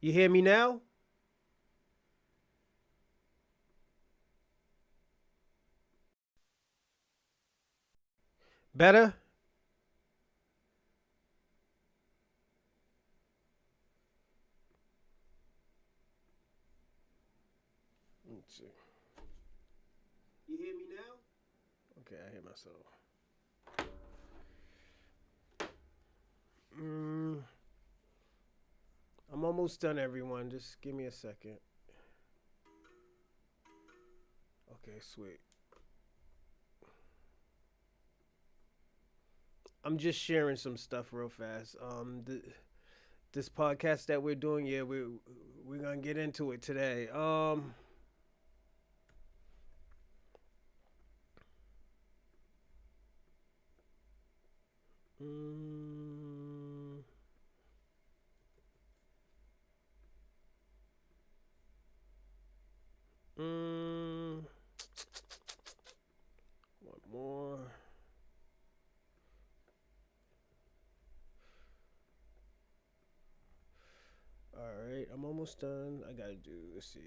You hear me now? Better? Let's see. You hear me now? Okay, I hear myself. Mm, I'm almost done, everyone. Just give me a second. Okay, sweet. I'm just sharing some stuff real fast. This podcast that we're doing, yeah, we're gonna get into it today. Mm, mm, one more. All right, I'm almost done. I gotta do. Let's see.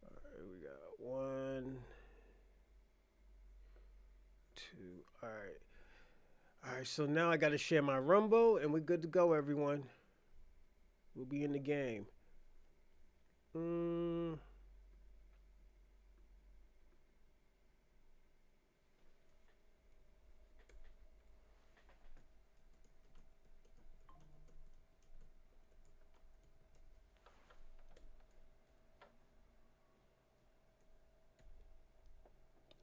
All right, we got one, two. All right. All right, so now I got to share my Rumble, and we're good to go, everyone. We'll be in the game. Mm,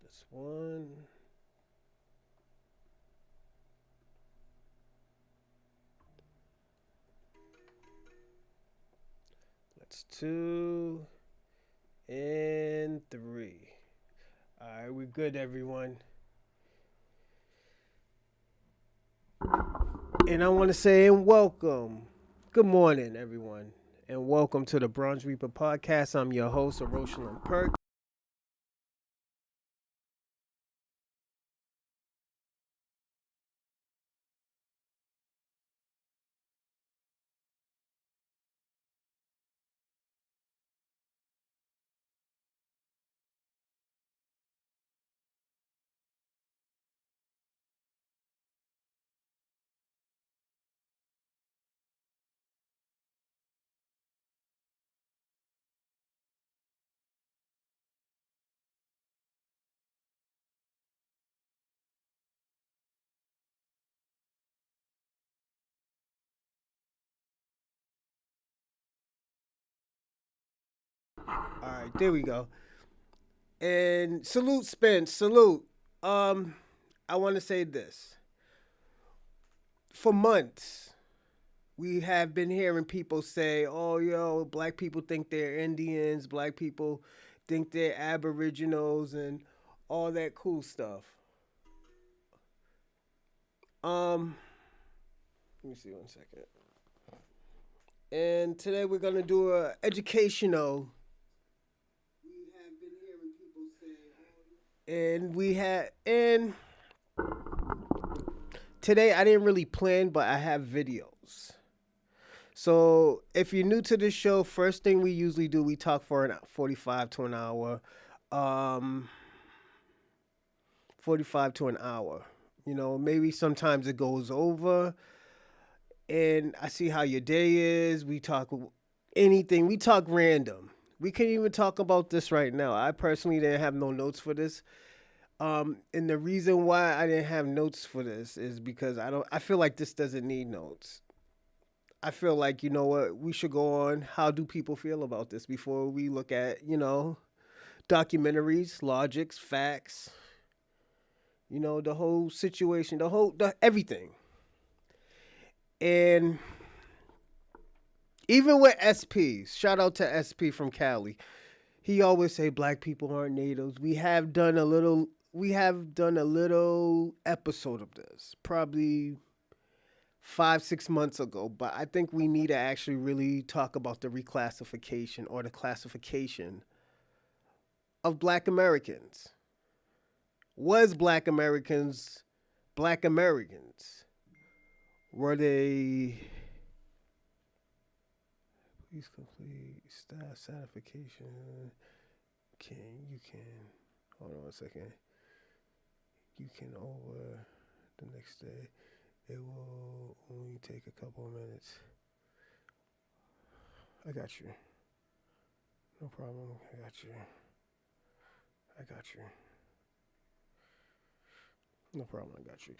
this one. That's two. And three. All right, we're good, everyone. And I want to say, and welcome. Good morning, everyone. And welcome to the Bronze Reaper podcast. I'm your host, Rosalind Perk. All right, there we go. And salute, Spence. Salute. Um, I want to say this. For months, we have been hearing people say, "Oh, yo, black people think they're Indians. Black people think they're Aboriginals, and all that cool stuff." Um, Let me see one second. And today we're gonna do a educational. We have been hearing people say, and we had, and today I didn't really plan, but I have videos. So if you're new to this show, first thing we usually do, we talk for an 45 to an hour. Um, 45 to an hour. You know, maybe sometimes it goes over, and I see how your day is. We talk anything. We talk random. We can even talk about this right now. I personally didn't have no notes for this. And the reason why I didn't have notes for this is because I don't. I feel like this doesn't need notes. I feel like, you know what, we should go on. How do people feel about this before we look at, documentaries, logics, facts, the whole situation, everything. And even with SPs, shout out to SP from Cali. He always say black people aren't natives. We have done a little episode of this, probably 5, 6 months ago, but I think we need to actually really talk about the reclassification or the classification of black Americans. Was black Americans? Were they please complete staff certification? You can hold on a second. You can over the next day. It will only take a couple of minutes. I got you. No problem. I got you. I got you. No problem. I got you.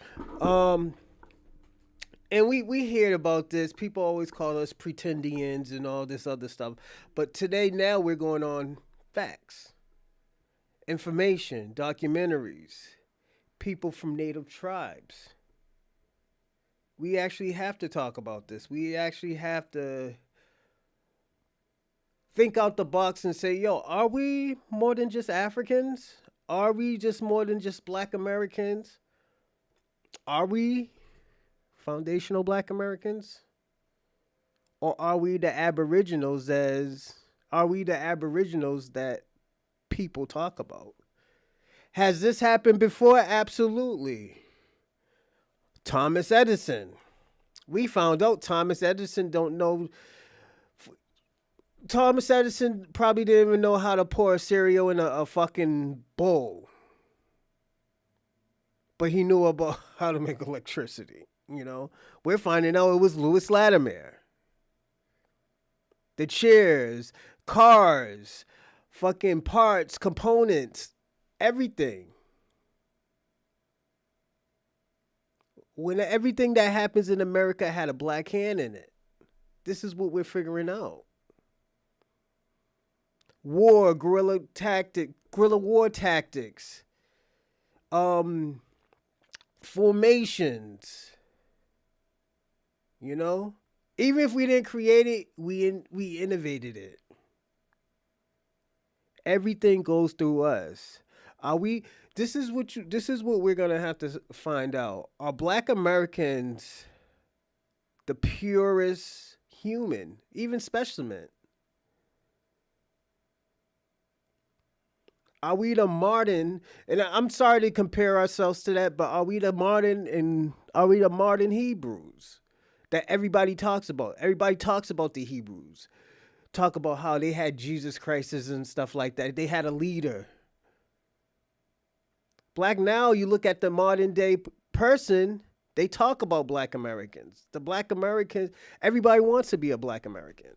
And we hear about this. People always call us pretendians and all this other stuff. But today, now we're going on facts, information, documentaries, people from native tribes. We actually have to talk about this. We actually have to think out the box and say, yo, are we more than just Africans? Are we just more than just black Americans? Are we foundational black Americans? Or are we the aboriginals that people talk about? Has this happened before? Absolutely. Thomas Edison. We found out Thomas Edison don't know. Thomas Edison probably didn't even know how to pour a cereal in a fucking bowl. But he knew about how to make electricity. You know, we're finding out it was Louis Latimer. The chairs, cars, fucking parts, components, everything. When everything that happens in America had a black hand in it. This is what we're figuring out. War, guerrilla war tactics, formations. You know, even if we didn't create it, we innovated it. Everything goes through us. Are we? This is what we're gonna have to find out. Are black Americans the purest human, even specimen? Are we the modern? And I'm sorry to compare ourselves to that, but are we the modern Hebrews that everybody talks about? Everybody talks about the Hebrews. Talk about how they had Jesus Christ and stuff like that. They had a leader. Black now, you look at the modern day person, they talk about black Americans. The black Americans, everybody wants to be a black American.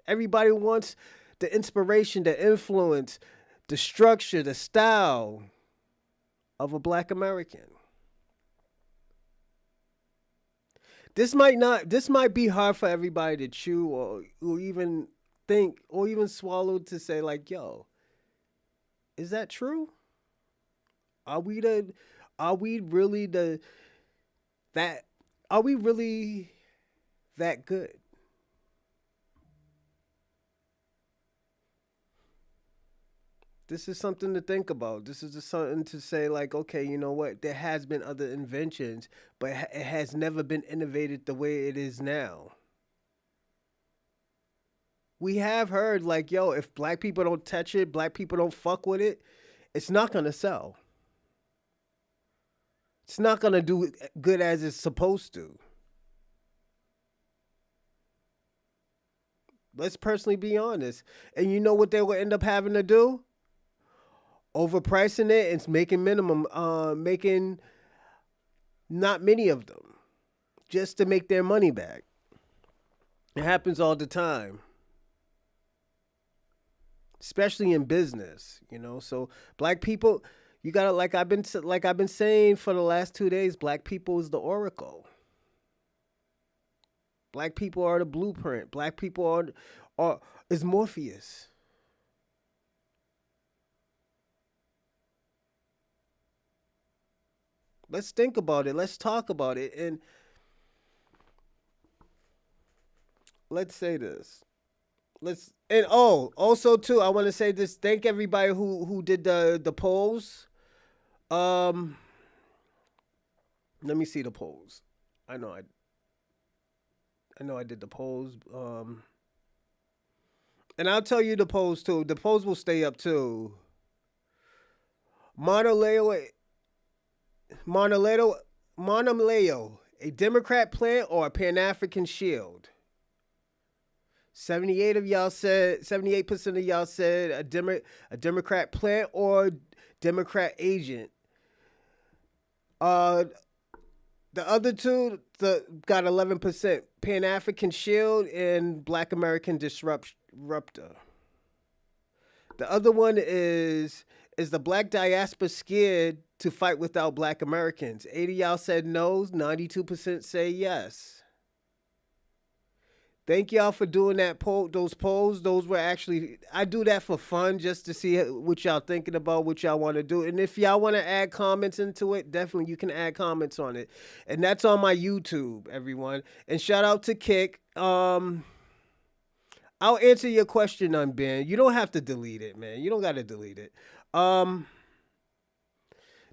Everybody wants the inspiration, the influence, the structure, the style of a black American. This might be hard for everybody to chew or even think or even swallow to say like, yo, is that true? Are we really that good? This is something to think about. This is just something to say like, okay, you know what? There has been other inventions, but it has never been innovated the way it is now. We have heard like, yo, if black people don't touch it, black people don't fuck with it, it's not going to sell. It's not going to do good as it's supposed to. Let's personally be honest. And you know what they will end up having to do? Overpricing it and making not many of them just to make their money back. It happens all the time. Especially in business, you know. So black people, you gotta like I've been saying for the last 2 days, black people is the oracle. Black people are the blueprint. Black people is Morpheus. Let's think about it. Let's talk about it, and let's say this. Also too, I want to say this. Thank everybody who did the polls. Um, Let me see the polls. I know I did the polls. And I'll tell you the polls too. The polls will stay up too. Monoleo Monoleo, Monoleo, a Democrat plant or a Pan African shield? 78% of y'all said a Democrat plant or Democrat agent. Uh, the other two got 11%. Pan African shield and Black American disruptor. The other one is the Black diaspora scared to fight without Black Americans? 80 y'all said no. 92% say yes. Thank y'all for doing those polls. Those were actually I do that for fun just to see what y'all thinking about, what y'all want to do. And if y'all want to add comments into it, definitely you can add comments on it. And that's on my YouTube, everyone. And shout out to Kick. I'll answer your question on Ben. You don't have to delete it, man. You don't got to delete it. Um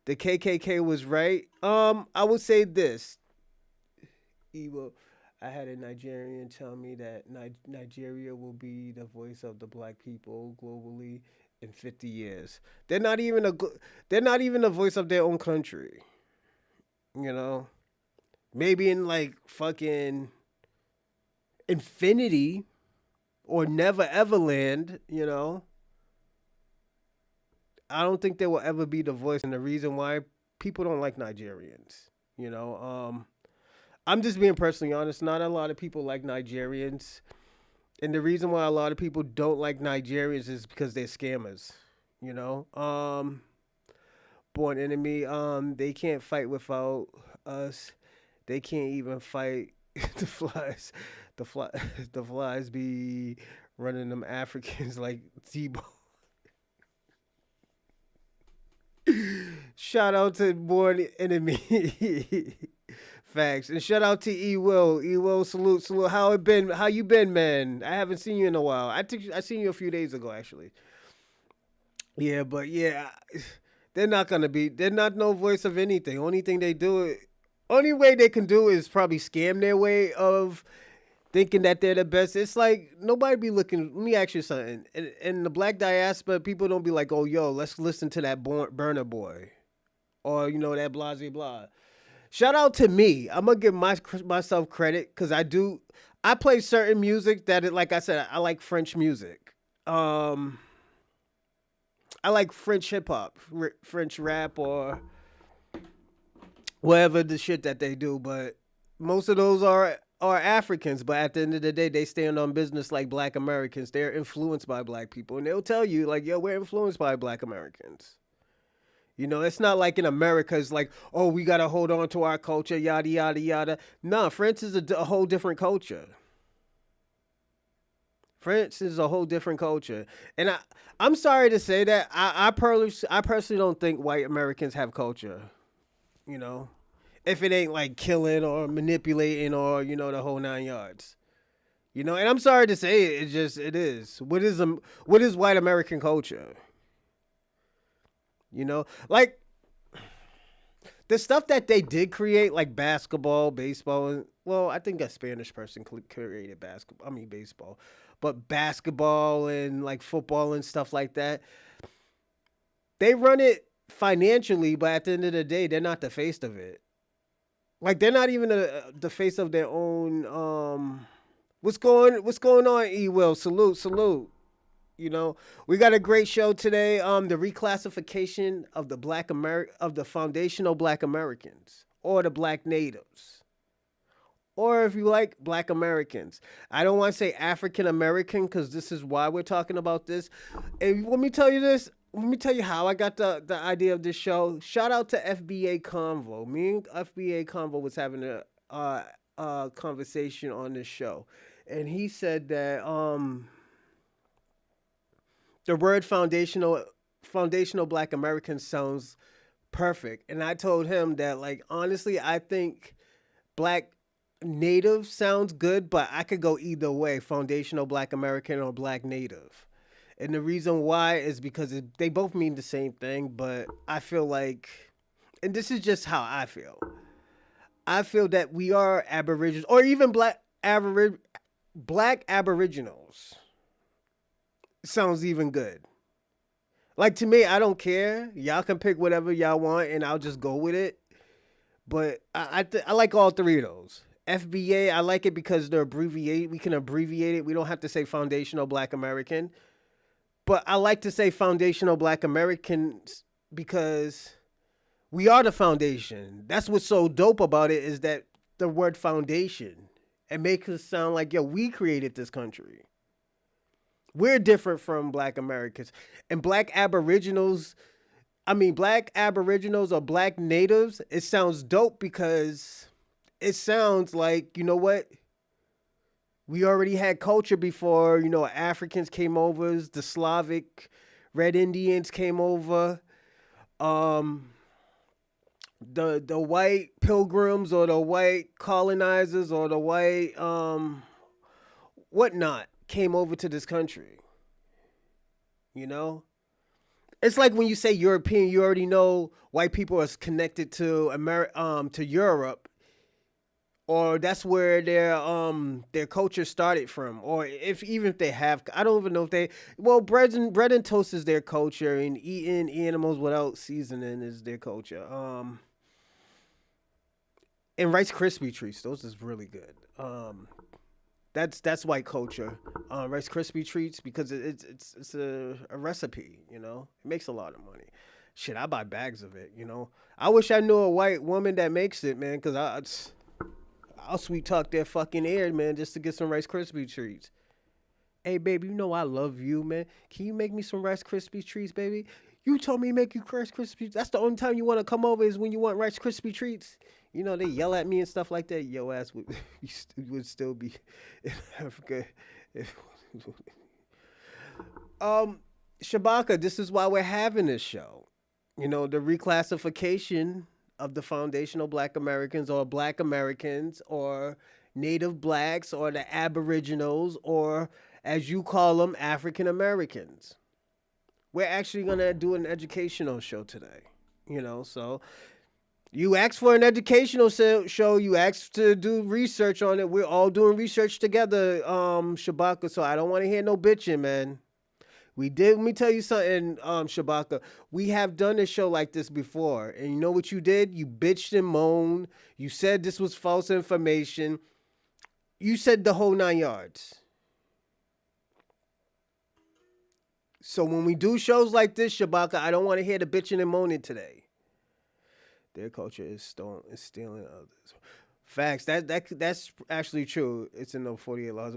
the KKK was right. I would say this. Evil. I had a Nigerian tell me that Nigeria will be the voice of the black people globally in 50 years. They're not even the voice of their own country. You know, maybe in like fucking infinity or never ever land. You know, I don't think they will ever be the voice, and the reason why people don't like Nigerians. You know, I'm just being personally honest. Not a lot of people like Nigerians. And the reason why a lot of people don't like Nigerians is because they're scammers. You know? Born enemy. They can't fight without us. They can't even fight the flies. The fly the flies be running them Africans like Tebow. Shout out to Born Enemy. Facts. And shout out to E Will. E Will, salute, salute. How you been, man? I haven't seen you in a while. I seen you a few days ago actually. Yeah, but yeah, they're not no voice of anything. Only way they can do is probably scam their way of thinking that they're the best. It's like nobody be looking. Let me ask you something. In the black diaspora, people don't be like, "Oh, yo, let's listen to that Burner Boy," or that blah blah blah. Shout out to me. I'm gonna give myself credit because I do. I play certain music like I said, I like French music. I like French hip hop, French rap, or whatever the shit that they do. But most of those are Africans. But at the end of the day, they stand on business like Black Americans. They're influenced by Black people, and they'll tell you like, "Yo, we're influenced by Black Americans." It's not like in America, it's like, oh, we got to hold on to our culture, yada, yada, yada. No, France is a whole different culture. France is a whole different culture. And I'm sorry to say that. I personally don't think white Americans have culture, you know, if it ain't like killing or manipulating or, the whole nine yards. And I'm sorry to say it, it is. What is white American culture? Like the stuff that they did create, like basketball, baseball, and well, I think a Spanish person created basketball. I mean baseball, but basketball and like football and stuff like that. They run it financially, but at the end of the day, they're not the face of it. Like they're not even the face of their own. What's going on? E Will, salute, salute. We got a great show today. The reclassification of the foundational Black Americans or the Black natives, or if you like, Black Americans. I don't want to say African American because this is why we're talking about this. And let me tell you this. Let me tell you how I got the idea of this show. Shout out to FBA Convo. Me and FBA Convo was having a conversation on this show, and he said that the word foundational Black American sounds perfect. And I told him that like honestly, I think Black Native sounds good, but I could go either way, foundational Black American or Black Native. And the reason why is because they both mean the same thing, but I feel like, and this is just how I feel. I feel that we are Aboriginals or even Black Aboriginals sounds even good. Like to me, I don't care. Y'all can pick whatever y'all want and I'll just go with it. But I like all three of those. FBA, I like it because they're abbreviate. We can abbreviate it. We don't have to say foundational Black American. But I like to say foundational Black Americans because we are the foundation. That's what's so dope about it is that the word foundation. It makes us sound like, yo, we created this country. We're different from Black Americans. And Black Aboriginals or Black natives, it sounds dope because it sounds like, you know what? We already had culture before, Africans came over, the Slavic Red Indians came over. Um, the white pilgrims or the white colonizers or the white whatnot came over to this country. You know, it's like when you say European, you already know white people are connected to to Europe, or that's where their culture started from, or if even if they have, I don't even know if they. Well, bread and toast is their culture, and eating animals without seasoning is their culture. And Rice Krispie treats, those is really good. That's white culture. Rice Krispie treats because it's a recipe. It makes a lot of money. Shit, I buy bags of it. I wish I knew a white woman that makes it, man, because I'll sweet talk their fucking ear, man, just to get some Rice Krispie treats. Hey, baby, I love you, man. Can you make me some Rice Krispie treats, baby? You told me to make you Rice Krispie. That's the only time you want to come over is when you want Rice Krispie treats. They yell at me and stuff like that. Yo ass would still be in Africa. Shabaka, this is why we're having this show. The reclassification of the foundational Black Americans or Black Americans or Native Blacks or the Aboriginals or, as you call them, African Americans. We're actually going to do an educational show today. So you asked for an educational show. You asked to do research on it. We're all doing research together, Shabaka. So I don't want to hear no bitching, man. We did. Let me tell you something, Shabaka. We have done a show like this before. And you know what you did? You bitched and moaned. You said this was false information. You said the whole 9 yards. So when we do shows like this, Shabaka, I don't want to hear the bitching and moaning today. Their culture is stealing others. Facts. That's actually true. It's in the 48 laws.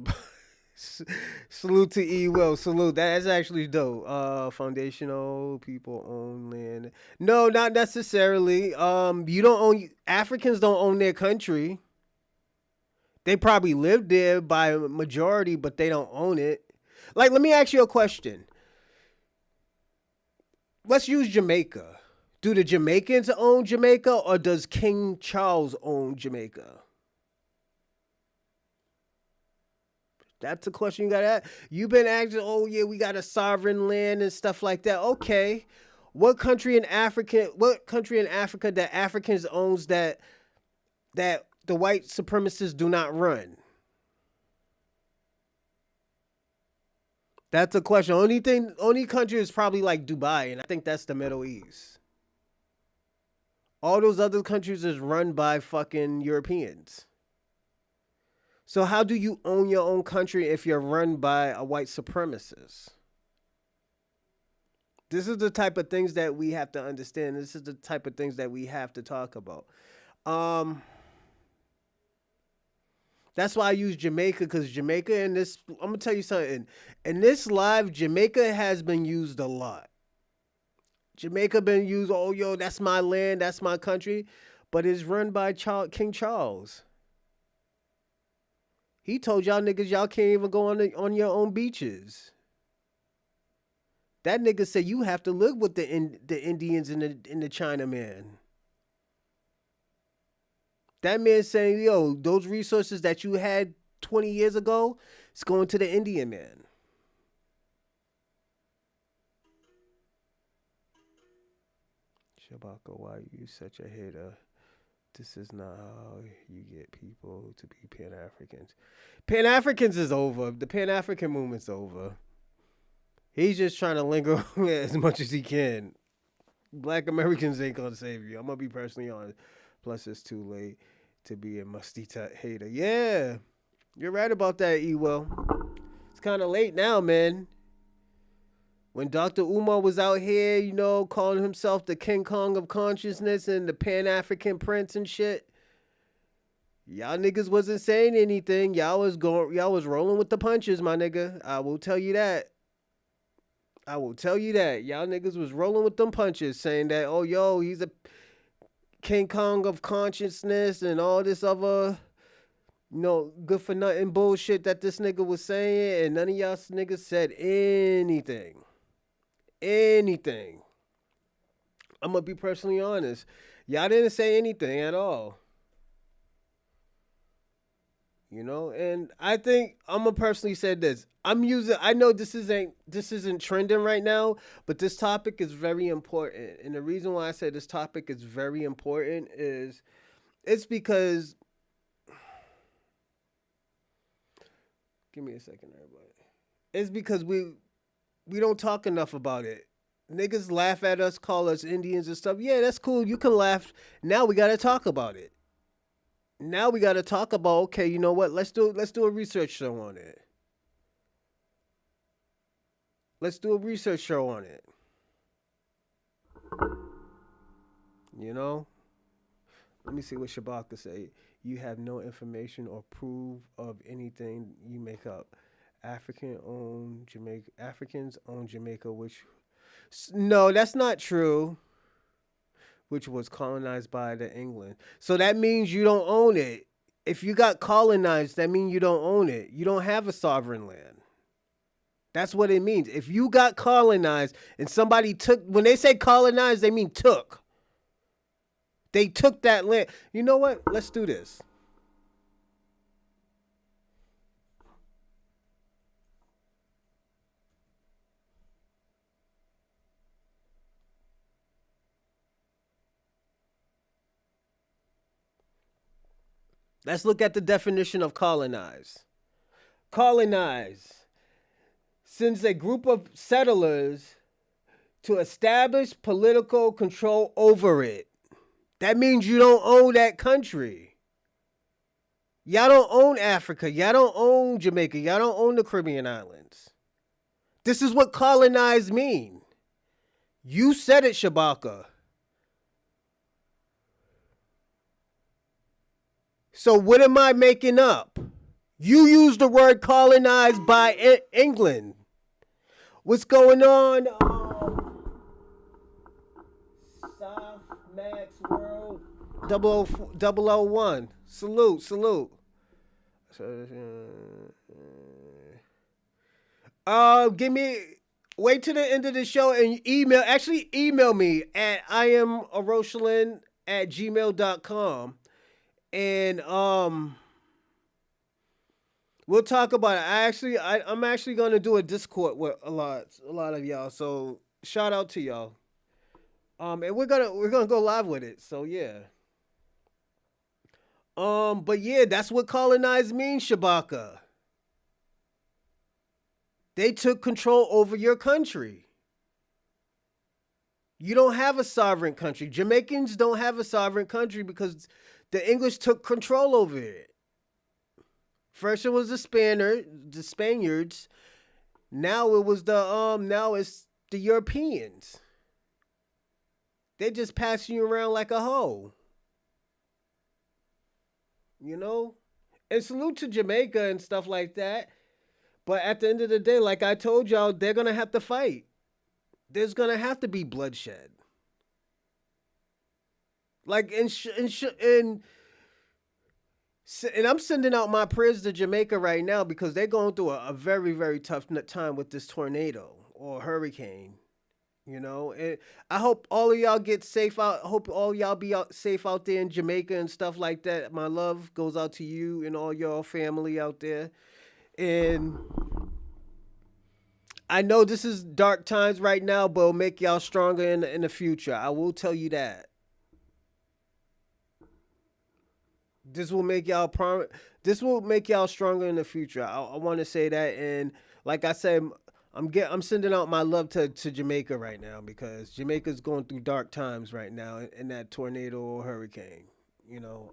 Salute to E. Will. Salute. That's actually dope. Foundational people own land. No, not necessarily. You don't own. Africans don't own their country. They probably live there by majority, but they don't own it. Like, let me ask you a question. Let's use Jamaica. Do the Jamaicans own Jamaica or does King Charles own Jamaica? That's a question you got to ask. You've been asking, oh yeah, we got a sovereign land and stuff like that. Okay. What country in Africa that Africans owns that the white supremacists do not run? That's a question. Only country is probably like Dubai, and I think that's the Middle East. All those other countries is run by fucking Europeans. So how do you own your own country if you're run by a white supremacist? This is the type of things that we have to understand. This is the type of things that we have to talk about. That's why I use Jamaica, because Jamaica I'm going to tell you something. In this live, Jamaica has been used a lot. Jamaica been used, oh, yo, that's my land, that's my country. But it's run by King Charles. He told y'all niggas y'all can't even go on your own beaches. That nigga said you have to live with the Indians and the Chinaman. That man saying, yo, those resources that you had 20 years ago, it's going to the Indian man. Shabaka, why are you such a hater? This is not how you get people to be Pan-Africans. Pan-Africans is over. The Pan-African movement's over. He's just trying to linger as much as he can. Black Americans ain't gonna save you. I'm gonna be personally honest. Plus, it's too late to be a hater. Yeah, you're right about that, Ewell. It's kind of late now, man. When Dr. Umar was out here, calling himself the King Kong of consciousness and the Pan African Prince and shit, y'all niggas wasn't saying anything. Y'all was rolling with the punches, my nigga. I will tell you that. I will tell you that. Y'all niggas was rolling with them punches, saying that, oh, yo, he's a King Kong of consciousness and all this other, good for nothing bullshit that this nigga was saying, and none of y'all niggas said anything. Anything. I'm gonna be personally honest. Y'all didn't say anything at all. And I think I'm gonna personally say this. I know this isn't trending right now, but this topic is very important. And the reason why I say this topic is very important is it's because give me a second, everybody. It's because we don't talk enough about it. Niggas laugh at us, call us Indians and stuff. Yeah, that's cool. You can laugh. Now we gotta talk about it. Now we gotta talk about, okay, you know what? Let's do a research show on it. Let's do a research show on it. You know? Let me see what Shabaka say. You have no information or proof of anything you make up. Africans own Jamaica, which no, that's not true. Which was colonized by the England. So that means you don't own it. If you got colonized, that means you don't own it. You don't have a sovereign land. That's what it means. If you got colonized and somebody took, when they say colonized, they mean took. They took that land. You know what? Let's do this. Let's look at the definition of colonize. Colonize sends a group of settlers to establish political control over it. That means you don't own that country. Y'all don't own Africa. Y'all don't own Jamaica. Y'all don't own the Caribbean islands. This is what colonize mean. You said it, Shabaka. So what am I making up? You used the word colonized by England. What's going on? South Max World 001. Salute. Wait till the end of the show and email me at iamroshalyn@gmail.com. And we'll talk about it. I'm actually gonna do a Discord with a lot of y'all. So shout out to y'all. And we're gonna go live with it. So yeah. But yeah, that's what colonize means, Shabaka. They took control over your country. You don't have a sovereign country. Jamaicans don't have a sovereign country because the English took control over it. First it was the Spaniards. Now it's the Europeans. They just passing you around like a hoe. And salute to Jamaica and stuff like that. But at the end of the day, like I told y'all, they're gonna have to fight. There's gonna have to be bloodshed. Like and I'm sending out my prayers to Jamaica right now because they're going through a very, very tough time with this tornado or hurricane. And I hope all of y'all get safe out. I hope all y'all be safe out there in Jamaica and stuff like that. My love goes out to you and all y'all family out there. And I know this is dark times right now, but it'll make y'all stronger in the future. I will tell you that. This will make y'all stronger in the future. I want to say that, and like I said, I'm sending out my love to Jamaica right now because Jamaica's going through dark times right now in that tornado or hurricane. You know,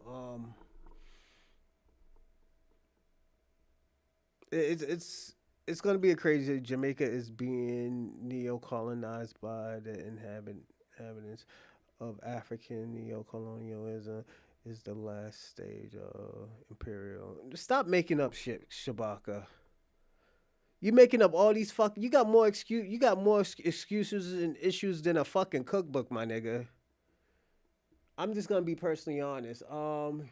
it's gonna be a crazy. Jamaica is being neo-colonized by the inhabitants of African neo-colonialism. Is the last stage of imperial. Stop making up shit, Shabaka. You making up all these fuck. You got more excuse. You got more excuses and issues than a fucking cookbook, my nigga. I'm just gonna be personally honest. You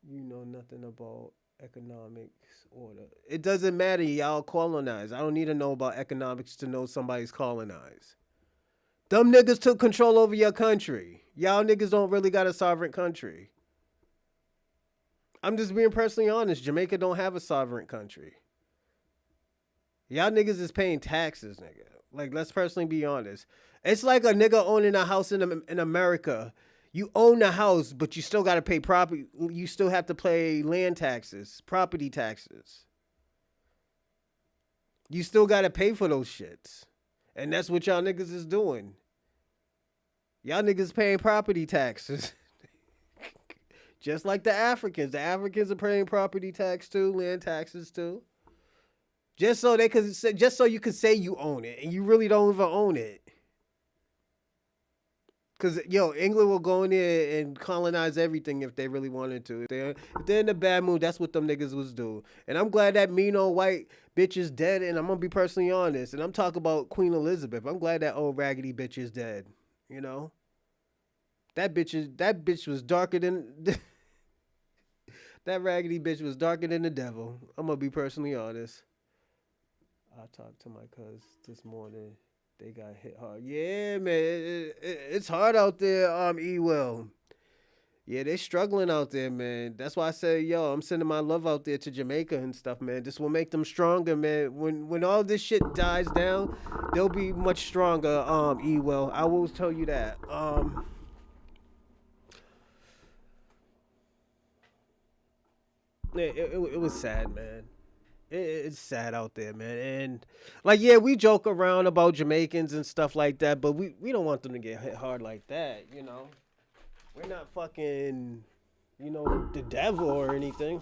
know nothing about economics order. It doesn't matter. Y'all colonized. I don't need to know about economics to know somebody's colonized. Them niggas took control over your country. Y'all niggas don't really got a sovereign country. I'm just being personally honest. Jamaica don't have a sovereign country. Y'all niggas is paying taxes, nigga. Like, let's personally be honest. It's like a nigga owning a house in America. You own the house, but you still got to pay property. You still have to pay land taxes, property taxes. You still got to pay for those shits. And that's what y'all niggas is doing. Y'all niggas paying property taxes. Just like the Africans. The Africans are paying property tax too, land taxes too. Just so you could say you own it, and you really don't even own it. Cause England will go in there and colonize everything if they really wanted to. If they're in the bad mood, that's what them niggas was do. And I'm glad that mean old white bitch is dead. And I'm gonna be personally honest. And I'm talking about Queen Elizabeth. I'm glad that old raggedy bitch is dead. You know, that bitch was darker than that raggedy bitch was darker than the devil. I'm gonna be personally honest. I talked to my cuz this morning. They got hit hard. Yeah, man. It's hard out there, E-Will. Yeah, they struggling out there, man. That's why I say, I'm sending my love out there to Jamaica and stuff, man. This will make them stronger, man. When all this shit dies down, they'll be much stronger, E-Will. I will tell you that. It was sad, man. It's sad out there, man. And like, yeah, we joke around about Jamaicans and stuff like that, but we don't want them to get hit hard like that, you know. We're not fucking, the devil or anything.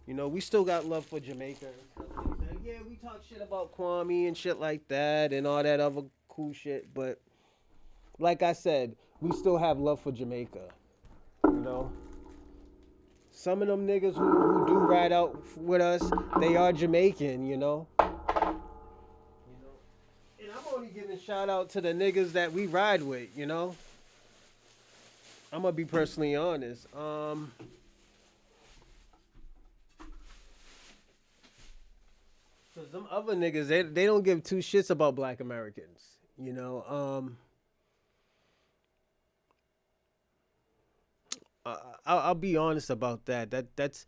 You know, we still got love for Jamaica and stuff like that. Yeah, we talk shit about Kwame and shit like that and all that other cool shit, but like I said, we still have love for Jamaica, you know. Some of them niggas who do ride out with us, they are Jamaican, you know. And I'm only giving shout out to the niggas that we ride with, you know. I'm gonna be personally honest. Cause them other niggas, they don't give two shits about black Americans, you know. I'll be honest about that. That's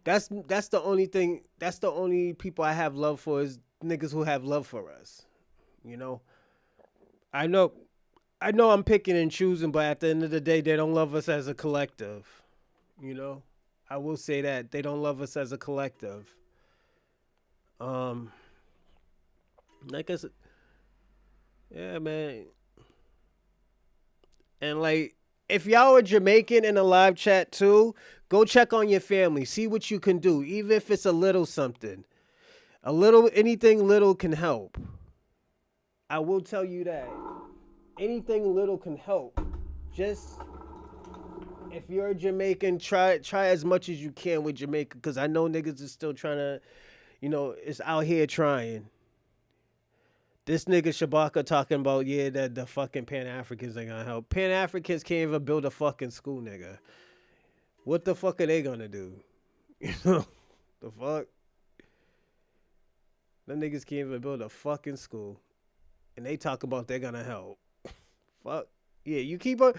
the only thing. That's the only people I have love for is niggas who have love for us. You know, I know I'm picking and choosing, but at the end of the day, they don't love us as a collective. You know, I will say that they don't love us as a collective. Like I said, yeah, man, and like. If y'all are Jamaican in a live chat too, go check on your family. See what you can do, even if it's a little something. Anything little can help. I will tell you that. Anything little can help. Just, if you're a Jamaican, try as much as you can with Jamaica, because I know niggas is still trying to, it's out here trying. This nigga Shabaka talking about, that the fucking Pan-Africans ain't gonna help. Pan-Africans can't even build a fucking school, nigga. What the fuck are they gonna do? You know? The fuck? Them niggas can't even build a fucking school. And they talk about they're gonna help. Fuck. Yeah, you keep on...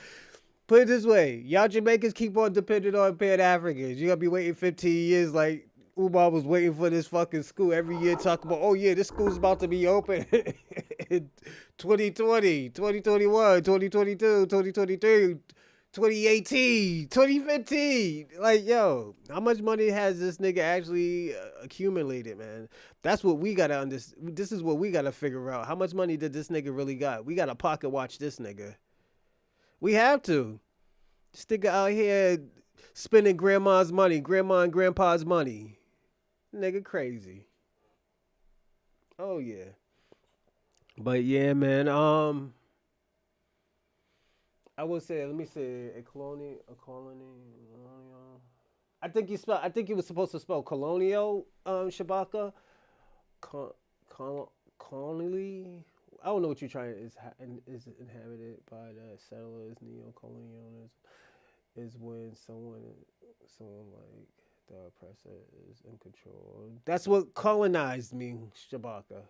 Put it this way. Y'all Jamaicans keep on depending on Pan-Africans. You gotta be waiting 15 years like... Umar was waiting for this fucking school every year, talking about, this school's about to be open in 2020, 2021, 2022, 2023, 2018, 2015. Like, yo, how much money has this nigga actually accumulated, man? That's what we gotta understand. This is what we gotta figure out. How much money did this nigga really got? We gotta pocket watch this nigga. We have to. This nigga out here spending grandma's money, grandma and grandpa's money. Nigga crazy. Oh yeah. But yeah, man. I would say, let me say, colonial. I think you was supposed to spell colonial, Shabaka. Con, colonially. I don't know what you're trying. Is inhabited by the settlers, neo-colonialism. Is when someone like the oppressor is in control. That's what colonized me, Shabaka.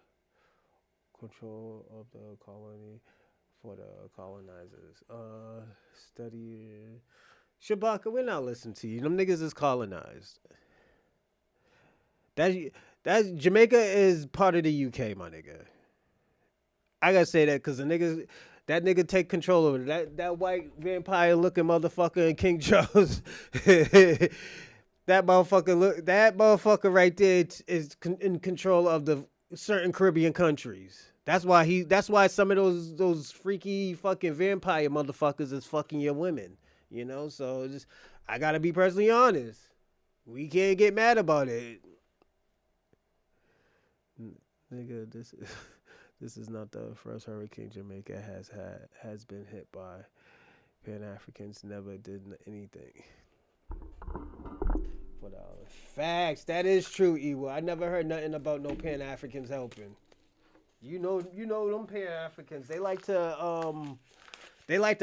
Control of the colony for the colonizers. Study Shabaka. We're not listening to you. Them niggas is colonized. That that Jamaica is part of the UK, my nigga. I gotta say that because that nigga take control over it. That white vampire looking motherfucker in King Charles. That motherfucker right there is in control of the certain Caribbean countries. That's why some of those freaky fucking vampire motherfuckers is fucking your women. You know, so just I gotta be personally honest. We can't get mad about it. Nigga, this is not the first hurricane Jamaica has been hit by. Pan Africans never did anything. For the facts, that is true, Ewa. I never heard nothing about no Pan Africans helping. You know them Pan Africans. They like to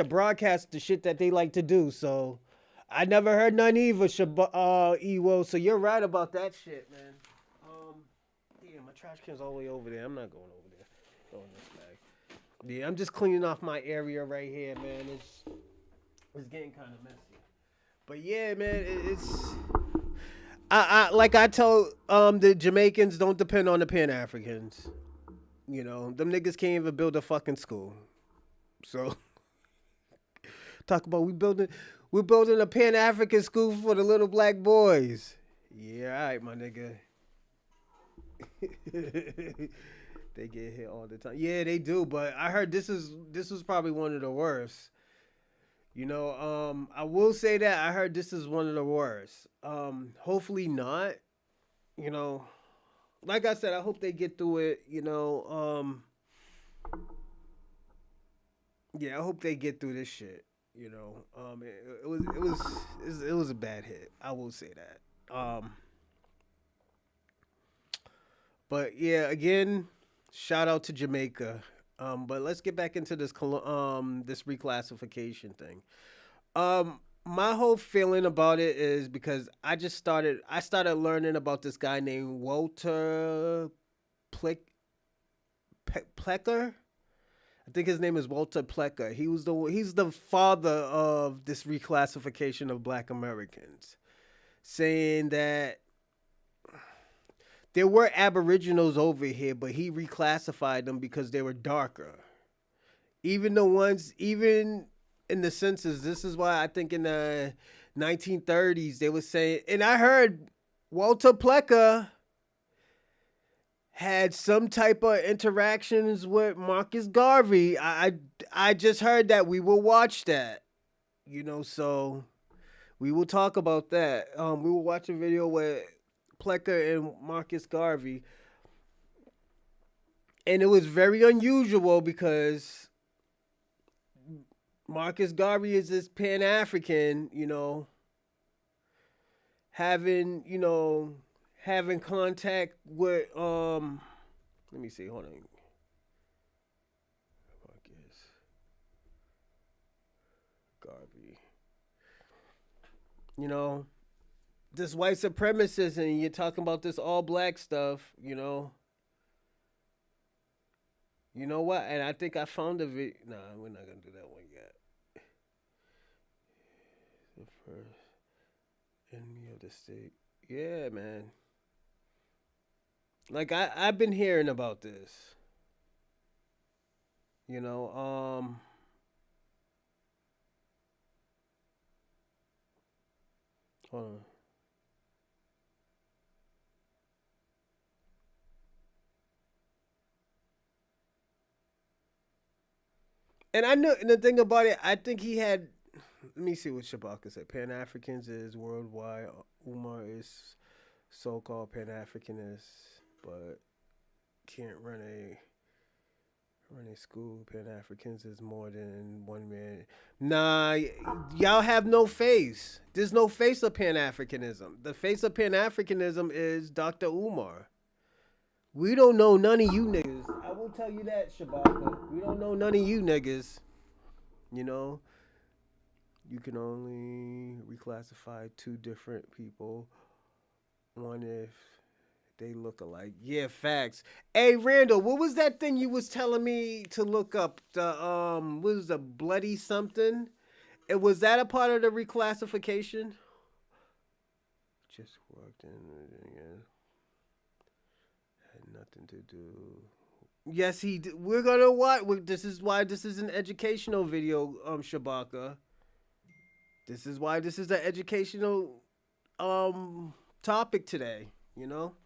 broadcast the shit that they like to do. So I never heard none either, Ewo. So you're right about that shit, man. Yeah, my trash can's all the way over there. I'm not going over there. Going this bag. Yeah, I'm just cleaning off my area right here, man. It's getting kind of messy. But yeah, man, it's I like I tell the Jamaicans don't depend on the Pan Africans. You know, them niggas can't even build a fucking school. So talk about we're building a Pan African school for the little black boys. Yeah, all right, my nigga. They get hit all the time. Yeah, they do. But I heard this was probably one of the worst. You know, I will say that I heard this is one of the worst. Hopefully not. You know, like I said, I hope they get through it. You know, yeah, I hope they get through this shit. You know, it was a bad hit. I will say that. But yeah, again, shout out to Jamaica. But let's get back into this reclassification thing. My whole feeling about it is because I started learning about this guy named Walter Plecker. I think his name is Walter Plecker. He's the father of this reclassification of Black Americans, saying that there were Aboriginals over here, but he reclassified them because they were darker. Even in the census, this is why I think in the 1930s they were saying, and I heard Walter Plecker had some type of interactions with Marcus Garvey. I just heard that. We will watch that, you know. So we will talk about that. We will watch a video with Plecker and Marcus Garvey, and it was very unusual because Marcus Garvey is this Pan African, you know, having contact with let me see, hold on. Marcus Garvey. You know, this white supremacist and you're talking about this all black stuff, you know. You know what? And I think I found a video. Nah, we're not gonna do that one yet. The first enemy of the state. Yeah, man. Like I've been hearing about this. You know, hold on. And I know, and the thing about it, I think he had. Let me see what Shabaka said. Pan Africans is worldwide. Umar is so-called Pan Africanist, but can't run a school. Pan Africans is more than one man. Nah, y'all have no face. There's no face of Pan Africanism. The face of Pan Africanism is Dr. Umar. We don't know none of you niggas. I will tell you that, Shabaka. We don't know none of you niggas. You know, you can only reclassify two different people. One if they look alike. Yeah, facts. Hey, Randall, what was that thing you was telling me to look up? The what was the bloody something? It was that a part of the reclassification? Just worked in again. Had nothing to do. Yes, he. We're gonna watch. This is why this is an educational video, Shabaka. This is why this is an educational topic today. You know,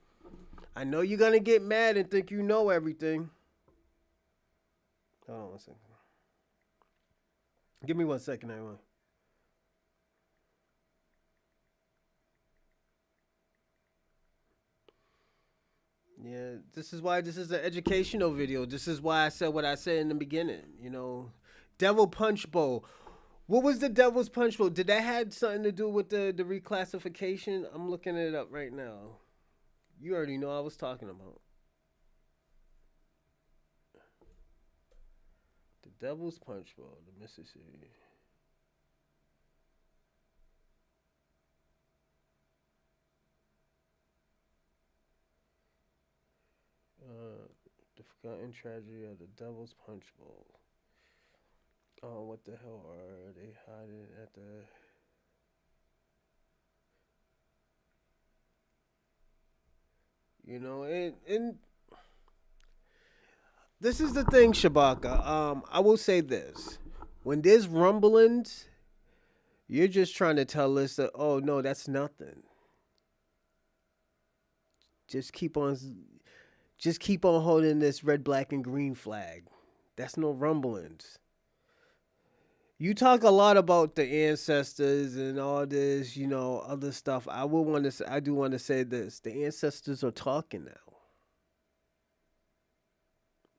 I know you're gonna get mad and think you know everything. Hold on 1 second. Give me 1 second, everyone. Yeah, this is why this is an educational video. This is why I said what I said in the beginning. You know, Devil Punch Bowl. What was the Devil's Punch Bowl? Did that had something to do with the reclassification? I'm looking it up right now. You already know I was talking about the Devil's Punch Bowl, the Mississippi. The forgotten tragedy of the Devil's Punch Bowl. Oh, what the hell are they hiding at the? You know, and this is the thing, Shabaka. I will say this: when there's rumblings, you're just trying to tell us that, oh no, that's nothing. Just keep on, just keep on holding this red, black, and green flag. That's no rumblings. You talk a lot about the ancestors and all this, you know, other stuff. I do want to say this: the ancestors are talking now.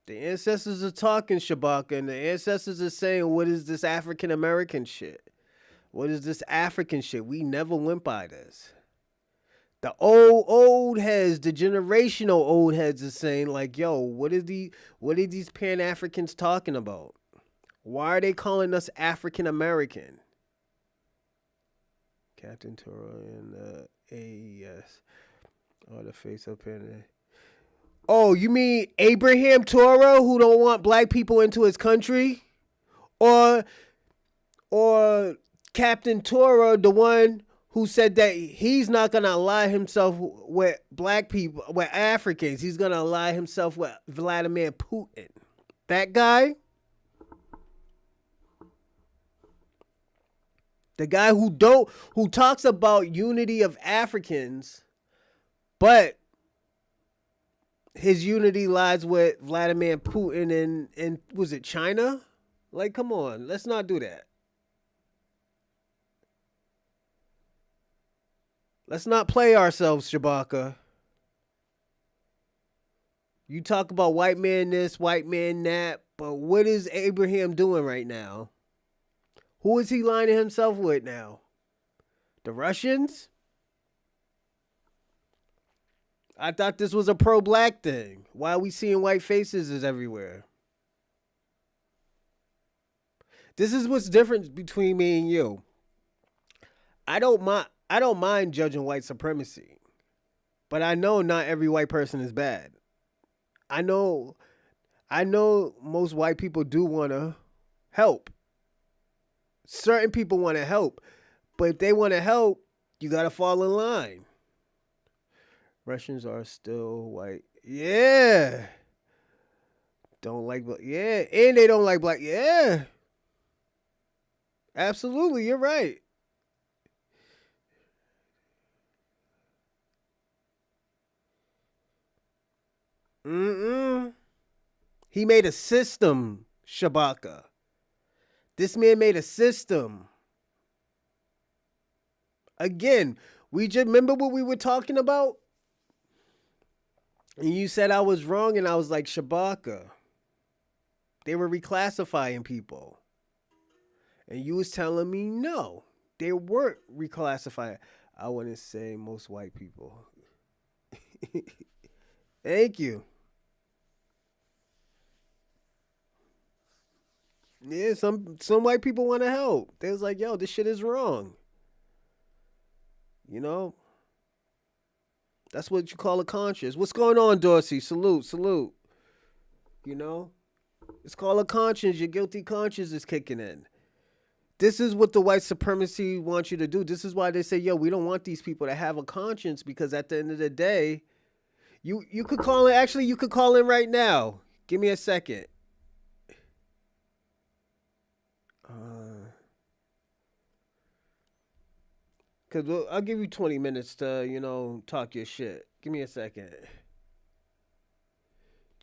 The ancestors are talking, Shabaka, and the ancestors are saying, "What is this African American shit? What is this African shit? We never went by this." The old heads, the generational old heads, are saying like, "Yo, what are these Pan Africans talking about? Why are they calling us African American?" Captain Toro and AES. Oh, the face up in there. Oh, you mean Abraham Toro, who don't want black people into his country, or or Captain Toro, the one who said that he's not gonna ally himself with black people, with Africans. He's gonna ally himself with Vladimir Putin. That guy, the guy who talks about unity of Africans, but his unity lies with Vladimir Putin and was it China? Like, come on, let's not do that. Let's not play ourselves, Shabaka. You talk about white man this, white man that, but what is Abraham doing right now? Who is he lining himself with now? The Russians? I thought this was a pro-black thing. Why are we seeing white faces is everywhere? This is what's different between me and you. I don't mind judging white supremacy, but I know not every white person is bad. I know I know most white people do want to help. Certain people want to help, but if they want to help, you got to fall in line. Russians are still white. Yeah. Don't like black. Yeah, and they don't like black. Yeah. Absolutely, you're right. Mm-mm. He made a system, Shabaka. This man made a system. Again, we just remember what we were talking about? And you said I was wrong, and I was like, Shabaka. They were reclassifying people. And you was telling me no, they weren't reclassifying. I wouldn't say most white people. Thank you. Yeah, some white people want to help. They was like, yo, this shit is wrong. You know? That's what you call a conscience. What's going on, Dorsey? Salute, salute. You know? It's called a conscience. Your guilty conscience is kicking in. This is what the white supremacy wants you to do. This is why they say, yo, we don't want these people to have a conscience, because at the end of the day, you could call in. Actually, you could call in right now. Give me a second. Because I'll give you 20 minutes to, talk your shit. Give me a second.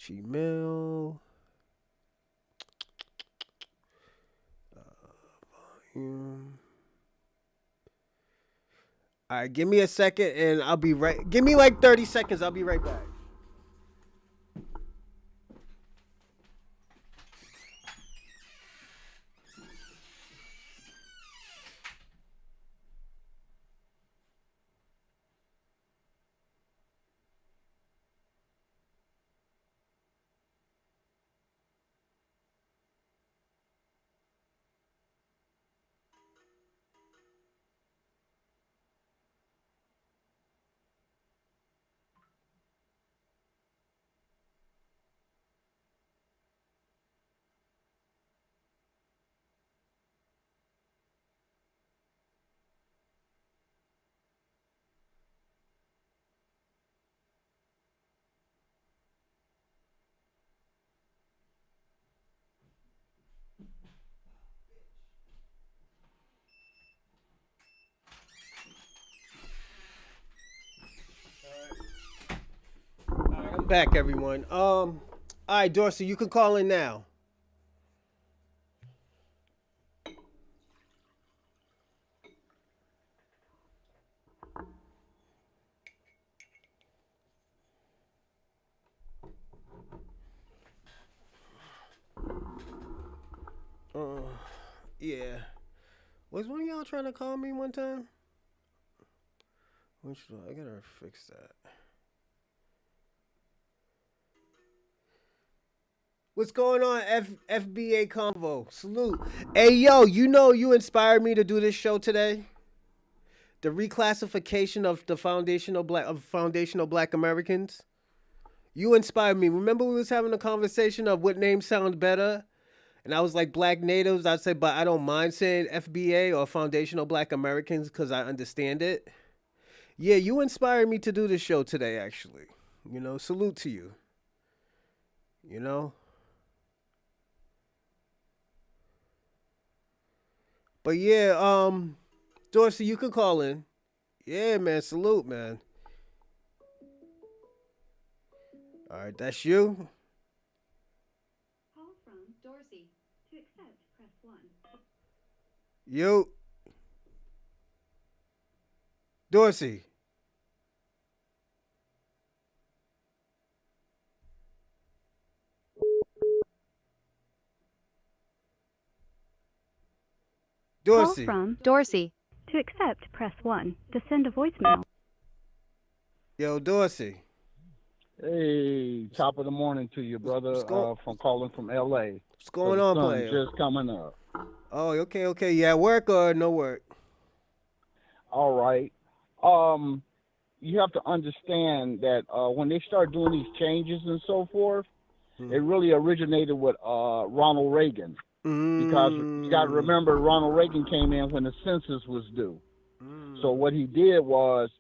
Gmail. Volume. All right, give me a second and I'll be right. Give me like 30 seconds. I'll be right back. All right, I'm back, everyone. All right, Dorsey, you can call in now. Uh, yeah. Was one of y'all trying to call me one time? I gotta fix that. What's going on, FBA Convo? Salute. Hey, yo, you inspired me to do this show today. The reclassification of the foundational black Americans. You inspired me. Remember we was having a conversation of what names sound better? And I was like black natives. I'd say, but I don't mind saying FBA or foundational black Americans because I understand it. Yeah, you inspired me to do this show today, actually. Salute to you. You know? But yeah, Dorsey, you can call in. Yeah, man, salute, man. All right, that's you. Call from Dorsey. To accept, press 1. You, Dorsey. Call Dorsey. from Dorsey. To accept, press 1. To send a voicemail. Yo, Dorsey. Hey, top of the morning to you, brother. From calling from L.A. What's So going the on, sun's player? just coming up. Oh, okay. You at work or no work? All right. You have to understand that when they start doing these changes and so forth, it really originated with Ronald Reagan. Because you got to remember, Ronald Reagan came in when the census was due. So what he did was,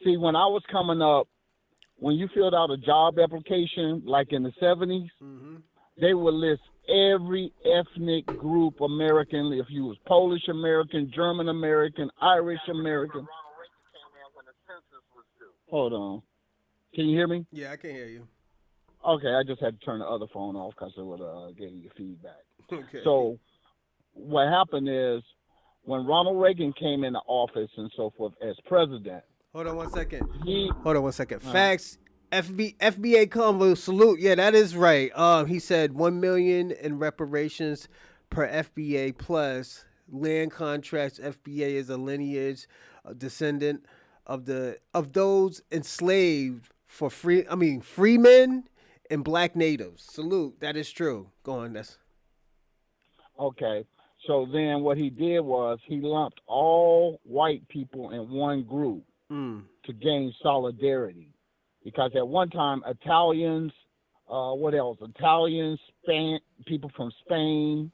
see, when I was coming up, when you filled out a job application, like in the 70s, they would list every ethnic group American. If you was Polish American, German American, Irish American. Hold on. Can you hear me? Yeah, I can hear you. Okay, I just had to turn the other phone off because it would give you feedback. Okay. So what happened is when Ronald Reagan came into office and so forth as president, Hold on one second. he Hold on one second. uh, Facts. FBA convo salute. Yeah, that is right. He said 1 million in reparations per FBA plus land contracts. FBA is a lineage, a descendant of those enslaved for free. I mean, freemen and black natives. Salute. That is true. Go on. That's okay. So then what he did was he lumped all white people in one group mm, to gain solidarity. Because at one time, Italians, what else? Italians, people from Spain,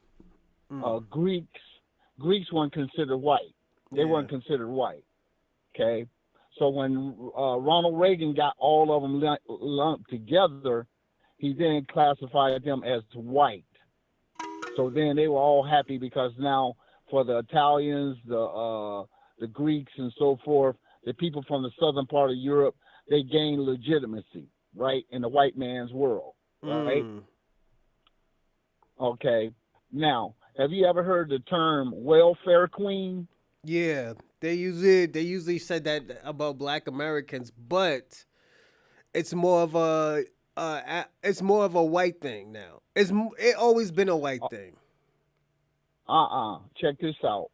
mm, Greeks. Greeks weren't considered white. They yeah. weren't considered white. Okay. So when Ronald Reagan got all of them lumped together, he then classified them as white. So then they were all happy because now for the Italians, the Greeks, and so forth, the people from the southern part of Europe, they gained legitimacy, right, in the white man's world, right? Mm. Okay. Now, have you ever heard the term welfare queen? Yeah, they usually said that about Black Americans, but it's more of a white thing now. It always been a white thing. Check this out.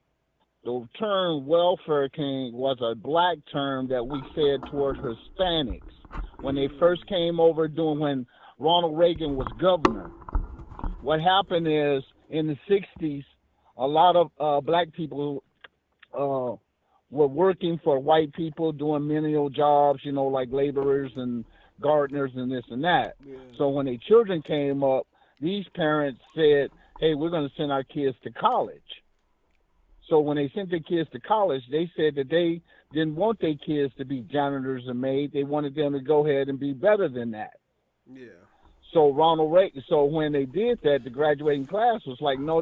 The term welfare king was a black term that we said toward Hispanics when they first came over when Ronald Reagan was governor. What happened is in the 60s, a lot of black people were working for white people doing menial jobs, like laborers and gardeners and this and that. Yeah. So when their children came up, these parents said, hey, we're going to send our kids to college. So when they sent their kids to college, they said that they didn't want their kids to be janitors and maids. They wanted them to go ahead and be better than that. Yeah. So so when they did that, the graduating class was like, no,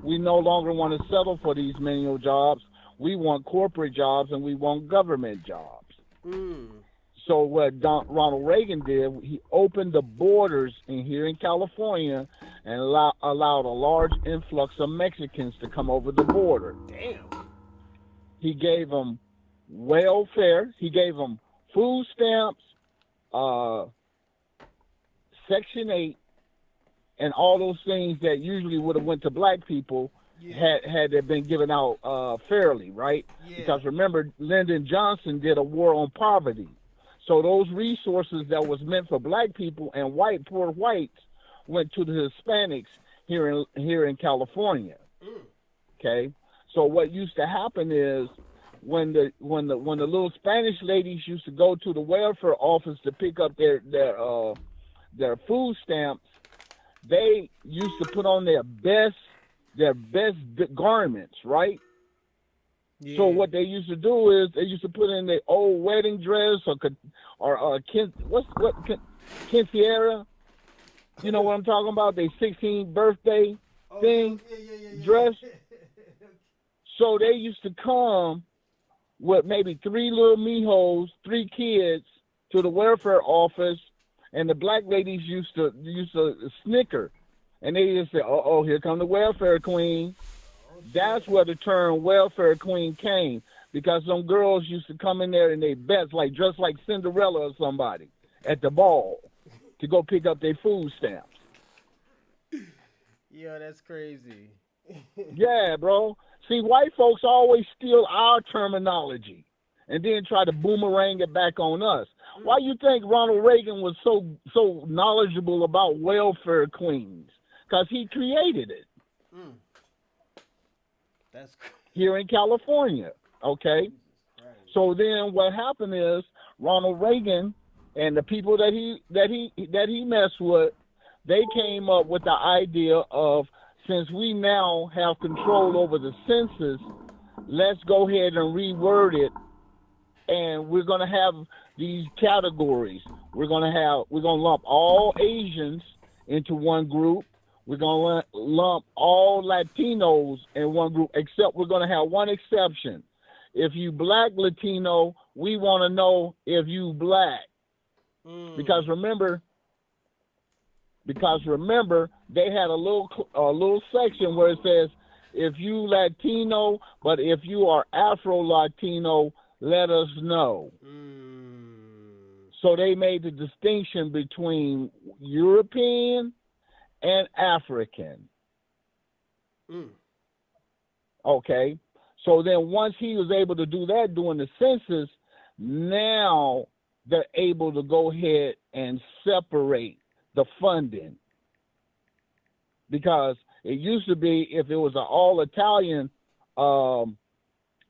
we no longer want to settle for these menial jobs. We want corporate jobs and we want government jobs. Mm. So what Ronald Reagan did, he opened the borders here in California and allowed a large influx of Mexicans to come over the border. Damn. He gave them welfare. He gave them food stamps, Section 8, and all those things that usually would have went to black people had they been given out fairly, right? Yeah. Because remember, Lyndon Johnson did a war on poverty. So those resources that was meant for black people and poor whites went to the Hispanics here in California. Okay, so what used to happen is when the little Spanish ladies used to go to the welfare office to pick up their food stamps, they used to put on their best garments, right? Yeah. So what they used to do is they used to put in their old wedding dress or quinceañera. You know what I'm talking about? Their 16th birthday thing dress. So they used to come with maybe 3 little mijos, 3 kids to the welfare office, and the black ladies used to snicker, and they just say, "Oh, here come the welfare queen." That's where the term welfare queen came, because some girls used to come in there in their best, like dressed like Cinderella or somebody at the ball to go pick up their food stamps. Yo, that's crazy. Yeah, bro. See, white folks always steal our terminology and then try to boomerang it back on us. Why you think Ronald Reagan was so knowledgeable about welfare queens? Because he created it. Mm. That's here in California, okay? So then what happened is Ronald Reagan and the people that he messed with, they came up with the idea of, since we now have control over the census, let's go ahead and reword it, and we're going to have these categories. We're going to lump all Asians into one group. We're going to lump all Latinos in one group, except we're going to have one exception. If you black Latino, we want to know if you black. Because remember, they had a little section where it says, if you Latino, but if you are Afro-Latino, let us know. So they made the distinction between European and African. Okay. So then once he was able to do that during the census, now they're able to go ahead and separate the funding. Because it used to be, if it was an all-Italian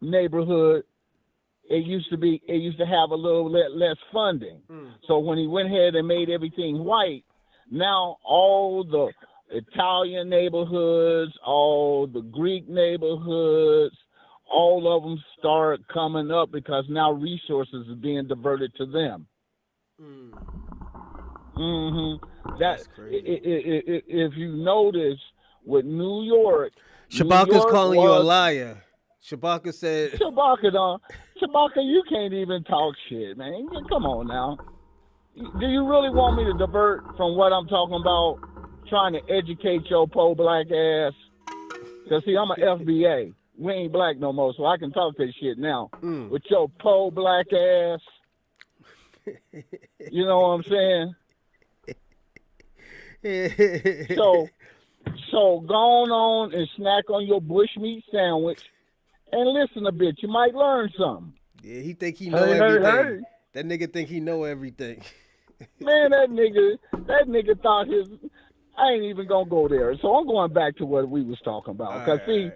neighborhood, it used to have a little less funding. So when he went ahead and made everything white, now all the Italian neighborhoods, all the Greek neighborhoods, all of them start coming up because now resources are being diverted to them. That's crazy. If you notice with New York, Shabaka's calling you a liar. Shabaka said, Shabaka, you can't even talk shit, man. Come on now. Do you really want me to divert from what I'm talking about, trying to educate your po black ass? Because, see, I'm an FBA. We ain't black no more, so I can talk that shit now. With your po black ass. You know what I'm saying? So go on and snack on your bushmeat sandwich and listen a bit. You might learn something. Yeah, he think he know everything. That nigga think he know everything. Man, that nigga thought his. I ain't even gonna go there. So I'm going back to what we was talking about. Cause see,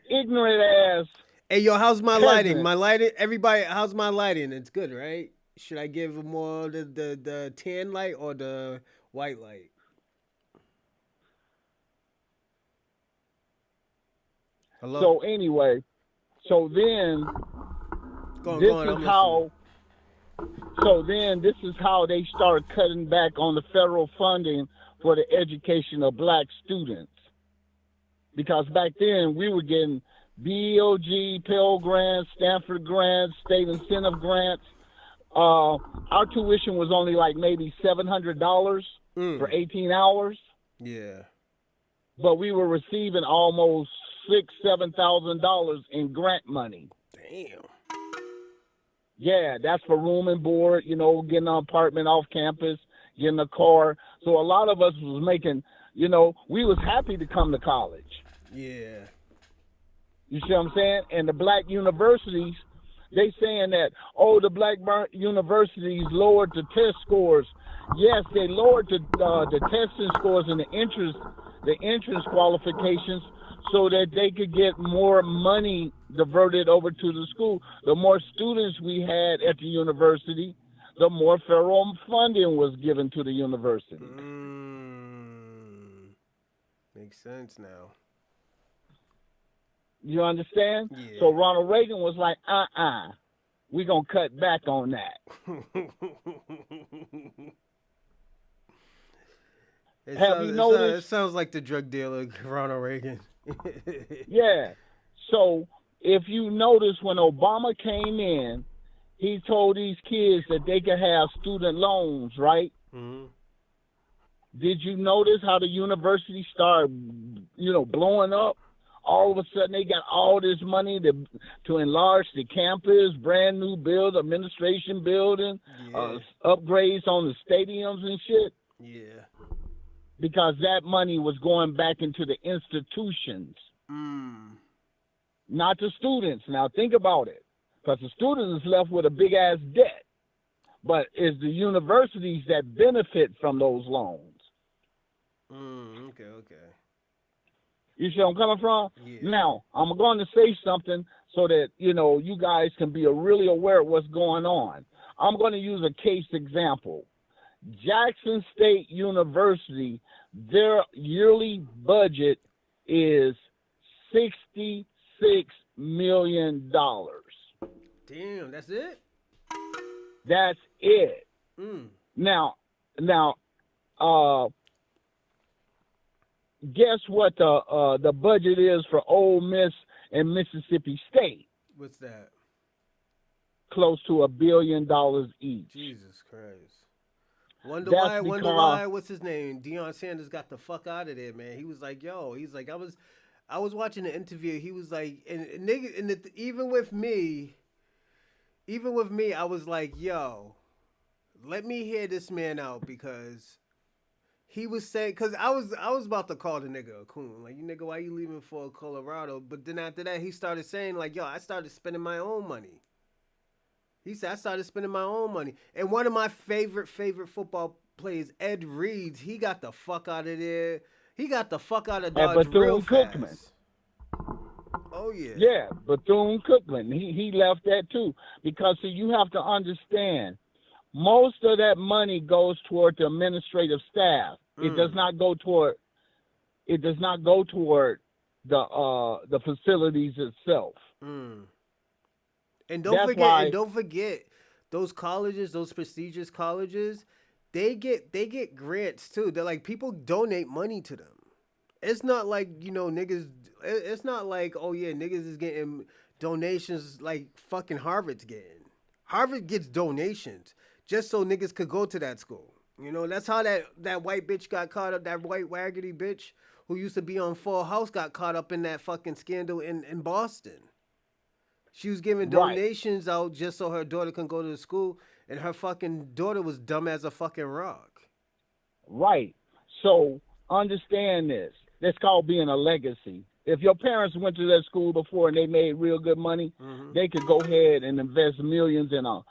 ignorant ass. Hey, yo, how's my peasant. lighting? My lighting, everybody, how's my lighting? It's good, right? Should I give him more the tan light or the white light? Hello? So anyway, so then this is how they start cutting back on the federal funding for the education of black students. Because back then we were getting BOG, Pell Grants, Stanford Grants, state incentive grants. Our tuition was only like maybe $700 for 18 hours. Yeah. But we were receiving almost $6,000-7,000 in grant money. Damn. Yeah, that's for room and board, you know, getting an apartment off campus, getting a car. So a lot of us was making, you know, we was happy to come to college. Yeah. You see what I'm saying? And the black universities, they saying that, oh, the black universities lowered the test scores. Yes, they lowered the testing scores and the entrance qualifications so that they could get more money diverted over to the school. The more students we had at the university, the more federal funding was given to the university. Makes sense now. You understand? Yeah. So Ronald Reagan was like, we're going to cut back on that. It sounds like the drug dealer, Ronald Reagan. Yeah. So if you notice when Obama came in, he told these kids that they could have student loans, right? Mm-hmm. Did you notice how the university started, blowing up? All of a sudden, they got all this money to enlarge the campus, brand new administration building, upgrades on the stadiums and shit. Yeah. Because that money was going back into the institutions, not the students. Now, think about it. Because the students is left with a big-ass debt. But it's the universities that benefit from those loans. Okay. You see where I'm coming from? Yeah. Now, I'm going to say something so that, you guys can be really aware of what's going on. I'm going to use a case example. Jackson State University, their yearly budget is $66 million. Damn, that's it? That's it. Now, guess what the budget is for Ole Miss and Mississippi State? What's that? Close to $1 billion each. Jesus Christ. Wonder why, what's his name? Deion Sanders got the fuck out of there, man. He was like, I I was watching the interview. He was like, and nigga, even with me, I was like, yo, let me hear this man out because he was saying, because I was about to call the nigga a coon, like, you nigga, why you leaving for Colorado? But then after that, he started saying like, yo, I started spending my own money. He said I started spending my own money, and one of my favorite football players, Ed Reed, he got the fuck out of there. He got the fuck out of And Dodge real Bethune-Cookman. fast. Oh yeah. Yeah, Bethune-Cookman. He left that too because see, you have to understand, most of that money goes toward the administrative staff. It does not go toward. It does not go toward the facilities itself. And That's why. don't forget, those colleges, those prestigious colleges, they get grants too. They're like, people donate money to them. It's not like, niggas. It's not like, oh yeah, niggas is getting donations like fucking Harvard's getting. Harvard gets donations just so niggas could go to that school. That's how that white bitch got caught up. That white waggedy bitch who used to be on Full House got caught up in that fucking scandal in Boston. She was giving donations out just so her daughter can go to the school, and her fucking daughter was dumb as a fucking rock. Right. So understand this. That's called being a legacy. If your parents went to that school before and they made real good money, they could go ahead and invest millions in a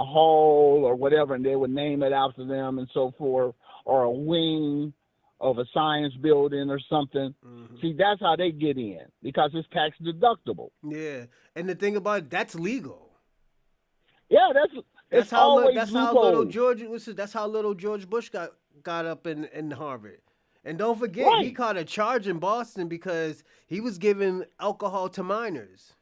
hall or whatever, and they would name it after them and so forth, or a wing of a science building or something. See, that's how they get in because it's tax deductible. Yeah, and the thing about it, that's legal. Yeah, that's how little George Bush got up in Harvard. And don't forget, he caught a charge in Boston because he was giving alcohol to minors.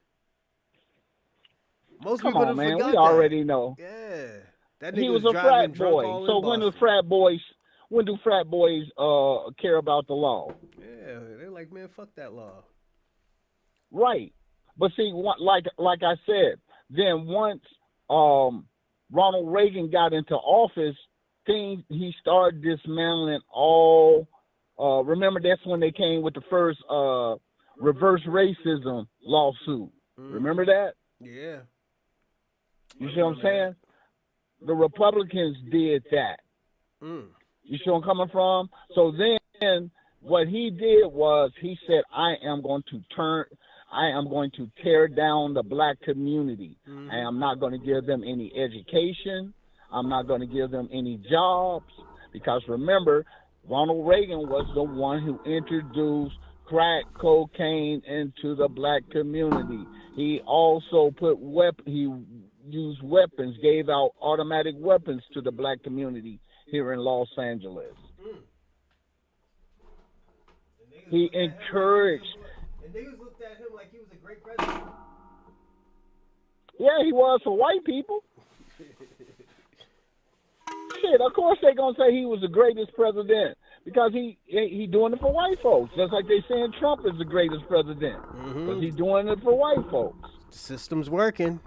Most people on, man. forgot We that. already know. Yeah, that nigga He was a frat boy. So when do frat boys care about the law? Yeah, they're like, man, fuck that law. Right, but see, like I said, then once Ronald Reagan got into office, he started dismantling all. Remember, that's when they came with the first reverse racism lawsuit. Remember that? Yeah. You see what I'm saying? The Republicans did that. You see where I'm coming from? So then what he did was he said, I am going to tear down the black community. I am not going to give them any education. I'm not going to give them any jobs. Because remember, Ronald Reagan was the one who introduced crack cocaine into the black community. He also he used weapons, gave out automatic weapons to the black community here in Los Angeles. He encouraged. And niggas looked at him like he was a great president. Yeah, he was for white people. Shit, of course they're gonna say he was the greatest president because he doing it for white folks. Just like they saying Trump is the greatest president because he's doing it for white folks. The system's working.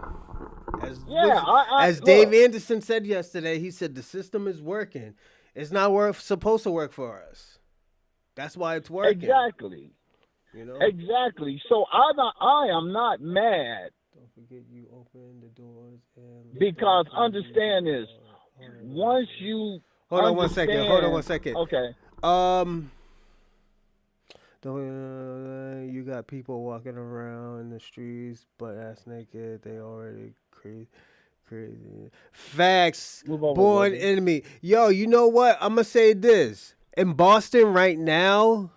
As Dave Anderson said yesterday, he said the system is working. It's not supposed to work for us. That's why it's working. Exactly. Exactly. So I am not mad. Don't forget you open the doors because understand this. Once you hold on one second. Okay. You got people walking around in the streets butt ass naked. They already crazy. Facts. Born enemy. Yo, you know what? I'm gonna say this. In Boston right now,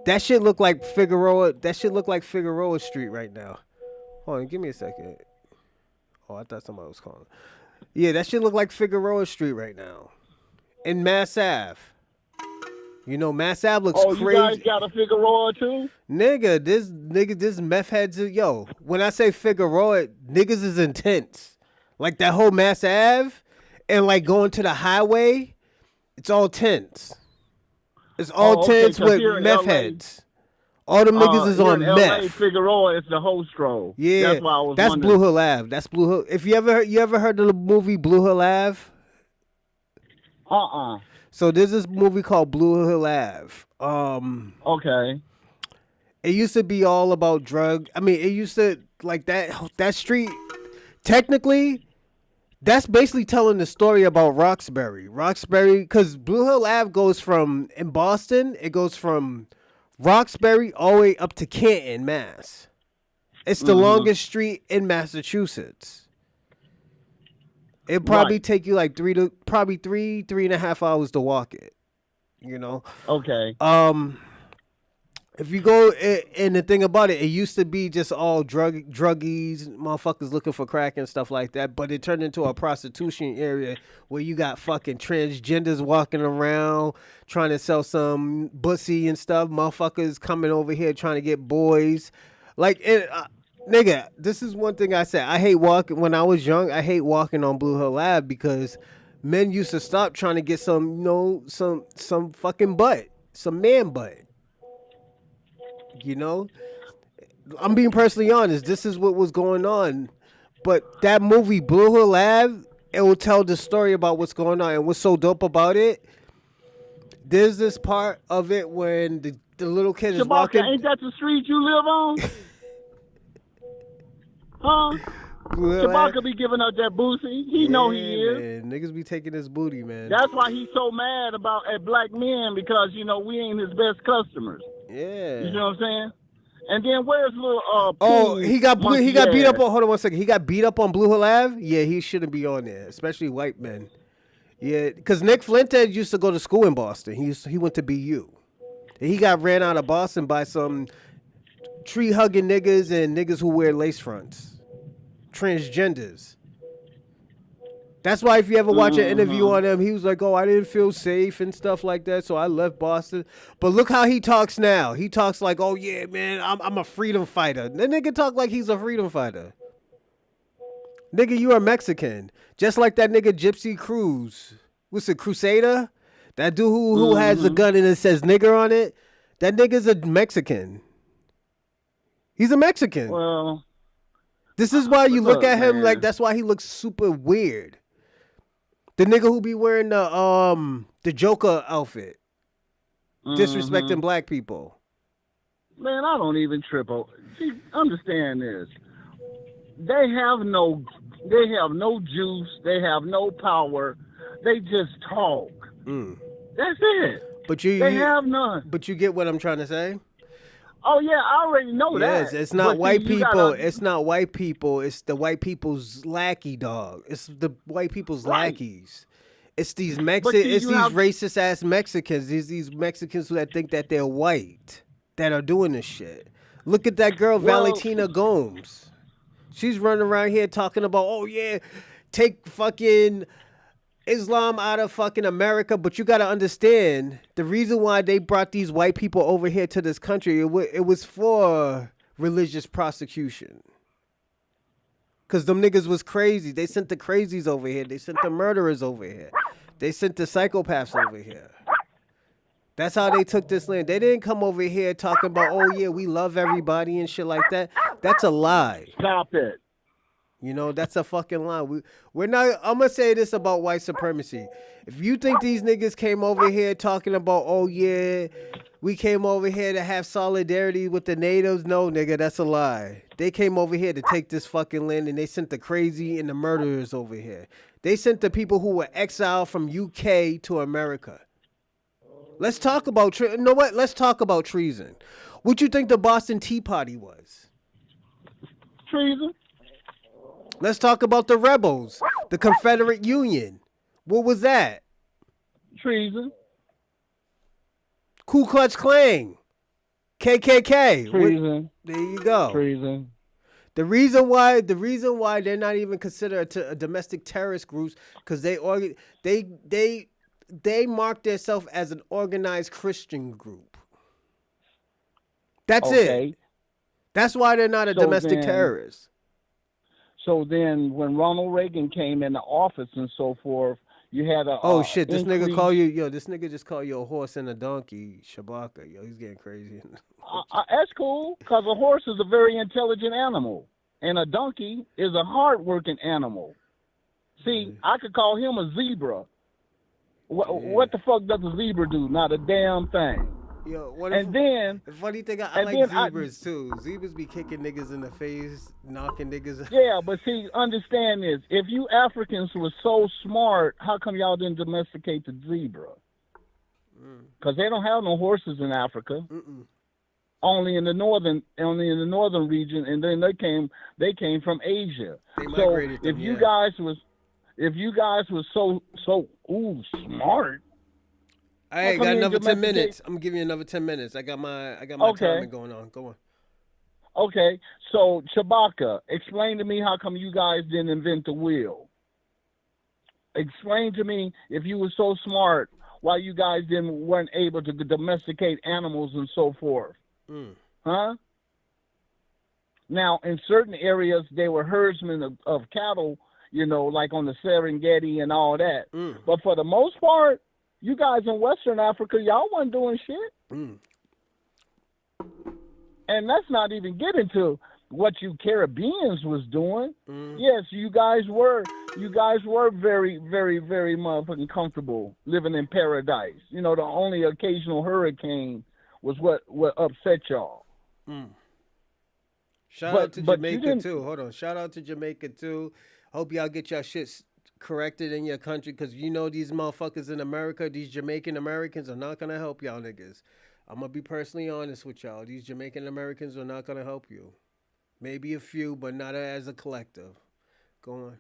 that shit look like Figueroa. That shit look like Figueroa Street right now. Hold on, give me a second. Oh, I thought somebody was calling. Yeah, that shit look like Figueroa Street right now. In Mass Ave. Mass Ave looks crazy. Oh, you guys got a Figueroa too? Nigga, this meth heads. Yo, when I say Figueroa, niggas is intense. Like that whole Mass Ave and like going to the highway, it's all tense. It's all tense with meth heads. All them niggas is on meth. LA, Figueroa is the host role. Yeah, that's why I was that's wondering. Blue Hill Ave. That's Blue Hill. If you ever heard of the movie Blue Hill Ave? So there's this movie called Blue Hill Ave. Okay. It used to be all about drug. I mean, it used to like that street. Technically, that's basically telling the story about Roxbury. Roxbury, because Blue Hill Ave goes from in Boston. It goes from Roxbury all the way up to Canton, Mass. It's the Mm-hmm. longest street in Massachusetts. It probably Right. take you like three and a half hours to walk it. You know, Okay. um, if you go and the thing about it, it used to be just all druggies, motherfuckers looking for crack and stuff like that. But it turned into a prostitution area where you got fucking transgenders walking around trying to sell some bussy and stuff. Motherfuckers coming over here trying to get boys. Like nigga, this is one thing I said. I hate walking when I was young. I hate walking on Blue Hill Ave because men used to stop trying to get some, some fucking butt, some man butt. You know, I'm being personally honest. This is what was going on. But that movie Blue Hill Ave, it will tell the story about what's going on. And what's so dope about it, there's this part of it when the little kid is Shabaka, walking. ain't that the street you live on? Huh? Blue Hill Ave. Shabaka be giving up that boosie. He know he Yeah, is. man. Niggas be taking this booty, man. That's why he's so mad about at black men because we ain't his best customers. Yeah. You know what I'm saying? And then where's little Oh, Ping he got monkey beat up ass? on. Hold on one second. He got beat up on Blue Hill Ave. Yeah, he shouldn't be on there, especially white men. Yeah, because Nick Flinthead used to go to school in Boston. He went to BU. And he got ran out of Boston by some tree hugging niggas and niggas who wear lace fronts, transgenders. That's why if you ever watch an interview on him, he was like, "Oh, I didn't feel safe and stuff like that, so I left Boston." But look how he talks now. He talks like, "Oh yeah, man, I'm a freedom fighter." The nigga talk like he's a freedom fighter. Nigga, you are Mexican, just like that nigga Gypsy Cruz. What's it, Crusader? That dude who has a gun and it says nigger on it. That nigga's a Mexican. He's a Mexican. Well, This is why you look look, at him man. like that's why he looks super weird. The nigga who be wearing the Joker outfit, disrespecting black people. Man, I don't even trip over. See, understand this. They have no juice. They have no power. They just talk. That's it. But They have none. But you get what I'm trying to say? Oh yeah, I already know Yes, that. it's not But white see, you people. gotta- It's not white people. It's the white people's lackey dog. It's the white people's Right. lackeys. It's these see, it's you these have- racist ass Mexicans. These Mexicans that think that they're white that are doing this shit. Look at that girl Well- Valentina Gomes. She's running around here talking about, oh yeah, take fucking Islam out of fucking America. But you got to understand the reason why they brought these white people over here to this country. It was for religious prosecution. Cause them niggas was crazy. They sent the crazies over here. They sent the murderers over here. They sent the psychopaths over here. That's how they took this land. They didn't come over here talking about, oh yeah, we love everybody and shit like that. That's a lie. Stop it. You know, that's a fucking lie. We're not. I'm gonna say this about white supremacy. If you think these niggas came over here talking about, oh yeah, we came over here to have solidarity with the natives, no, nigga, that's a lie. They came over here to take this fucking land, and they sent the crazy and the murderers over here. They sent the people who were exiled from UK to America. Let's talk about you know what? Let's talk about treason. What you think the Boston Tea Party was? Treason. Let's talk about the rebels, the Confederate Union. What was that? Treason. Ku Klux Klan, KKK. Treason. There you go. Treason. The reason why they're not even considered a domestic terrorist groups because they mark themselves as an organized Christian group. That's Okay. it. That's why they're not a So domestic then- terrorist. So then, when Ronald Reagan came into office and so forth, you had a Oh shit! This nigga increase- call you This nigga just called you a horse and a donkey, Shabaka. Yo, he's getting crazy. That's cool, because a horse is a very intelligent animal, and a donkey is a hard-working animal. See, I could call him a zebra. What the fuck does a zebra do? Not a damn thing. Yo, what if And then, the funny thing, I and like then zebras too. Zebras be kicking niggas in the face, knocking niggas. yeah, but see, understand this. If you Africans were so smart, how come y'all didn't domesticate the zebra? Because they don't have no horses in Africa. Mm-mm. Only in the northern region, and then they came from Asia. They So migrated them, if you yeah. guys was so smart, how I come got you didn't another 10 domesticate? minutes. I'm gonna give you another 10 minutes. I got my Okay, timing going on. Go on. okay. So Chewbacca, explain to me how come you guys didn't invent the wheel? Explain to me if you were so smart, why you guys weren't able to domesticate animals and so forth, Mm. huh? Now, in certain areas, they were herdsmen of cattle, like on the Serengeti and all that. Mm. But for the most part, you guys in Western Africa, y'all wasn't doing shit. Mm. And let's not even get into what you Caribbeans was doing. Mm. Yes, you guys were very, very, very motherfucking comfortable living in paradise. The only occasional hurricane was what upset y'all. Mm. Shout out to But you Jamaica didn't. too. Hold on. Shout out to Jamaica too. Hope y'all get your shit corrected in your country, because these motherfuckers in America, these Jamaican Americans, are not gonna help y'all niggas. I'm gonna be personally honest with y'all. These Jamaican Americans are not gonna help you. Maybe a few, but not as a collective. Go on.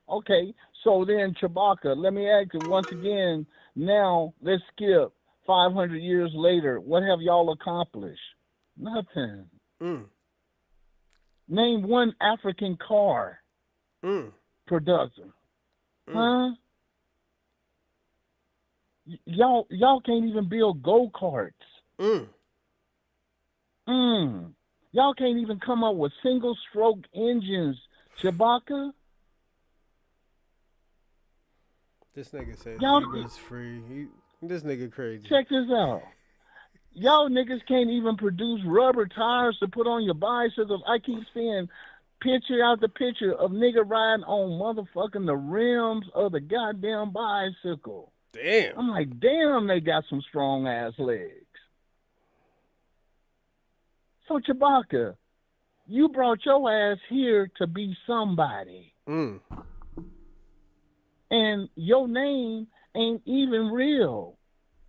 Okay, so then Chewbacca, let me ask you once again. Now let's skip 500 years later. What have y'all accomplished? Nothing. Mm. Name one African car Mm. production, Mm. huh? Y'all can't even build go-karts. Mm. Y'all can't even come up with single-stroke engines, Chewbacca. This nigga said Y'all zebra's free. This nigga crazy. check this out. Y'all niggas can't even produce rubber tires to put on your bicycles. I keep seeing picture after picture of nigga riding on motherfucking the rims of the goddamn bicycle. Damn. I'm like, damn, they got some strong ass legs. So Chewbacca, you brought your ass here to be somebody. Mm. And your name ain't even real.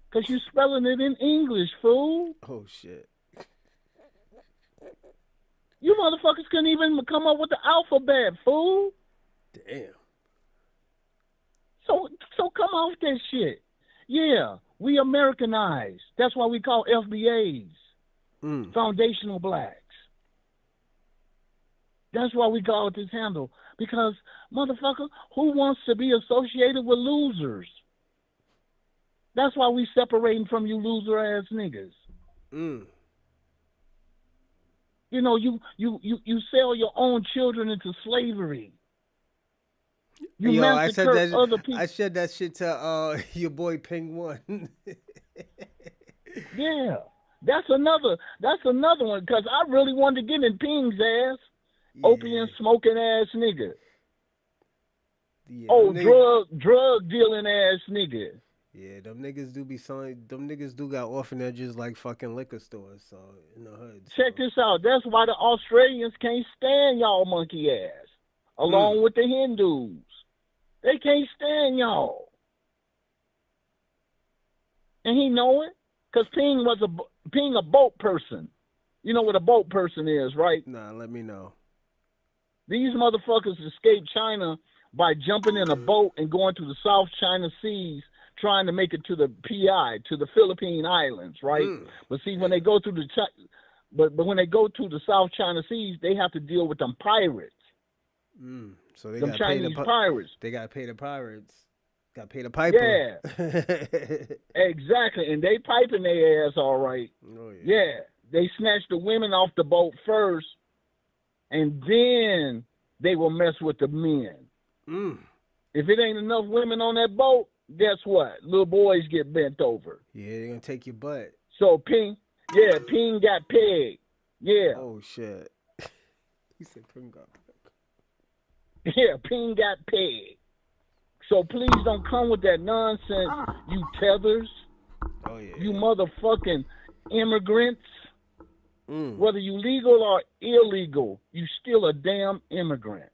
Because you spelling it in English, fool. Oh shit. You motherfuckers couldn't even come up with the alphabet, fool. Damn. So come off that shit. Yeah, we Americanized. That's why we call FBAs foundational blacks. That's why we call it this handle. Because, motherfucker, who wants to be associated with losers? That's why we separating from you loser ass niggas. Mm. You sell your own children into slavery. You Yo, massacre other people. I said that shit to your boy Ping One. Yeah, that's another one. Because I really wanted to get in Ping's ass, opium smoking ass nigga. Yeah, Oh, drug dealing ass nigga. Yeah, them niggas do be selling. Them niggas do got orphanages like fucking liquor stores. So in the hood. Check this out. That's why the Australians can't stand y'all monkey ass, along with the Hindus. They can't stand y'all, and he know it, cause Ping a boat person. You know what a boat person is, right? Nah, let me know. These motherfuckers escaped China by jumping in a boat and going to the South China Seas, trying to make it to the PI, to the Philippine Islands, right? But see, when they go through but when they go to the South China Seas, they have to deal with them pirates. So they got Chinese pirates. They got to pay the pirates. Got to pay the piper. Yeah, exactly. And they piping their ass all right. Oh, yeah, they snatch the women off the boat first, and then they will mess with the men. If it ain't enough women on that boat, guess what? Little boys get bent over. Yeah, they're going to take your butt. So Ping got pegged. Yeah. Oh, shit. He said Ping got pegged. Yeah, Ping got pegged. So please don't come with that nonsense, you tethers. Oh yeah. You motherfucking immigrants. Mm. Whether you legal or illegal, you still a damn immigrant.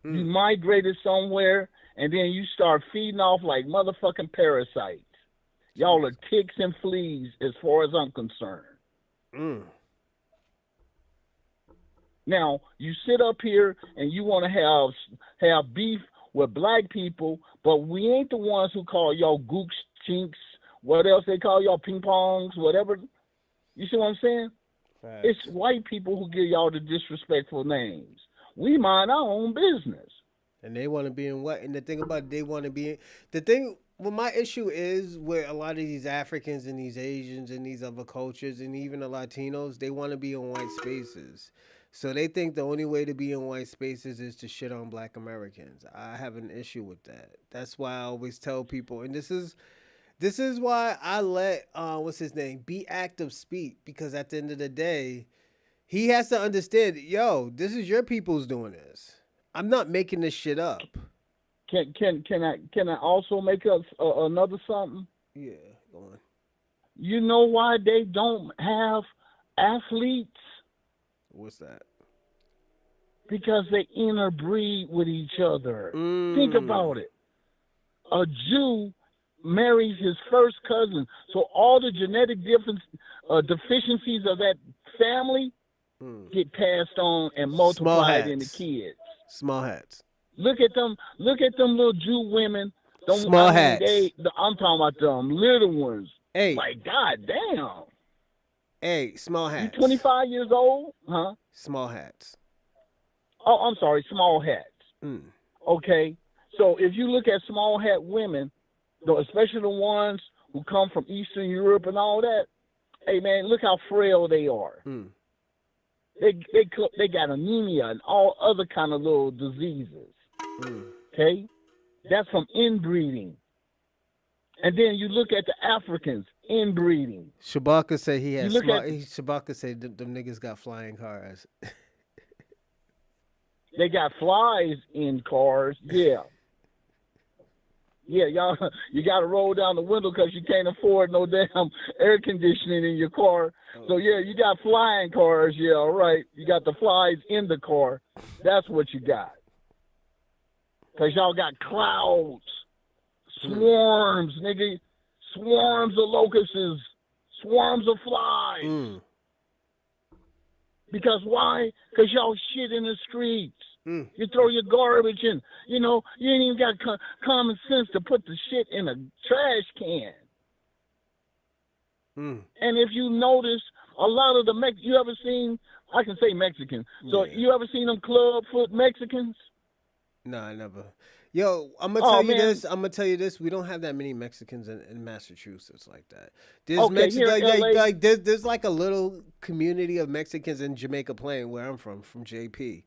You migrated somewhere, and then you start feeding off like motherfucking parasites. Y'all are ticks and fleas as far as I'm concerned. Mm. Now, you sit up here and you want to have beef with black people, but we ain't the ones who call y'all gooks, chinks, what else they call y'all, ping pongs, whatever. You see what I'm saying? Facts. It's white people who give y'all the disrespectful names. We mind our own business. And they want to be in what? And the thing about it, they want to be in, the thing. Well, my issue is with a lot of these Africans and these Asians and these other cultures and even the Latinos, they want to be in white spaces. So they think the only way to be in white spaces is to shit on black Americans. I have an issue with that. That's why I always tell people, and this is why I let what's his name be active speak, because at the end of the day, he has to understand, yo, this is your people's doing this. I'm not making this shit up. Can I also make us another something? Yeah, go on. You know why they don't have athletes? What's that? Because they interbreed with each other. Think about it. A Jew marries his first cousin, so all the genetic deficiencies of that family get passed on and multiplied into kids. Small hats. Look at them little Jew women. Small hats. I'm talking about them little ones. Hey. Like, goddamn. Hey, small hats. You 25 years old? Huh? Small hats. Oh, I'm sorry, small hats. Okay. So if you look at small hat women, especially the ones who come from Eastern Europe and all that, hey man, look how frail they are. They got anemia and all other kind of little diseases. Okay, that's from inbreeding. And then you look at the Africans, inbreeding. Shabaka said he has Shabaka said them niggas got flying cars. They got flies in cars, yeah. Yeah, y'all, you got to roll down the window because you can't afford no damn air conditioning in your car. So, yeah, you got flying cars, yeah, all right. You got the flies in the car. That's what you got. Because y'all got clouds, swarms, nigga, swarms of locusts, swarms of flies. Because why? Because y'all shit in the streets. You throw your garbage in. You know, you ain't even got common sense to put the shit in a trash can. And if you notice, a lot of you ever seen, I can say Mexican. So you ever seen them clubfoot Mexicans? No, I never. Yo, I'm gonna tell you this. I'm gonna tell you this. We don't have that many Mexicans in Massachusetts like that. There's there's like a little community of Mexicans in Jamaica Plain where I'm from JP.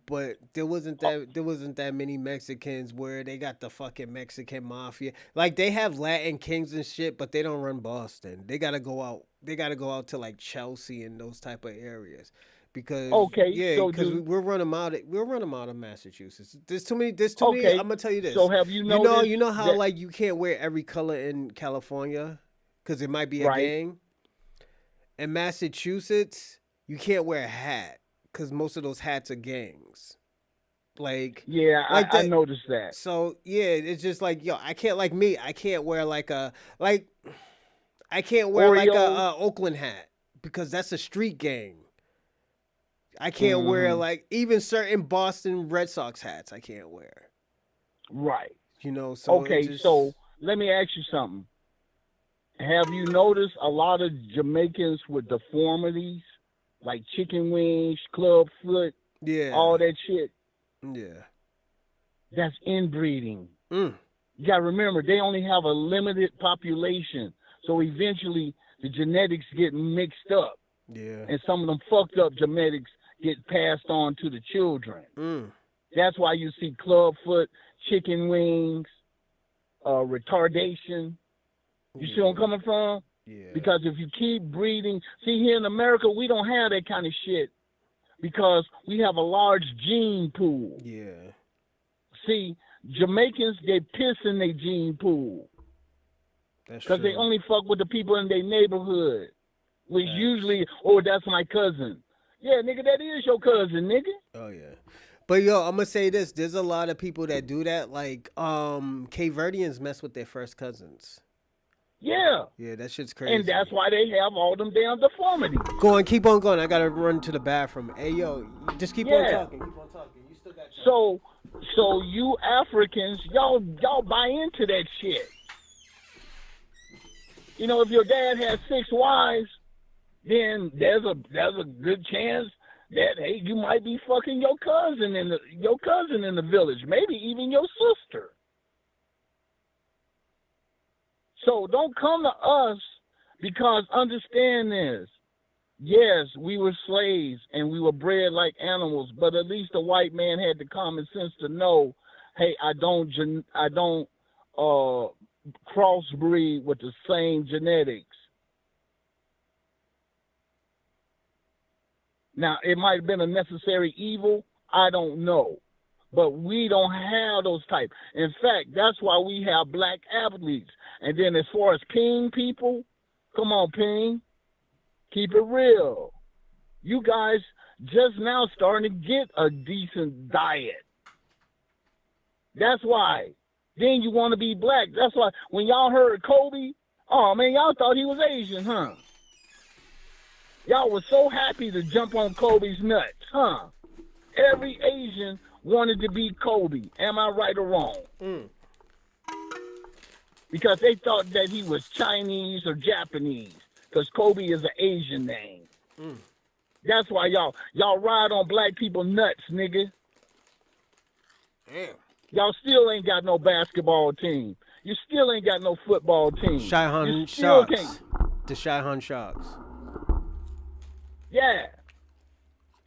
But there wasn't that many Mexicans where they got the fucking Mexican mafia. Like they have Latin kings and shit, but they don't run Boston. They gotta go out. They gotta go out to like Chelsea and those type of areas. Because we'll run them out. We'll run them out of Massachusetts. There's too many. I'm gonna tell you this. So have you noticed? You know how like you can't wear every color in California because it might be a gang. In Massachusetts, you can't wear a hat because most of those hats are gangs. Like I noticed that. So it's just like I can't I can't wear I can't wear like a Oakland hat because that's a street gang. I can't wear like even certain Boston Red Sox hats. I can't wear. Right. You know. So so let me ask you something. Have you noticed a lot of Jamaicans with deformities, like chicken wings, club foot, all that shit? Yeah. That's inbreeding. You got to remember, they only have a limited population, so eventually the genetics get mixed up. Yeah. And some of them fucked up genetics get passed on to the children. That's why you see clubfoot, chicken wings, retardation. You see where I'm coming from? Yeah. Because if you keep breeding, see here in America, we don't have that kind of shit because we have a large gene pool. 'See, Jamaicans, they piss in their gene pool. That's because they true. only fuck with the people in their neighborhood, which Facts. usually, oh, that's my cousin. Yeah, nigga, that is your cousin, nigga. Oh yeah. But yo, I'm gonna say this. There's a lot of people that do that. Like, Cape Verdeans mess with their first cousins. Yeah, Yeah, that shit's and crazy. that's why they have all them damn deformities. Go on, keep on going. I gotta run to the bathroom. Hey yo, just keep on Yeah. talking. Keep on talking. You still got time. So you Africans, y'all buy into that shit. You know, if your dad has 6 wives, then there's a good chance that hey, you might be fucking your cousin in the village, maybe even your sister. So don't come to us because understand this. Yes, we were slaves and we were bred like animals, but at least the white man had the common sense to know, hey, I don't crossbreed with the same genetics. Now, it might have been a necessary evil. I don't know. But we don't have those type. In fact, that's why we have black athletes. And then as far as Ping people, come on, Ping, keep it real. You guys just now starting to get a decent diet. That's why. Then you want to be black. That's why when y'all heard Kobe, oh, man, y'all thought he was Asian, huh? Y'all was so happy to jump on Kobe's nuts, huh? Every Asian wanted to be Kobe. Am I right or wrong? Because they thought that he was Chinese or Japanese. Because Kobe is an Asian name. That's why y'all ride on black people nuts, nigga. Damn. Y'all still ain't got no basketball team. You still ain't got no football team. Shyhan You still Sharks. can't. The Shyhan Sharks. Yeah.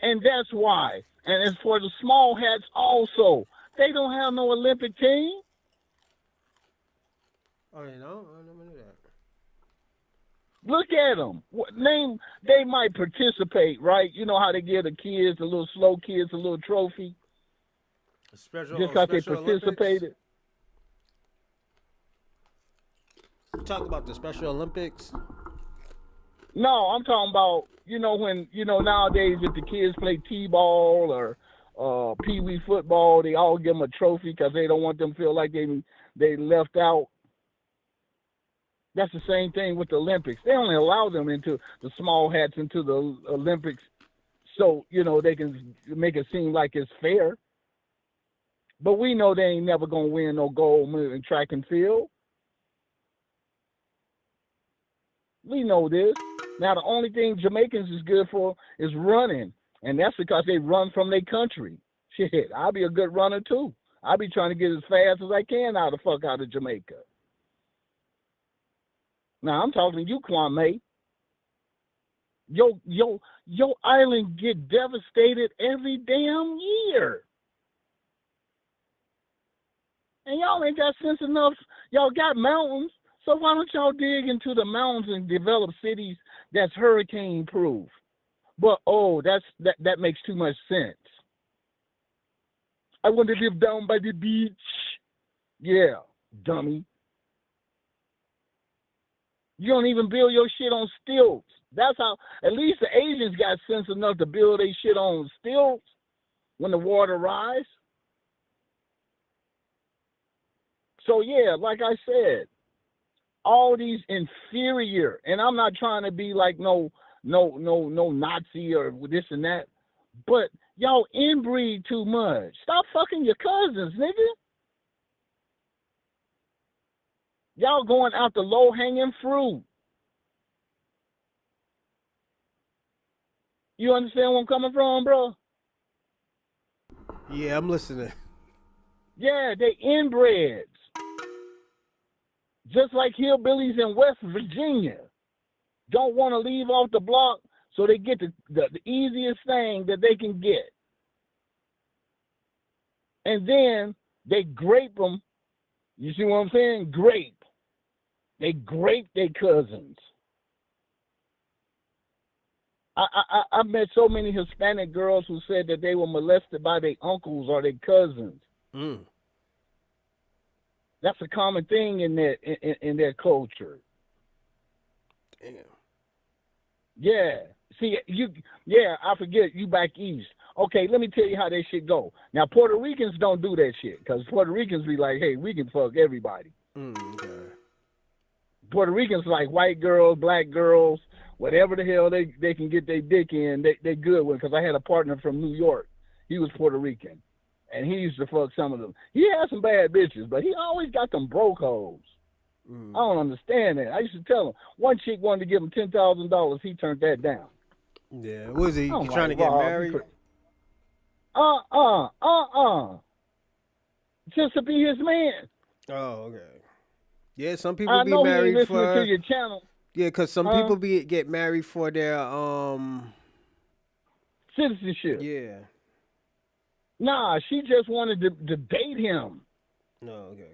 And that's why. And as for the small hats also, they don't have no Olympic team. Oh, you know? I never knew that. Look at them. They might participate, right? You know how they give the kids, the little slow kids, a little trophy Special, just because they Special Olympics? participated. You talk about the Special Olympics? No, I'm talking about, when, nowadays if the kids play T-ball or pee-wee football, they all give them a trophy because they don't want them to feel like they left out. That's the same thing with the Olympics. They only allow them into the small hats into the Olympics so, they can make it seem like it's fair. But we know they ain't never going to win no gold in track and field. We know this. Now, the only thing Jamaicans is good for is running, and that's because they run from their country. Shit, I'll be a good runner, too. I'll be trying to get as fast as I can out of Jamaica. Now, I'm talking to you, Kwame. Your island get devastated every damn year. And y'all ain't got sense enough. Y'all got mountains. So why don't y'all dig into the mountains and develop cities that's hurricane proof? But that makes too much sense. I want to live down by the beach. Yeah, dummy. You don't even build your shit on stilts. That's how, at least the Asians got sense enough to build their shit on stilts when the water rise. So yeah, like I said, all these inferior, and I'm not trying to be like no Nazi or this and that, but y'all inbreed too much. Stop fucking your cousins, nigga. Y'all going out the low-hanging fruit. You understand where I'm coming from, bro? Yeah, I'm listening. Yeah, they inbreds. Just like hillbillies in West Virginia. Don't want to leave off the block, so they get the easiest thing that they can get. And then they grape them. You see what I'm saying? Grape. They grape their cousins. I've met so many Hispanic girls who said that they were molested by their uncles or their cousins. That's a common thing in their culture. Damn. Yeah. See, yeah, I forget you back east. Okay, let me tell you how that shit go. Now, Puerto Ricans don't do that shit because Puerto Ricans be like, hey, we can fuck everybody. Okay. Puerto Ricans like white girls, black girls, whatever the hell they can get their dick in, they good with. Because I had a partner from New York. He was Puerto Rican, and he used to fuck some of them. He had some bad bitches, but he always got them broke hoes. I don't understand that. I used to tell him one chick wanted to give him $10,000. He turned that down. Yeah. Was he I'm trying to like, get Rob, married? Just to be his man. Oh, okay. Yeah, some people I be know he ain't married listening to for. your channel. Yeah, because some people get married for their Citizenship. Yeah. Nah, she just wanted to date him. No, okay.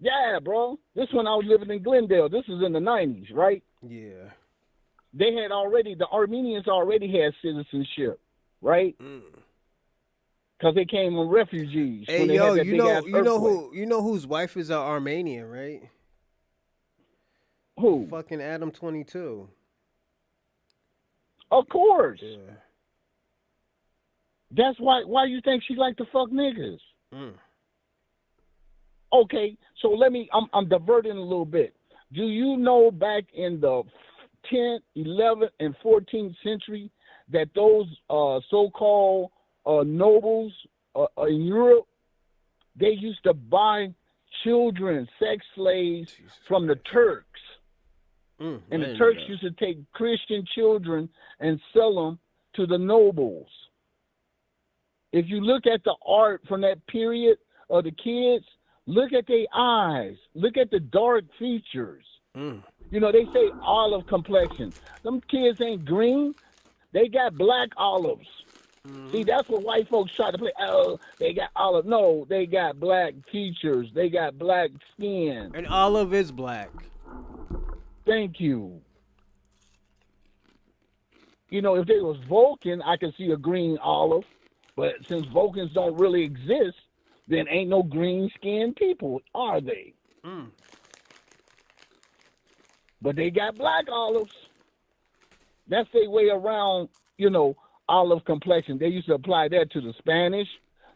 Yeah, bro. This when I was living in Glendale. This was in the 90s, right? Yeah. The Armenians already had citizenship, right? Because they came as refugees Hey, when they yo, had that big ass earthquake. you know whose wife is Armenian, right? Who? Fucking Adam 22. Of course. Yeah. That's why you think she like to fuck niggas. Okay, so I'm diverting a little bit. Do you know back in the 10th, 11th, and 14th century that those so-called nobles in Europe, they used to buy children, sex slaves from the Turks. And the Turks used to take Christian children and sell them to the nobles. If you look at the art from that period of the kids, look at their eyes. Look at the dark features. You know, they say olive complexion. Them kids ain't green. They got black olives. See, that's what white folks try to play. Oh, they got olive. No, they got black features. They got black skin. And olive is black. Thank you. You know, if they was Vulcan, I could see a green olive. But since Vulcans don't really exist, then ain't no green-skinned people, are they? But they got black olives. That's their way around, you know, olive complexion. They used to apply that to the Spanish,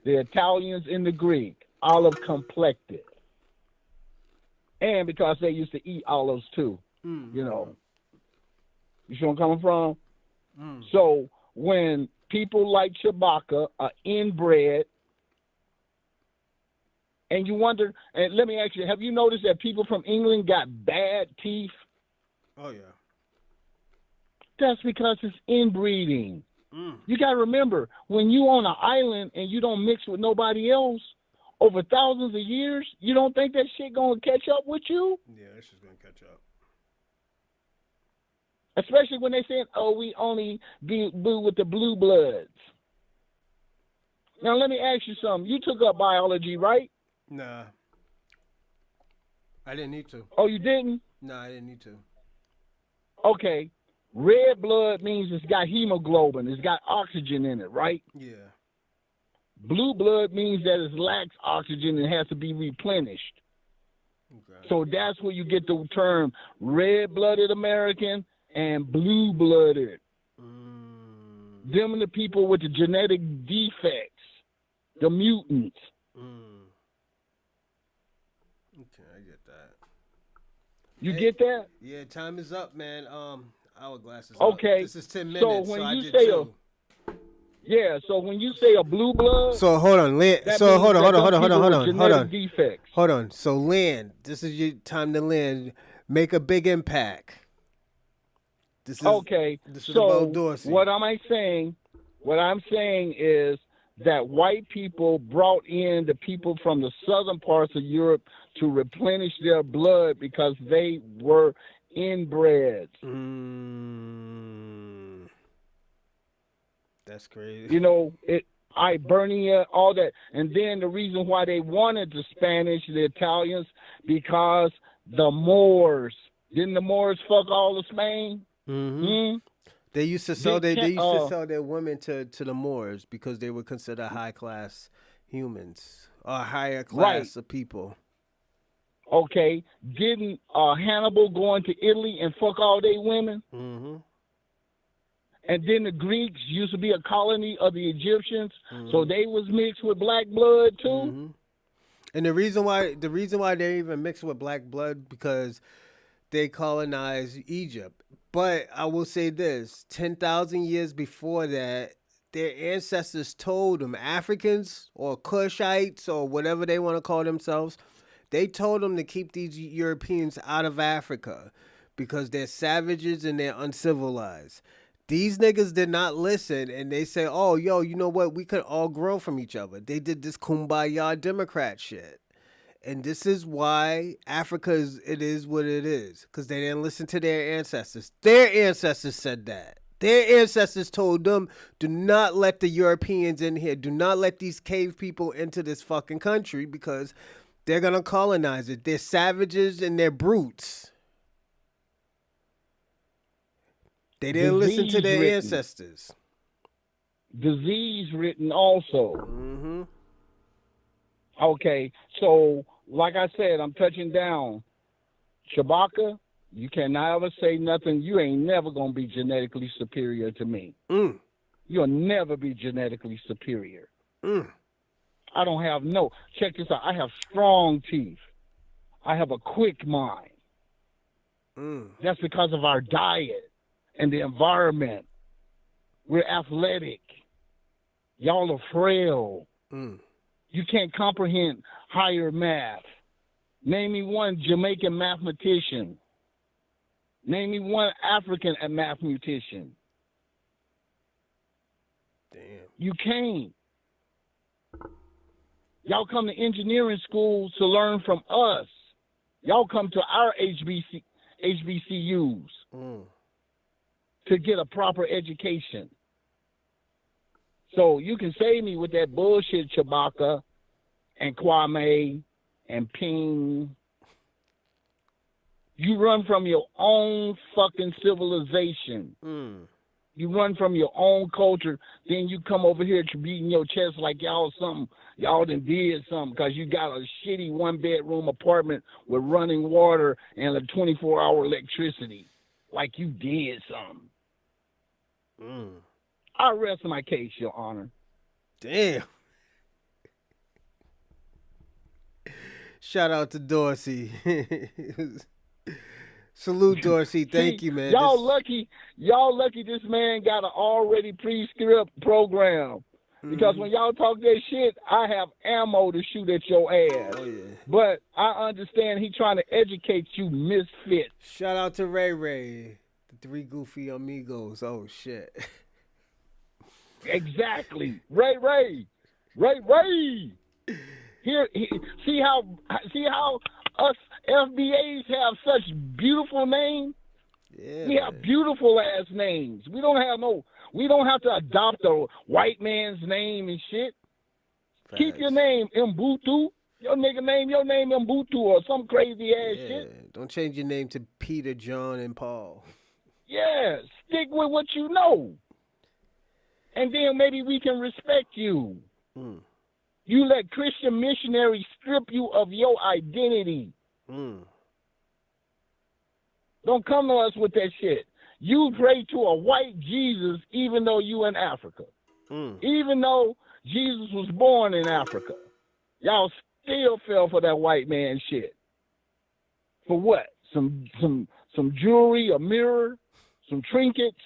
the Italians, and the Greek. Olive complected. And because they used to eat olives too, you know. You see where I'm coming from? So when people like Chewbacca are inbred, and you wonder, and let me ask you, have you noticed that people from England got bad teeth? Oh, yeah. That's because it's inbreeding. You got to remember, when you on an island and you don't mix with nobody else over thousands of years, you don't think that shit going to catch up with you? Yeah, this is going to catch up. Especially when they saying, oh, we only be with the blue bloods. Now, let me ask you something. You took up biology, right? Nah. I didn't need to. Oh, you didn't? No, I didn't need to. Okay. Red blood means it's got hemoglobin. It's got oxygen in it, right? Yeah. Blue blood means that it lacks oxygen and has to be replenished. Okay. So that's where you get the term red-blooded American and blue-blooded. Them are the people with the genetic defects, the mutants. Okay, I get that. You get that? Yeah, time is up, man. Hourglass is okay. Up. This is 10 minutes, so when you say two. So when you say a blue blood, so hold on, Land. So hold on. So Land, this is your time to land. Make a big impact. This is okay. This is so about Dorsey. What I'm saying is that white people brought in the people from the southern parts of Europe to replenish their blood because they were inbred. That's crazy. You know, Ibernia, all that. And then the reason why they wanted the Spanish, the Italians, because the Moors. Didn't the Moors fuck all of Spain? They used to sell sell their women to the Moors because they were considered high class humans. a higher Right. class of people. Okay. Didn't Hannibal go into Italy and fuck all they women? Mm-hmm. And then the Greeks used to be a colony of the Egyptians, so Mm-hmm. they was mixed with black blood too. Mm-hmm. And the reason why they even mixed with black blood because they colonized Egypt. But I will say this: 10,000 years before that, their ancestors told them, Africans or Kushites or whatever they want to call themselves, they told them to keep these Europeans out of Africa because they're savages and they're uncivilized. These niggas did not listen and they say, oh, yo, you know what? We could all grow from each other. They did this kumbaya Democrat shit. And this is why Africa is what it is. Because they didn't listen to their ancestors. Their ancestors said that. Their ancestors told them, do not let the Europeans in here. Do not let these cave people into this fucking country because they're going to colonize it. They're savages and they're brutes. They didn't listen to Disease their written. ancestors. Disease written also. Mm-hmm. Okay, so like I said, I'm touching down. Chewbacca, you cannot ever say nothing. You ain't never gonna be genetically superior to me. Mm. You'll never be genetically superior. Mm. I don't have no. Check this out. I have strong teeth. I have a quick mind. Mm. That's because of our diet and the environment. We're athletic. Y'all are frail. Mm. You can't comprehend higher math. Name me one Jamaican mathematician. Name me one African mathematician. Damn. You can't. Y'all come to engineering school to learn from us. Y'all come to our HBCUs to get a proper education. So you can save me with that bullshit, Chewbacca and Kwame and Ping. You run from your own fucking civilization. Mm. You run from your own culture. Then you come over here to beating your chest like y'all something. Y'all done did something because you got a shitty one-bedroom apartment with running water and a 24-hour electricity. Like you did something. Mm. I rest my case, Your Honor. Damn. Shout out to Dorsey. Salute, Dorsey. Thank you, man. Y'all lucky this man got an already pre-script program. Because when y'all talk that shit, I have ammo to shoot at your ass. Oh, yeah. But I understand he trying to educate you misfit. Shout out to Ray Ray. The three goofy amigos. Oh, shit. Exactly. Ray. Here, see how us FBAs have such beautiful names? Yeah, We have beautiful ass names. We don't have to adopt a white man's name and shit. Facts. Keep your name Mbutu. Your name Mbutu or some crazy ass shit. Don't change your name to Peter, John, and Paul. Yeah, stick with what you know. And then maybe we can respect you. Mm. You let Christian missionaries strip you of your identity. Mm. Don't come to us with that shit. You pray to a white Jesus even though you in Africa. Mm. Even though Jesus was born in Africa. Y'all still fell for that white man shit. For what? Some jewelry, a mirror, some trinkets,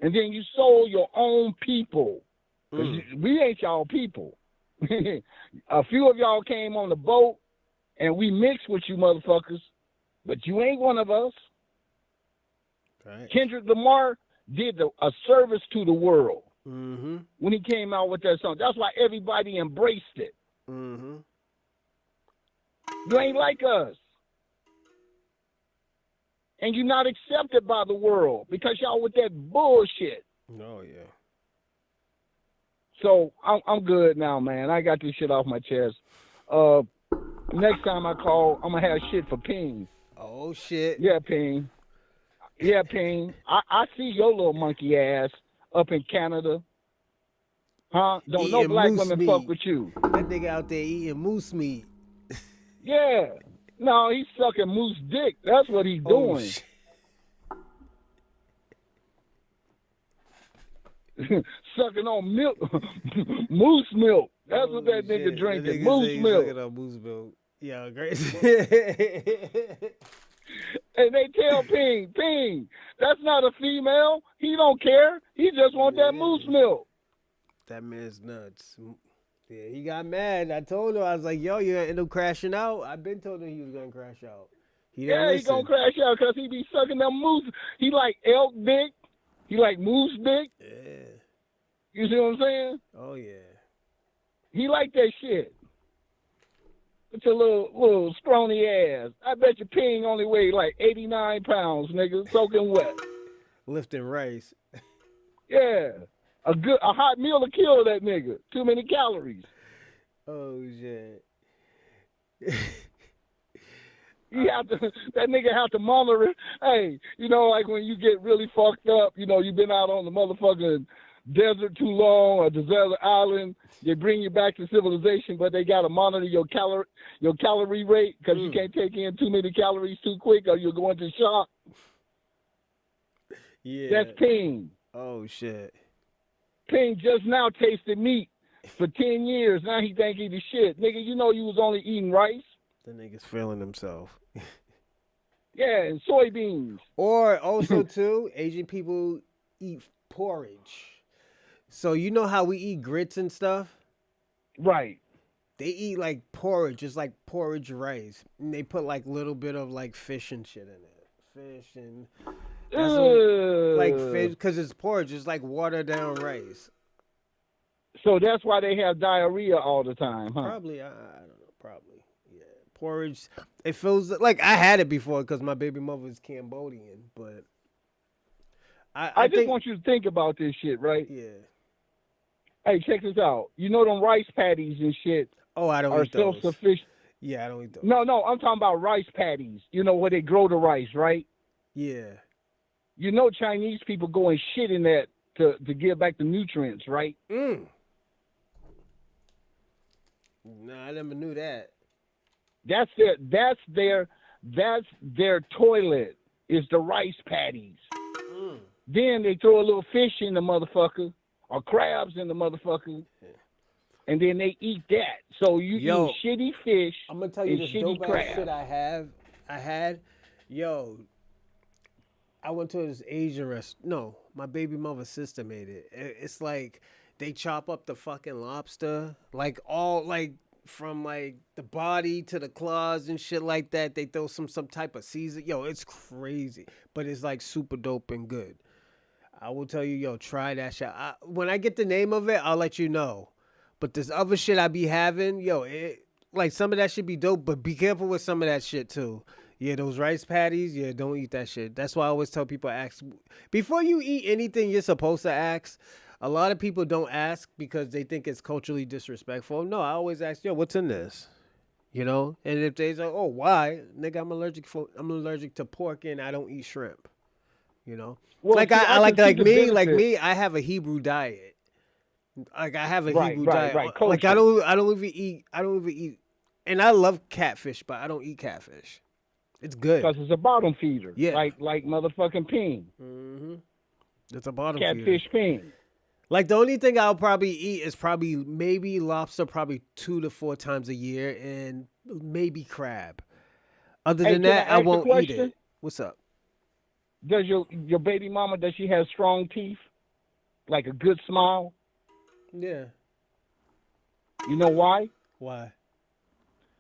and then you sold your own people. We ain't y'all people. A few of y'all came on the boat, and we mixed with you motherfuckers, but you ain't one of us. Right. Kendrick Lamar did a service to the world when he came out with that song. That's why everybody embraced it. Mm-hmm. You ain't like us. And you're not accepted by the world because y'all with that bullshit. Oh, yeah. So I'm good now, man. I got this shit off my chest. Next time I call, I'm going to have shit for Ping. Oh, shit. Yeah, Ping. I see your little monkey ass up in Canada. Huh? Don't no Eating black moose women fuck meat. with you. That nigga out there eating moose meat. Yeah. No, he's sucking moose dick. That's what he's Oh doing. shit. Sucking on milk, moose milk. That's what that nigga Shit. That drinking, nigga moose say he's milk. sucking on moose milk. Yeah, crazy. And they tell Ping, that's not a female. He don't care. He just want that moose milk. That man's nuts. Yeah, he got mad. I told him, I was like, yo, you're gonna end up crashing out. I've been told him he was gonna crash out. He didn't Yeah, he listen. gonna crash out because he be sucking them moose. He like elk dick. He like moose dick. Yeah. You see what I'm saying? Oh yeah. He like that shit. It's a little scrawny ass. I bet you Ping only weighed like 89 pounds, nigga, soaking wet. Lifting rice. Yeah. A hot meal to kill that nigga. Too many calories. Oh shit. That nigga have to monitor it. Hey, you know, like when you get really fucked up, you know, you've been out on the motherfucking desert too long or desert island, they bring you back to civilization, but they got to monitor your calorie rate because you can't take in too many calories too quick or you'll go into shock. Yeah. That's Ping. Oh shit. Ping just now tasted meat for 10 years. Now he think he the shit. Nigga, you know you was only eating rice. The nigga's feeling himself. Yeah, and soybeans. Or also too, Asian people eat porridge. So you know how we eat grits and stuff? Right. They eat like porridge, it's like porridge rice. And they put like little bit of like fish and shit in it. Fish and that's like fish because it's porridge. It's like watered down rice. So that's why they have diarrhea all the time, huh? Probably, I don't know. Probably, yeah. Porridge. It feels like I had it before because my baby mother is Cambodian, but I just want you to think about this shit, right? Yeah. Hey, check this out. You know them rice patties and shit. Oh, I don't are eat those. self-sufficient. Yeah, I don't eat those. No, I'm talking about rice patties. You know where they grow the rice, right? Yeah. You know Chinese people go and shit in that to give back the nutrients, right? No, I never knew that. That's their toilet is the rice patties. Then they throw a little fish in the motherfucker or crabs in the motherfucker, and then they eat that. So you eat shitty fish. I'm gonna tell you and this shitty dope crab. ass shit I had. Yo, I went to this Asian restaurant. No, my baby mother's sister made it. It's like they chop up the fucking lobster, like all like from like the body to the claws and shit like that. They throw some type of season. Yo, it's crazy, but it's like super dope and good. I will tell you, yo, try that shit. When I get the name of it, I'll let you know. But this other shit I be having, yo, like some of that shit be dope, but be careful with some of that shit too. Yeah, those rice patties, yeah, don't eat that shit. That's why I always tell people ask before you eat anything you're supposed to ask. A lot of people don't ask because they think it's culturally disrespectful. No, I always ask, yo, what's in this? You know? And if they say, oh, why? Nigga, I'm allergic to pork and I don't eat shrimp. You know? Well, like see, I like benefit. me, I have a Hebrew diet. Like I have a Hebrew diet. Right. Like I don't even eat and I love catfish, but I don't eat catfish. It's good. Because it's a bottom feeder. Yeah. Like motherfucking Ping. Mm-hmm. It's a bottom feeder. Catfish Ping. Like the only thing I'll probably eat is probably maybe lobster 2 to 4 times a year and maybe crab. Other than that, I won't eat it. What's up? Does your baby mama, does she have strong teeth? Like a good smile? Yeah. You know why? Why?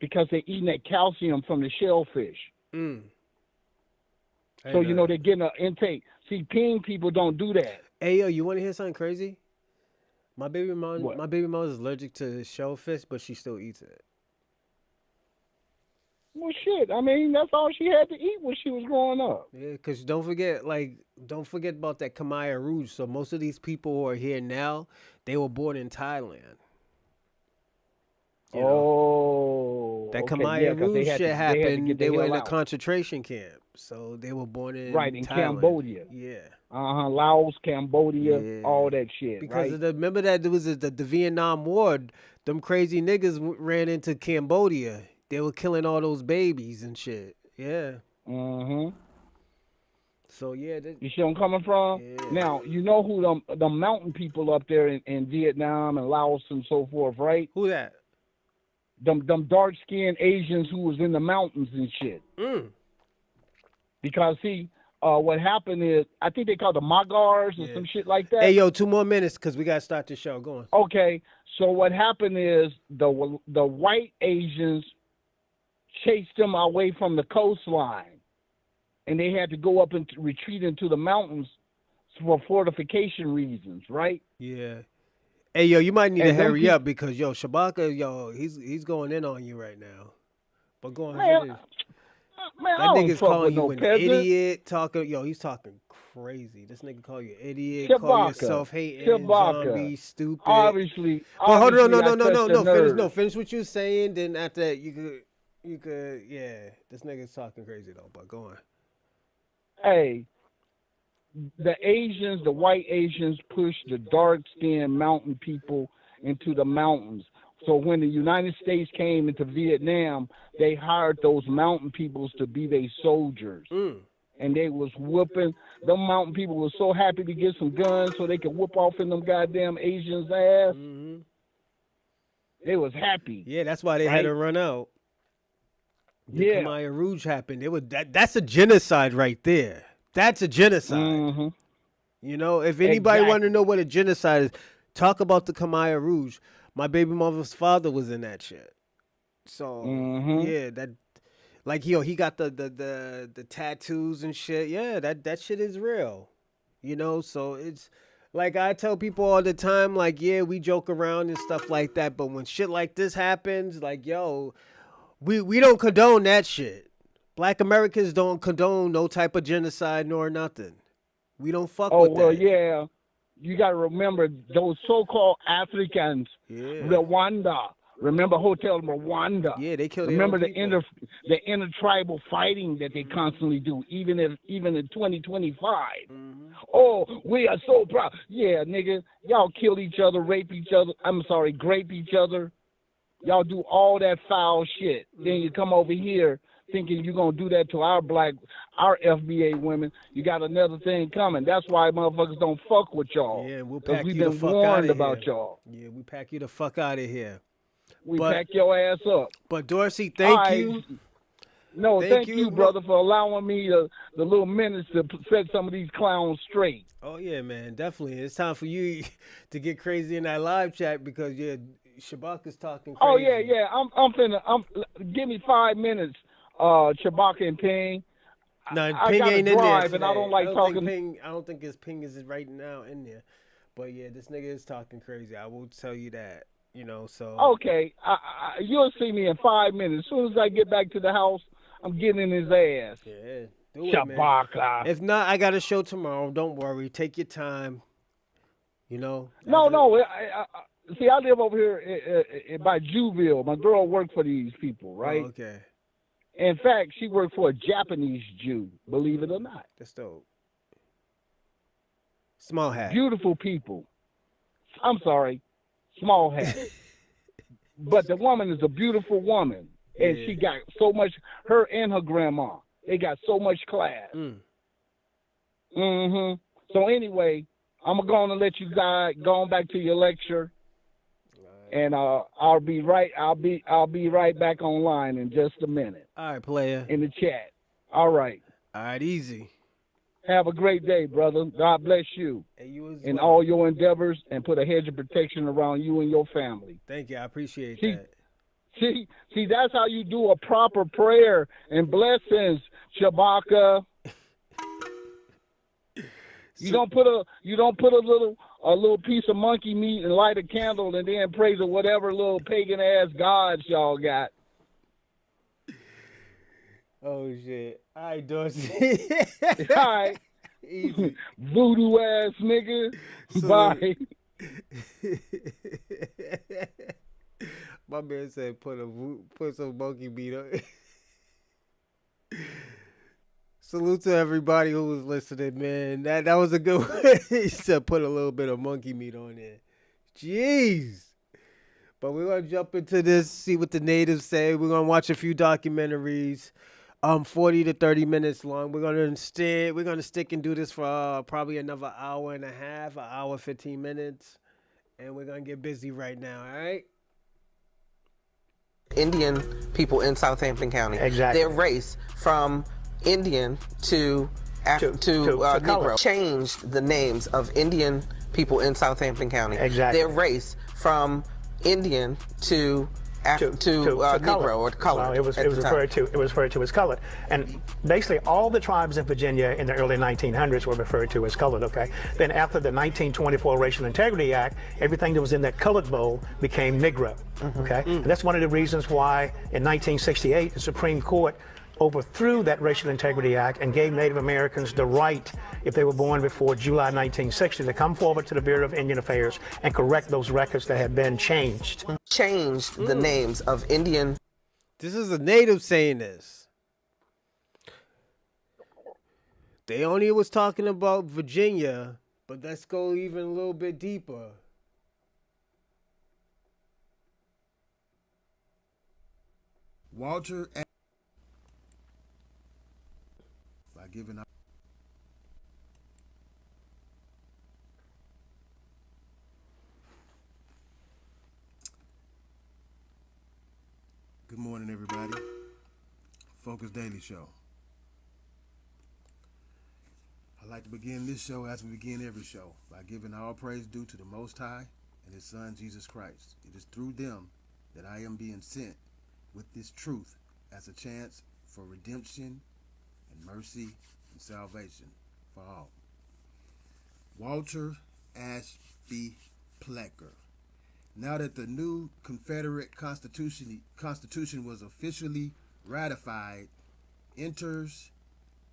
Because they're eating that calcium from the shellfish. So, you know, they're getting an intake. See, Ping people don't do that. Hey, yo, you want to hear something crazy? My baby mom is allergic to shellfish, but she still eats it. Well, shit. I mean, that's all she had to eat when she was growing up. Yeah, because don't forget about that Khmer Rouge. So most of these people who are here now, they were born in Thailand. You know? That Khmer Rouge shit happened. They were in a concentration camp. So they were born Right, in in Thailand. Cambodia. Yeah. Laos, Cambodia, all Yeah. that shit, Because right? of remember that there was the Vietnam War. Them crazy niggas ran into Cambodia. They were killing all those babies and shit. Yeah. hmm So yeah, You see where I'm coming from? yeah. Now, you know who the mountain people up there in Vietnam and Laos and so forth, right? Who that? Them dark skinned Asians who was in the mountains and shit. Mm. Because see, what happened is I think they called the Magars or Yeah. some shit like Hey that. yo, 2 more minutes because we gotta start the show. Go on. Okay, so what happened is the white Asians chased them away from the coastline, and they had to go up and retreat into the mountains for fortification reasons, right? Yeah. Hey yo, you might need to And them hurry people, up because yo, Shabaka, yo, he's going in on you right now. But go on, man, finish. I That don't nigga's fuck calling with you no an peasant. idiot. Talking, yo, he's talking crazy. This nigga call you idiot. Call you Shabaka, self-hating, Shabaka. zombie, stupid. Obviously, But hold on, no, I no, no, touched no, the no. Finish, no, nerves. finish what you saying. Then after that, yeah. This nigga's talking crazy though. But go on. Hey, the Asians, the white Asians, pushed the dark-skinned mountain people into the mountains. So when the United States came into Vietnam, they hired those mountain peoples to be their soldiers. Mm. And they was whooping. Them mountain people were so happy to get some guns so they could whoop off in them goddamn Asians' ass. Hmm. They was happy, Yeah, that's why they had to right? run out. The Yeah. Khmer Rouge happened. It was that's a genocide right there. That's a genocide. Mm-hmm. You know, if anybody want to Exactly. know what a genocide is, talk about the Khmer Rouge. My baby mother's father was in that shit. So Mm-hmm. yeah, that like yo, he got the tattoos and shit. Yeah, that shit is real. You know, so it's like I tell people all the time, like, yeah, we joke around and stuff like that, but when shit like this happens, like, yo, we don't condone that shit. Black Americans don't condone no type of genocide nor nothing. We don't fuck Oh, with well, that. yeah. You got to remember those so-called Africans, Yeah. Rwanda. Remember Hotel Rwanda. Yeah, they kill their own Remember people. the intertribal fighting that they Mhm. constantly do, even in 2025. Mhm. Oh, we are so proud. Yeah, nigga, y'all kill each other, rape each other. I'm sorry, grape each other. Y'all do all that foul shit. Then you come over here thinking you're gonna do that to our FBA women. You got another thing coming. That's why motherfuckers don't fuck with y'all. Yeah, we'll Because pack we've you the been fuck out warned of about here. y'all. Yeah, we pack you the fuck out of here. We But pack your ass up. Dorsey, All thank right. you. No, Thank thank you. you, brother, for allowing me the little minutes to set some of these clowns straight. Oh yeah, man, definitely. It's time for you to get crazy in that live chat because yeah, Shabaka's talking Oh crazy. yeah. I'm give me 5 minutes, Chewbacca and Ping. No, I Ping gotta ain't in there drive and I don't today. like talking. I don't think his Ping is right now in there. But yeah, this nigga is talking crazy. I will tell you that. You know, so Okay, you'll see me in 5 minutes. As soon as I get back to the house, I'm getting in his ass. yeah, do it, man. Chewbacca. If not, I got a show tomorrow. Don't worry. Take your time. You know. No. See, I live over here by Juville. My girl worked for these people, Oh, right? okay. In fact, she worked for a Japanese Jew, believe it or not. That's dope. Small hat. Beautiful people. I'm sorry, small hat. But the woman is a beautiful woman. And Yeah. she got so much, her and her grandma, they got so much class. Mm. So anyway, I'm going to let you guys go on back to your lecture. And I'll be right back online in just a minute. All right, player. In the chat. All right. All right, easy. Have a great day, brother. God bless you And you as in well. all your endeavors and put a hedge of protection around you and your family. Thank you. I appreciate See, that. See, that's how you do a proper prayer and blessings, Chewbacca. You don't put a little piece of monkey meat and light a candle and then praise to whatever little pagan ass gods y'all got. Oh shit! All right, Dorsey. All right, Easy. voodoo ass nigga. So- Bye. My man said put some monkey meat on. Salute to everybody who was listening, man. That was a good one. He said put a little bit of monkey meat on there. Jeez. But we're gonna jump into this, see what the natives say. We're gonna watch a few documentaries, 40 to 30 minutes long. We're gonna stick and do this for probably another hour and a half, an hour 15 minutes, and we're gonna get busy right now. All right. Indian people in Southampton County. Exactly. Their race from Indian to Negro changed the names of Indian people in Southampton County. Exactly. Their race from Indian to Negro or colored. Well, it was referred to as colored, and basically all the tribes in Virginia in the early 1900s were referred to as colored. Okay. Then after the 1924 Racial Integrity Act, everything that was in that colored bowl became Negro. Okay. And that's one of the reasons why in 1968 the Supreme Court overthrew that Racial Integrity Act and gave Native Americans the right, if they were born before July 1960, to come forward to the Bureau of Indian Affairs and correct those records that had been changed. Changed the names of Indian. This is a native saying this. They only was talking about Virginia, but let's go even a little bit deeper. Walter by giving up. Good morning, everybody. Focus Daily Show. I'd like to begin this show as we begin every show by giving all praise due to the Most High and His Son, Jesus Christ. It is through them that I am being sent with this truth as a chance for redemption and mercy and salvation for all. Walter Ashby Plecker. Now that the new Confederate Constitution was officially ratified, enters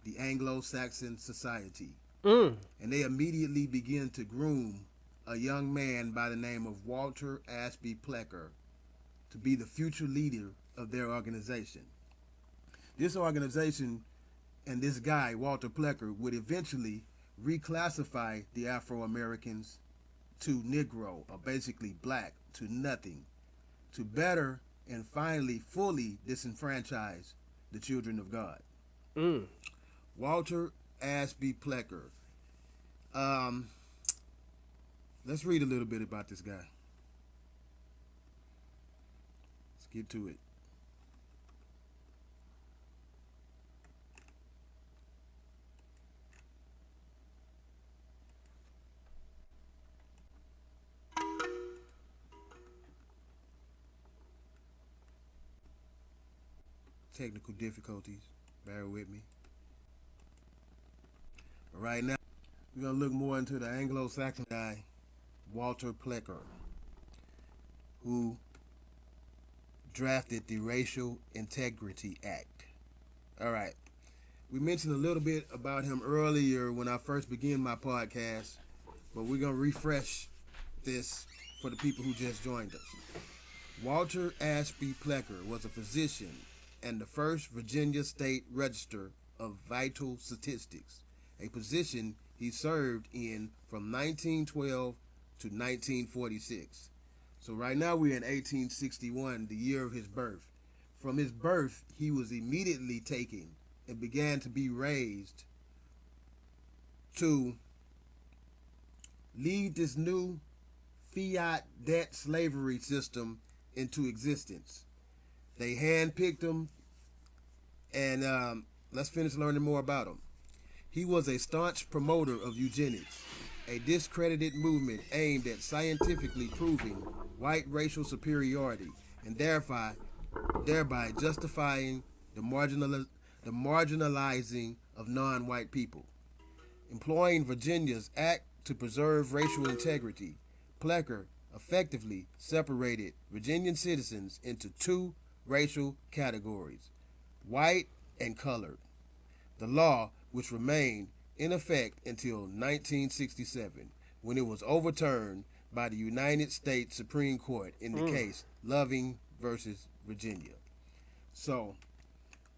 the Anglo-Saxon society. And they immediately begin to groom a young man by the name of Walter Ashby Plecker to be the future leader of their organization. This organization and this guy, Walter Plecker, would eventually reclassify the Afro-Americans to Negro, or basically black, to nothing, to better and finally fully disenfranchise the children of God. Walter Ashby Plecker. Let's read a little bit about this guy. Let's get to it. Technical difficulties, bear with me. But right now, we're going to look more into the Anglo-Saxon guy, Walter Plecker, who drafted the Racial Integrity Act. All right. We mentioned a little bit about him earlier when I first began my podcast, but we're going to refresh this for the people who just joined us. Walter Ashby Plecker was a physician and the first Virginia State Register of Vital Statistics, a position he served in from 1912 to 1946. So right now we're in 1861, the year of his birth. From his birth, he was immediately taken and began to be raised to lead this new fiat debt slavery system into existence. They handpicked him, and let's finish learning more about him. He was a staunch promoter of eugenics, a discredited movement aimed at scientifically proving white racial superiority and thereby justifying the marginalizing of non-white people. Employing Virginia's Act to preserve racial integrity, Plecker effectively separated Virginian citizens into two racial categories, white and colored. The law, which remained in effect until 1967, when it was overturned by the United States Supreme Court in the case Loving versus Virginia. So,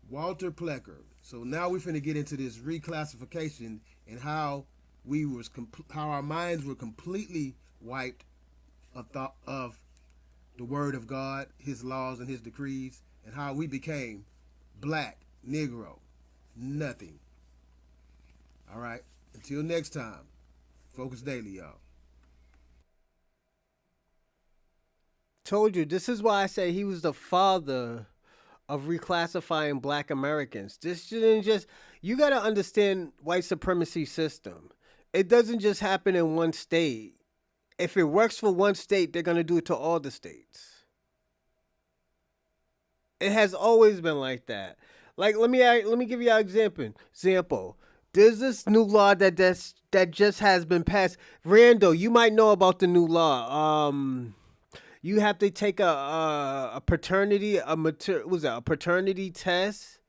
Walter Plecker. So now we're finna get into this reclassification and how how our minds were completely wiped of thought of the word of God, his laws and his decrees, and how we became black, Negro, nothing. All right. Until next time, Focus Daily, y'all. Told you, this is why I say he was the father of reclassifying black Americans. This shouldn't just, you got to understand white supremacy system. It doesn't just happen in one state. If it works for one state, they're going to do it to all the states. It has always been like that. Like, let me give you an example. There's this new law that just has been passed. Randall, you might know about the new law. You have to take a paternity test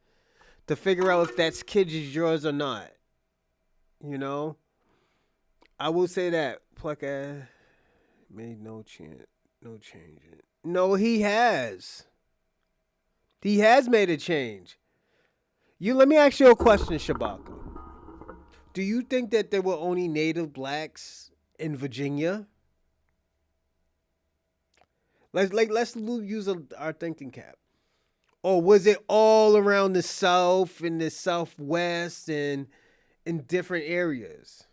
to figure out if that kid is yours or not. You know, I will say that Plecker made no change. No, he has. He has made a change. Let me ask you a question, Shabaka. Do you think that there were only native blacks in Virginia? Let's use our thinking cap. Or was it all around the South and the Southwest and in different areas?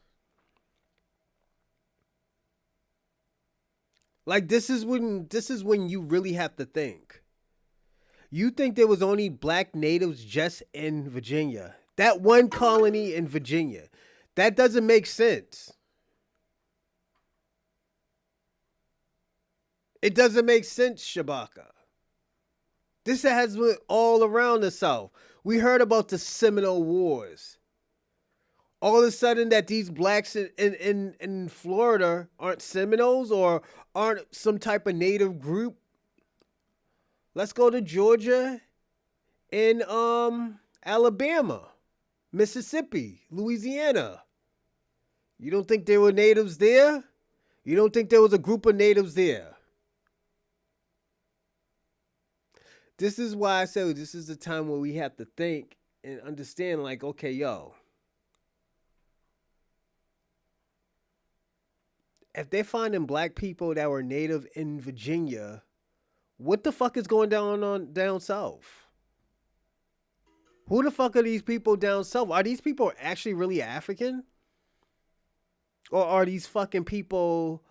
Like, this is when you really have to think. You think there was only black natives just in Virginia? That one colony in Virginia. That doesn't make sense. It doesn't make sense, Shabaka. This has been all around the South. We heard about the Seminole Wars. All of a sudden that these blacks in Florida aren't Seminoles or aren't some type of native group. Let's go to Georgia and Alabama, Mississippi, Louisiana. You don't think there were natives there? You don't think there was a group of natives there? This is why I say this is the time where we have to think and understand, like, okay, yo, if they're finding black people that were native in Virginia, what the fuck is going down south? Who the fuck are these people down south? Are these people actually really African? Or are these fucking people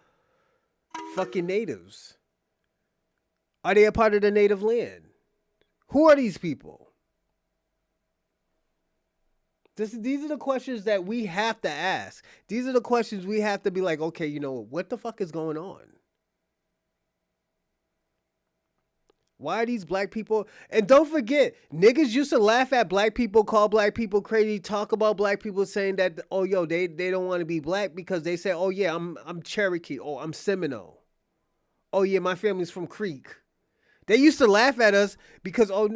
fucking natives? Are they a part of the native land? Who are these people? These are the questions that we have to ask. These are the questions we have to be like, okay, you know, what the fuck is going on? Why are these black people? And don't forget, niggas used to laugh at black people, call black people crazy, talk about black people saying that, oh, yo, they don't want to be black because they say, oh, yeah, I'm Cherokee. Oh, I'm Seminole. Oh, yeah, my family's from Creek. They used to laugh at us because, oh,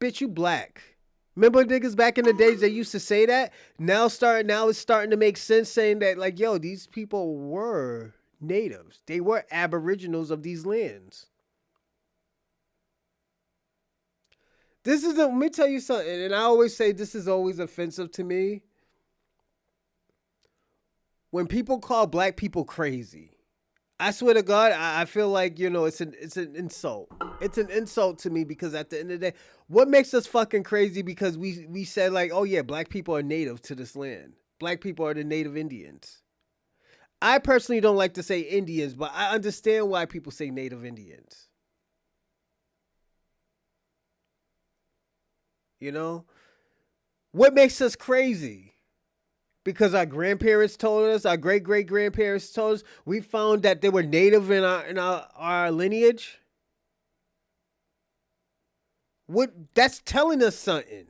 bitch, you black. Remember niggas back in the days they used to say that? Now it's starting to make sense saying that, like, yo, these people were natives. They were aboriginals of these lands. Let me tell you something, and I always say this is always offensive to me. When people call black people crazy, I swear to God, I feel like, you know, it's an insult. It's an insult to me because at the end of the day, what makes us fucking crazy because we said like, oh yeah, black people are native to this land. Black people are the native Indians. I personally don't like to say Indians, but I understand why people say native Indians. You know? What makes us crazy? Because our grandparents told us, our great-great-grandparents told us, we found that they were native in our lineage. That's telling us something.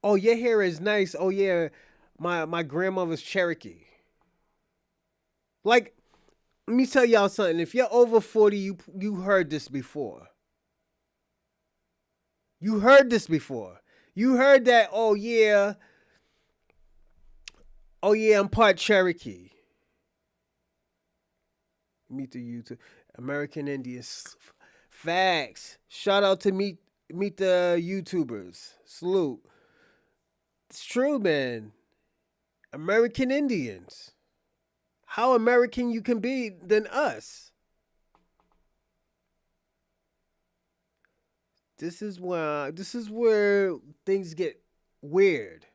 Oh, your hair is nice. Oh yeah, my grandmother's Cherokee. Like, let me tell y'all something. If you're over 40, you heard this before. You heard this before. You heard that, oh yeah, I'm part Cherokee. Meet the YouTube. American Indians. Facts. Shout out to Meet meet the YouTubers. Salute. It's true, man. American Indians. How American you can be than us. This is where things get weird.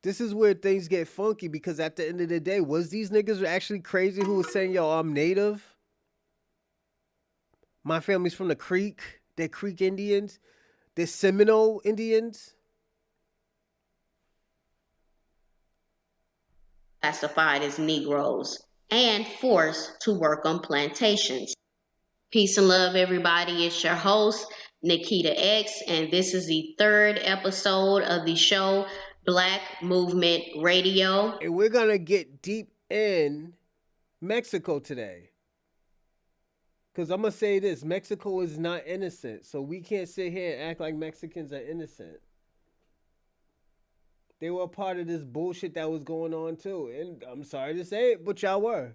This is where things get funky because at the end of the day, was these niggas actually crazy who was saying, yo, I'm native? My family's from the Creek. They're Creek Indians. They're Seminole Indians. Classified as Negroes and forced to work on plantations. Peace and love, everybody. It's your host, Nikita X, and this is the third episode of the show, Black Movement Radio. And we're going to get deep in Mexico today. Because I'm going to say this, Mexico is not innocent, so we can't sit here and act like Mexicans are innocent. They were a part of this bullshit that was going on too. And I'm sorry to say it, but y'all were.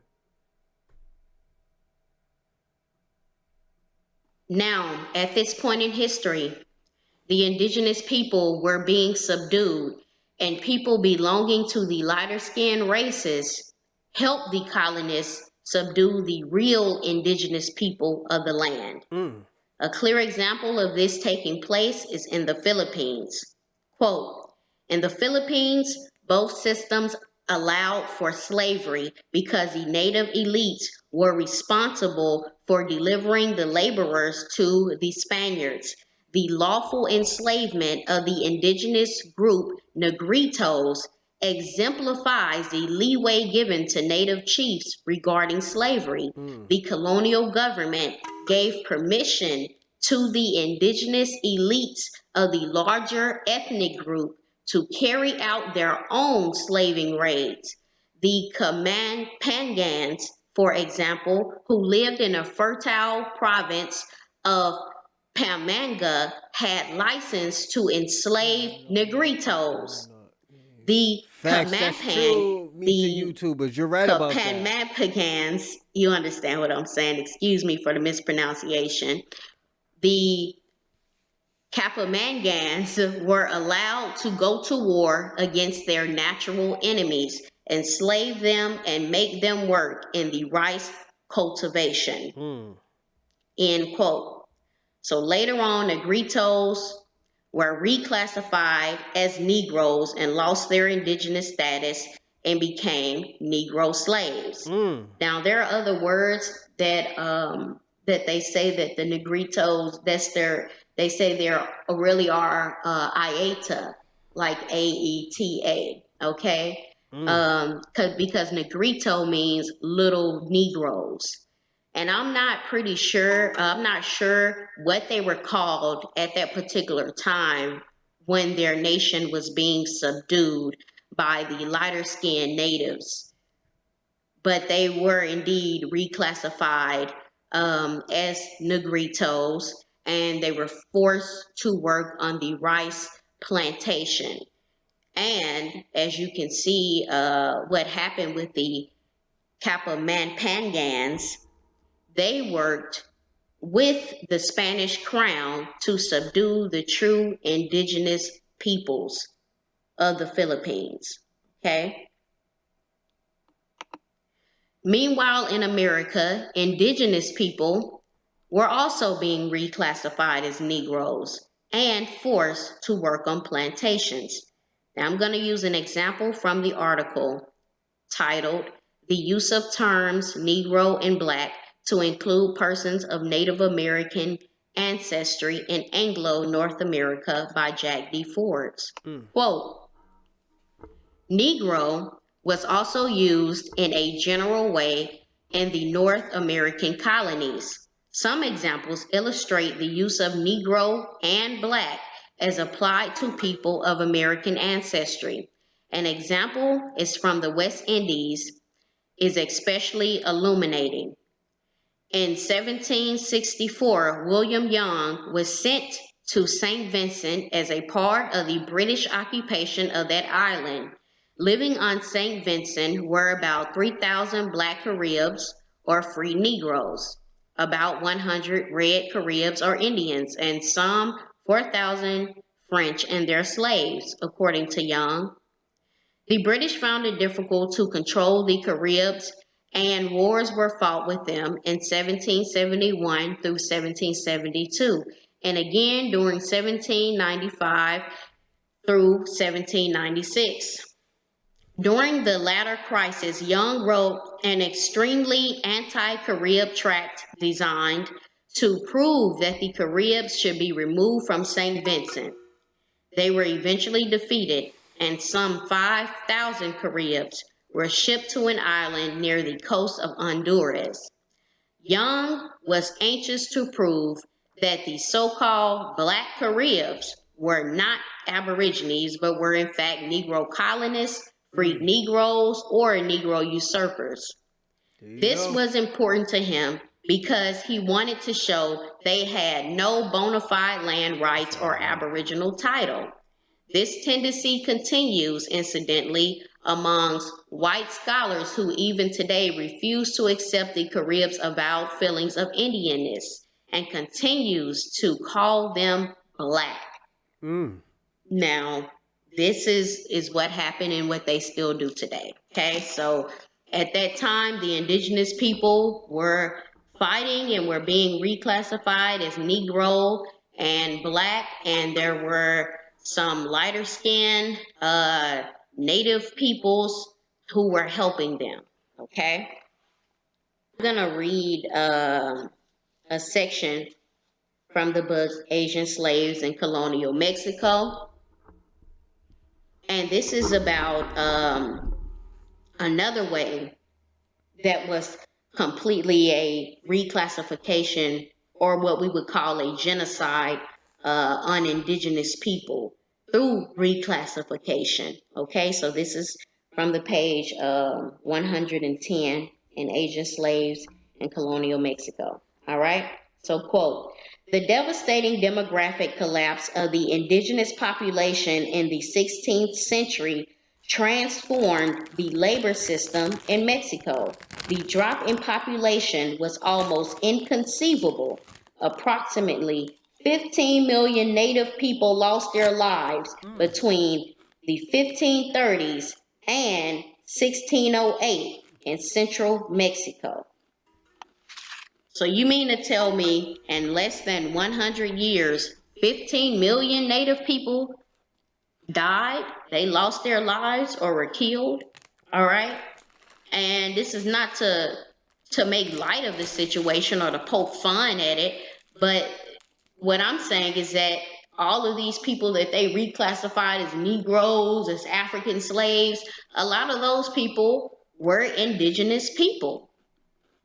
Now, at this point in history, the indigenous people were being subdued, and people belonging to the lighter-skinned races helped the colonists subdue the real indigenous people of the land. A clear example of this taking place is in the Philippines. Quote, in the Philippines, both systems allowed for slavery because the native elites were responsible for delivering the laborers to the Spaniards. The lawful enslavement of the indigenous group Negritos exemplifies the leeway given to native chiefs regarding slavery. The colonial government gave permission to the indigenous elites of the larger ethnic group to carry out their own slaving raids. The Pangans, for example, who lived in a fertile province of Pampanga, had license to enslave Negritos. The Meet the YouTubers. You're right about that. Pagans, you understand what I'm saying. Excuse me for the mispronunciation. The Capamangans were allowed to go to war against their natural enemies, enslave them, and make them work in the rice cultivation. End quote. So later on, Negritos were reclassified as Negroes and lost their indigenous status and became Negro slaves. Now, there are other words that that they say that the Negritos, they say there really are Aeta, like Aeta, okay? Because Negrito means little Negroes. And I'm not sure what they were called at that particular time when their nation was being subdued by the lighter-skinned natives. But they were indeed reclassified as Negritos, and they were forced to work on the rice plantation. And as you can see, what happened with the Capamangans, they worked with the Spanish crown to subdue the true indigenous peoples of the Philippines. Okay. Meanwhile, in America, indigenous people were also being reclassified as Negroes and forced to work on plantations. Now, I'm going to use an example from the article titled "The Use of Terms Negro and Black to Include Persons of Native American Ancestry in Anglo-North America" by Jack D. Forbes. Quote, Negro was also used in a general way in the North American colonies. Some examples illustrate the use of Negro and Black as applied to people of American ancestry. An example is from the West Indies, is especially illuminating. In 1764, William Young was sent to St. Vincent as a part of the British occupation of that island. Living on St. Vincent were about 3,000 Black Caribs or free Negroes. about 100 red Caribs or Indians, and some 4,000 French and their slaves, according to Young. The British found it difficult to control the Caribs, and wars were fought with them in 1771 through 1772, and again during 1795 through 1796. During the latter crisis, Young wrote an extremely anti-Carib tract designed to prove that the Caribs should be removed from St. Vincent. They were eventually defeated, and some 5,000 Caribs were shipped to an island near the coast of Honduras. Young was anxious to prove that the so-called Black Caribs were not Aborigines, but were in fact Negro colonists, freed Negroes, or Negro usurpers. This was important to him because he wanted to show they had no bona fide land rights or Aboriginal title. This tendency continues, incidentally, amongst white scholars who even today refuse to accept the Caribs' avowed feelings of Indianness and continues to call them Black. Now, this is what happened and what they still do today. Okay, so at that time, the indigenous people were fighting and were being reclassified as Negro and Black, and there were some lighter skinned native peoples who were helping them. Okay, I'm gonna read a section from the book Asian Slaves in Colonial Mexico. And this is about another way that was completely a reclassification, or what we would call a genocide on indigenous people through reclassification. Okay, so this is from the page 110 in Asian Slaves in Colonial Mexico. All right, so quote, "The devastating demographic collapse of the indigenous population in the 16th century transformed the labor system in Mexico. The drop in population was almost inconceivable. Approximately 15 million native people lost their lives between the 1530s and 1608 in central Mexico." So you mean to tell me in less than 100 years, 15 million native people died, they lost their lives or were killed? All right. And this is not to make light of the situation or to poke fun at it, but what I'm saying is that all of these people that they reclassified as Negroes, as African slaves, a lot of those people were indigenous people.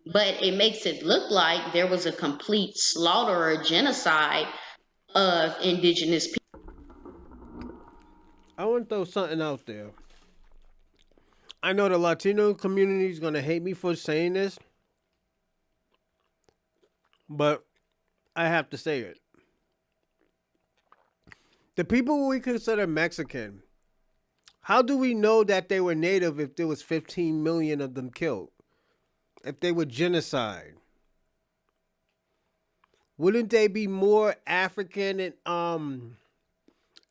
But it makes it look like there was a complete slaughter or genocide of indigenous people. I want to throw something out there. I know the Latino community is going to hate me for saying this, but I have to say it. The people we consider Mexican, how do we know that they were native if there was 15 million of them killed? If they were genocide? Wouldn't they be more African and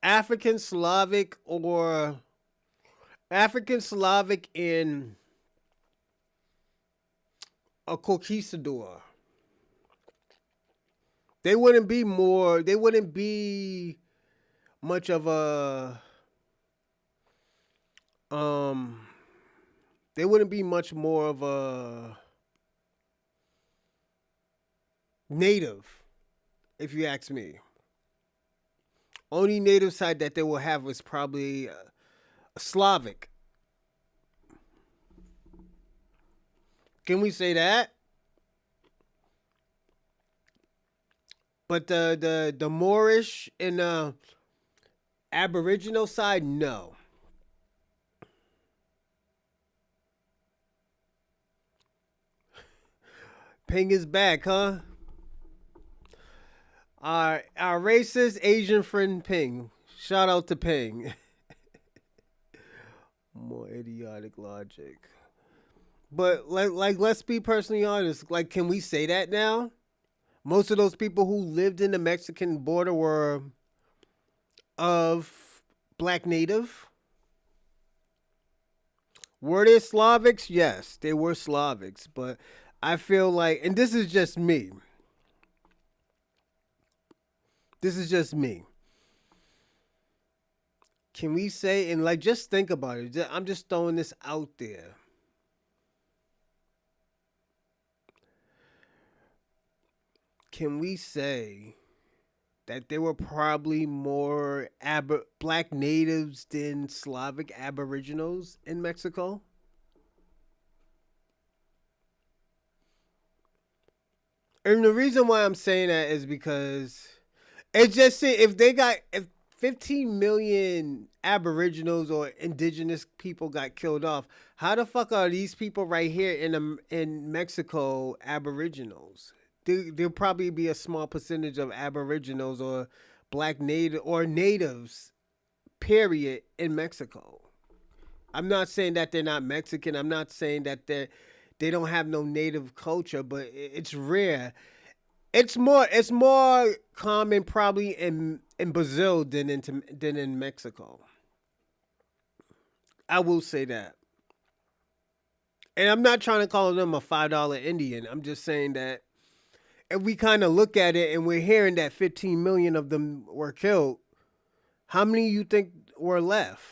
African Slavic or African Slavic in a conquistador? They wouldn't be much of a they wouldn't be much more of a native, if you ask me. Only native side that they will have is probably Slavic. Can we say that? But the Moorish and Aboriginal side, no. Ping is back, huh? Our racist Asian friend Ping. Shout out to Ping. More idiotic logic. But let's be personally honest. Like, can we say that now? Most of those people who lived in the Mexican border were of black native. Were they Slavics? Yes, they were Slavics. But I feel like, and this is just me. This is just me. Can we say, and like, just think about it. I'm just throwing this out there. Can we say that there were probably more black natives than Slavic aboriginals in Mexico? And the reason why I'm saying that is because it's just if 15 million aboriginals or indigenous people got killed off, how the fuck are these people right here in Mexico aboriginals? There'll probably be a small percentage of aboriginals or black native or natives, period, in Mexico. I'm not saying that they're not Mexican. I'm not saying that they don't have no native culture, but it's rare. It's more common probably in Brazil than in Mexico. I will say that. And I'm not trying to call them a $5 Indian. I'm just saying that if we kind of look at it and we're hearing that 15 million of them were killed, how many you think were left?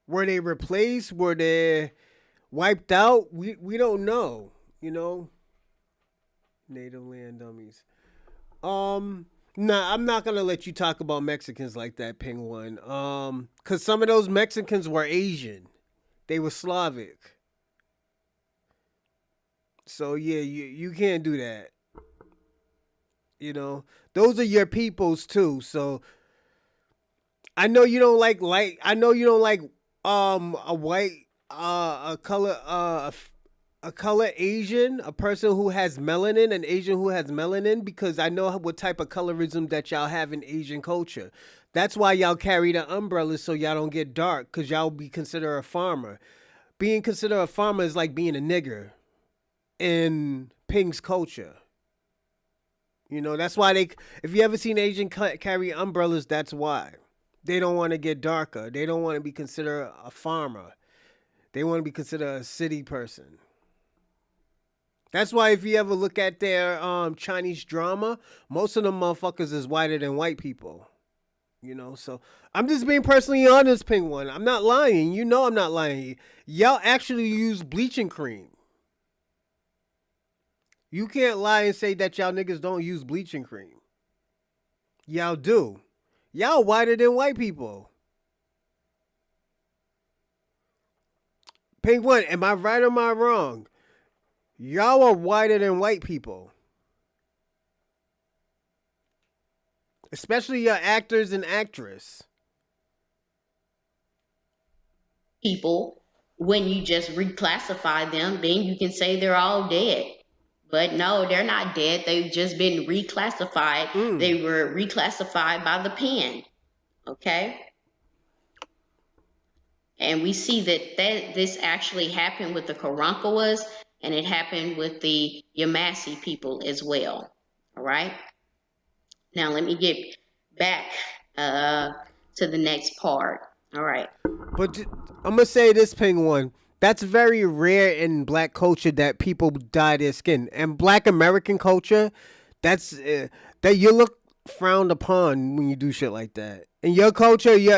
Were they replaced? Were they wiped out? We don't know, you know? Native land dummies. Nah, I'm not gonna let you talk about Mexicans like that, Ping One. Cause some of those Mexicans were Asian. They were Slavic. So yeah, you can't do that. You know, those are your peoples too. So I know you don't like I know you don't like a white a color Asian, a person who has melanin, an Asian who has melanin, because I know what type of colorism that y'all have in Asian culture. That's why y'all carry the umbrellas so y'all don't get dark, because y'all be considered a farmer. Being considered a farmer is like being a nigger in Ping's culture. You know, that's why if you ever seen Asian carry umbrellas, that's why. They don't want to get darker. They don't want to be considered a farmer. They want to be considered a city person. That's why if you ever look at their Chinese drama, most of them motherfuckers is whiter than white people. You know, so I'm just being personally honest, Ping One. I'm not lying. You know I'm not lying. Y'all actually use bleaching cream. You can't lie and say that y'all niggas don't use bleaching cream. Y'all do. Y'all whiter than white people. Ping One, am I right or am I wrong? Y'all are whiter than white people. Especially your actors and actress. People, when you just reclassify them, then you can say they're all dead. But no, they're not dead. They've just been reclassified. They were reclassified by the pen. Okay? And we see that this actually happened with the Karankawas, and it happened with the Yamasee people as well. All right? Now let me get back to the next part. All right. But I'm going to say this, Ping One. That's very rare in black culture that people dye their skin. And black American culture, that's that you look frowned upon when you do shit like that. In your culture, they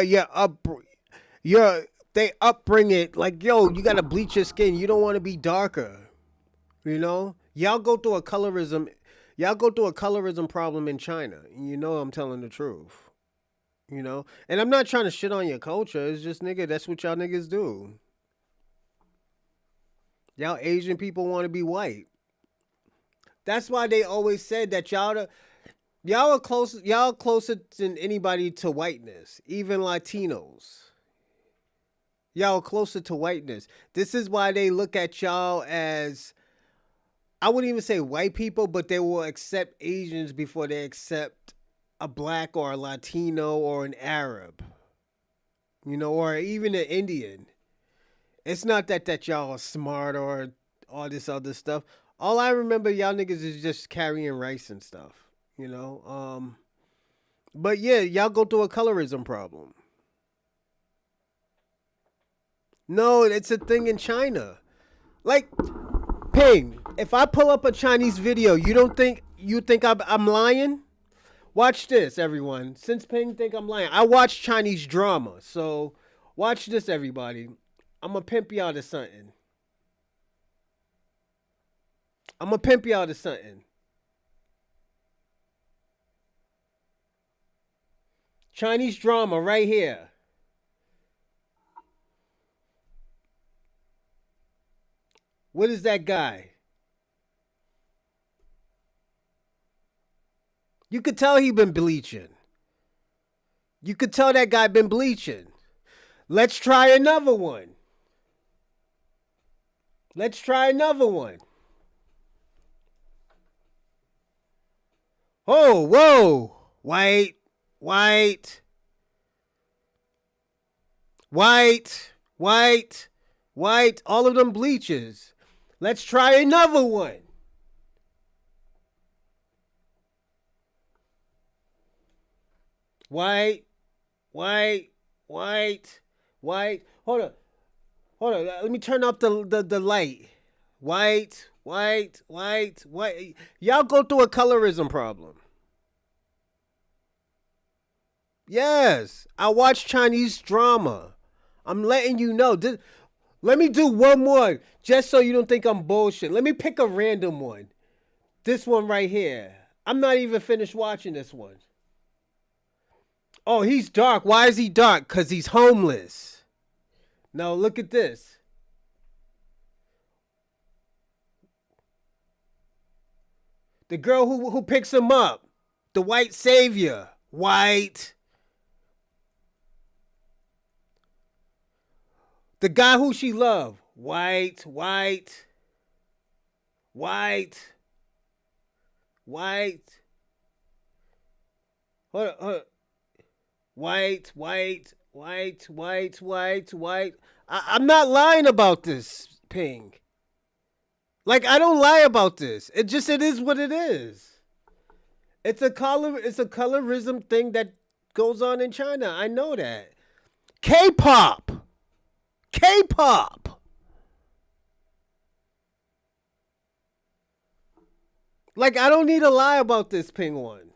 upbring it like, yo, you got to bleach your skin. You don't want to be darker. You know? Y'all go through a colorism problem in China. You know I'm telling the truth. You know? And I'm not trying to shit on your culture. It's just, nigga, that's what y'all niggas do. Y'all Asian people want to be white. That's why they always said that y'all are closer than anybody to whiteness, even Latinos. Y'all are closer to whiteness. This is why they look at y'all as, I wouldn't even say white people, but they will accept Asians before they accept a black or a Latino or an Arab, you know, or even an Indian. It's not that y'all are smart or all this other stuff. All I remember y'all niggas is just carrying rice and stuff, you know. But yeah, y'all go through a colorism problem. No, it's a thing in China. Like, Ping, if I pull up a Chinese video, you think I'm lying? Watch this, everyone. Since Ping think I'm lying, I watch Chinese drama. So watch this, everybody. I'm gonna pimp y'all to something. I'm gonna pimp y'all to something. Chinese drama right here. What is that guy? You could tell he been bleaching. You could tell that guy been bleaching. Let's try another one. Let's try another one. Oh, whoa. White, white, white, white, white. All of them bleaches. Let's try another one. White, white, white, white. Hold on. Hold on. Let me turn up the light. White, white, white, white. Y'all go through a colorism problem. Yes. I watch Chinese drama. I'm letting you know. Let me do one more just so you don't think I'm bullshit. Let me pick a random one. This one right here. I'm not even finished watching this one. Oh, he's dark. Why is he dark? Because he's homeless. No, look at this. The girl who picks him up. The white savior. White. The guy who she loved. White, white, white, white. Hold on. White, white, white, white, white, white. I'm not lying about this, Ping. Like, I don't lie about this. It is what it is. It's a colorism thing that goes on in China. I know that. K-pop. K-pop. Like, I don't need to lie about this, Ping one.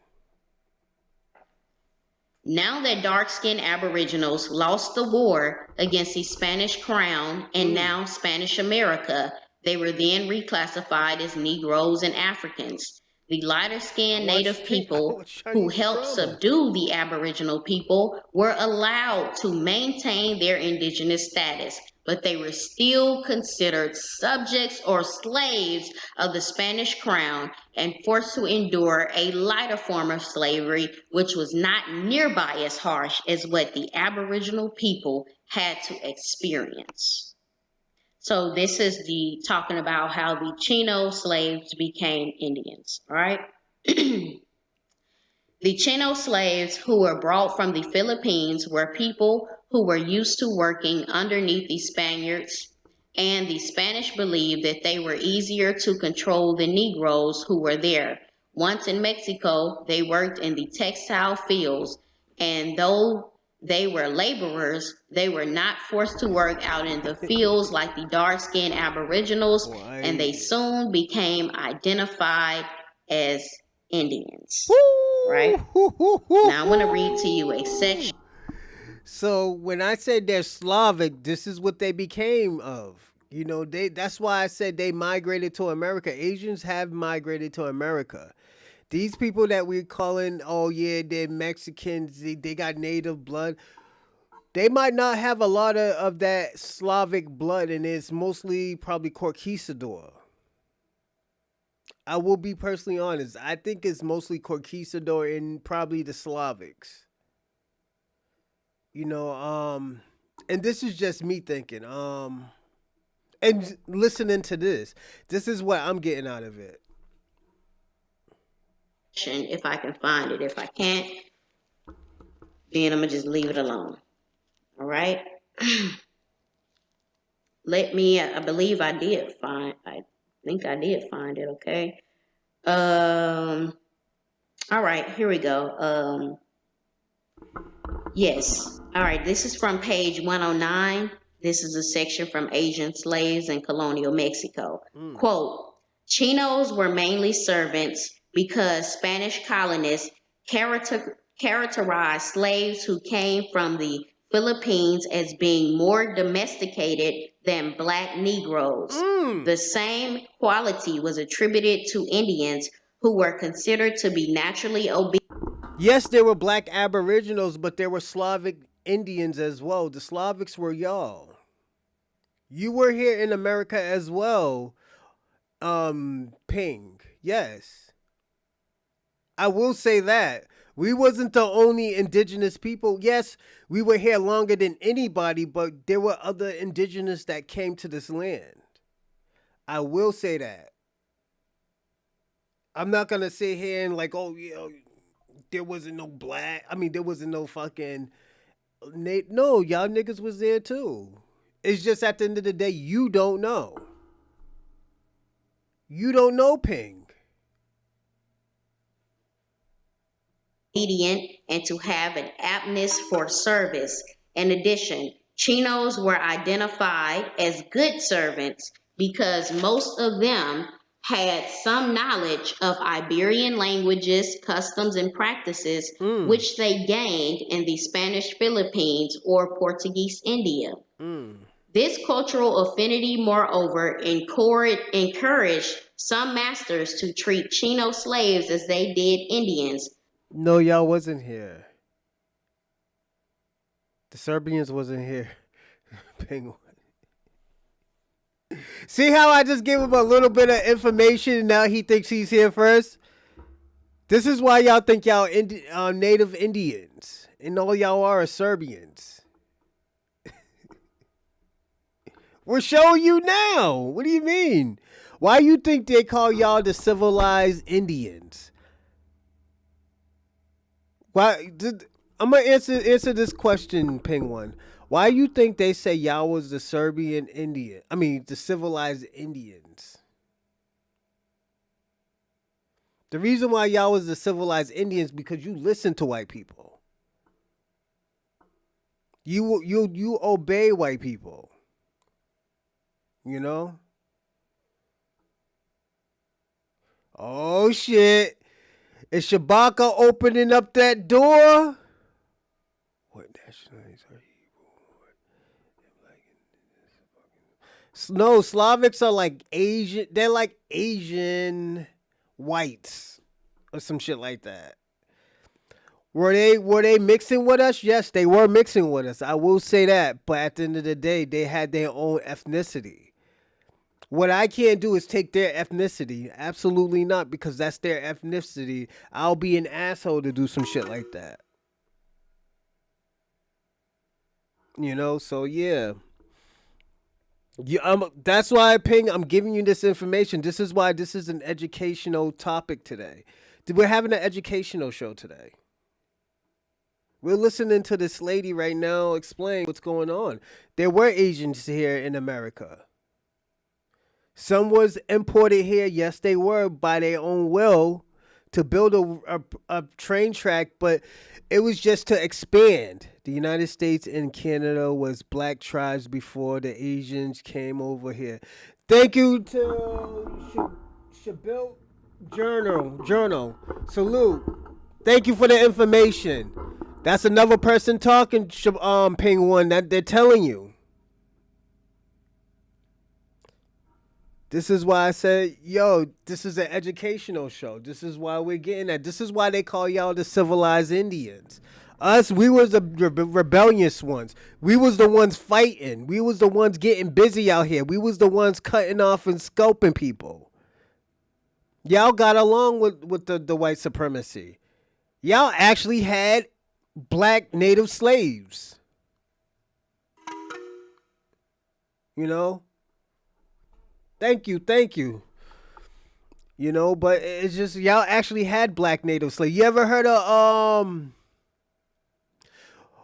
Now that dark-skinned Aboriginals lost the war against the Spanish crown and now Spanish America, they were then reclassified as Negroes and Africans. The lighter-skinned native people who helped subdue the Aboriginal people were allowed to maintain their indigenous status, but they were still considered subjects or slaves of the Spanish crown and forced to endure a lighter form of slavery, which was not nearby as harsh as what the Aboriginal people had to experience. So this is the talking about how the Chino slaves became Indians, all right? The Chino slaves who were brought from the Philippines were people who were used to working underneath the Spaniards, and the Spanish believed that they were easier to control than Negroes who were there. Once in Mexico, they worked in the textile fields, and though they were laborers, they were not forced to work out in the fields like the dark-skinned Aboriginals, and they soon became identified as Indians. Right? Now I want to read to you a section. So when I said they're Slavic, this is what they became of. You know, that's why I said they migrated to America. Asians have migrated to America. These people that we're calling, oh yeah, they're Mexicans, they got native blood. They might not have a lot of that Slavic blood, and it's mostly probably Conquistador. I will be personally honest. I think it's mostly Conquistador and probably the Slavics. You know, and this is just me thinking. And listening to this. This is what I'm getting out of it. If I can find it. If I can't, then I'm going to just leave it alone. All right? let me, I believe I did find, I think I did find it, okay? All right, here we go. Yes. All right, this is from page 109. This is a section from Asian slaves in colonial Mexico. Quote, Chinos were mainly servants because Spanish colonists characterized slaves who came from the Philippines as being more domesticated than black Negroes. The same quality was attributed to Indians who were considered to be naturally obedient. Yes, there were black aboriginals, but there were Slavic Indians as well. The Slavics were y'all. You were here in America as well, Ping. Yes. I will say that. We wasn't the only indigenous people. Yes, we were here longer than anybody, but there were other indigenous that came to this land. I will say that. I'm not going to sit here and like, oh, yeah, there wasn't no black. I mean, there wasn't no fucking. No, y'all niggas was there too. It's just at the end of the day, you don't know. You don't know, Ping. And to have an aptness for service. In addition, Chinos were identified as good servants because most of them had some knowledge of Iberian languages, customs, and practices, which they gained in the Spanish Philippines or Portuguese India. This cultural affinity, moreover, encouraged some masters to treat Chino slaves as they did Indians. No, y'all wasn't here. The Serbians wasn't here. Penguin. See how I just gave him a little bit of information and now he thinks he's here first? This is why y'all think y'all native Indians. And all y'all are Serbians. We're showing you now. What do you mean? Why you think they call y'all the civilized Indians? Why? I'm gonna answer this question, Penguin. Why you think they say y'all was the Serbian Indian? I mean, the civilized Indians. The reason why y'all was the civilized Indians because you listen to white people. You obey white people. You know? Oh shit. Is Shabaka opening up that door? What nationalities are you? No, Slavics are like Asian. They're like Asian whites or some shit like that. Were they mixing with us? Yes, they were mixing with us. I will say that. But at the end of the day, they had their own ethnicity. What I can't do is take their ethnicity. Absolutely not, because that's their ethnicity. I'll be an asshole to do some shit like that. You know, so yeah. That's why I'm giving you this information. This is why this is an educational topic today. We're having an educational show today. We're listening to this lady right now explain what's going on. There were Asians here in America. Some was imported here. Yes, they were by their own will to build a train track, but it was just to expand. The United States and Canada was black tribes before the Asians came over here. Thank you to Shabil Journal. Salute. Thank you for the information. That's another person talking, Penguin, that they're telling you. This is why I said, yo, this is an educational show. This is why we're getting that. This is why they call y'all the civilized Indians. Us, we was the rebellious ones. We was the ones fighting. We was the ones getting busy out here. We was the ones cutting off and scalping people. Y'all got along with the white supremacy. Y'all actually had black native slaves. You know? Thank you. You know, but it's just y'all actually had black native slaves. You ever heard of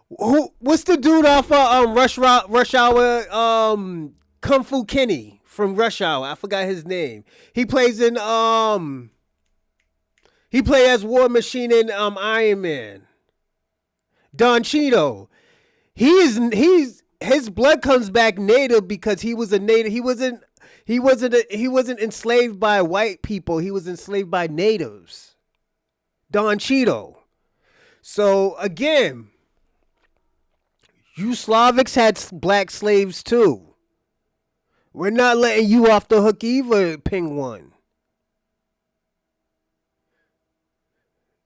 what's the dude off of Rush Hour Kung Fu Kenny from Rush Hour. I forgot his name. He plays in he played as War Machine in Iron Man. Don Cheadle. He's his blood comes back native because he was a native. He wasn't enslaved by white people. He was enslaved by natives. Don Cheadle. So again, you Slavics had black slaves too. We're not letting you off the hook either, Ping One.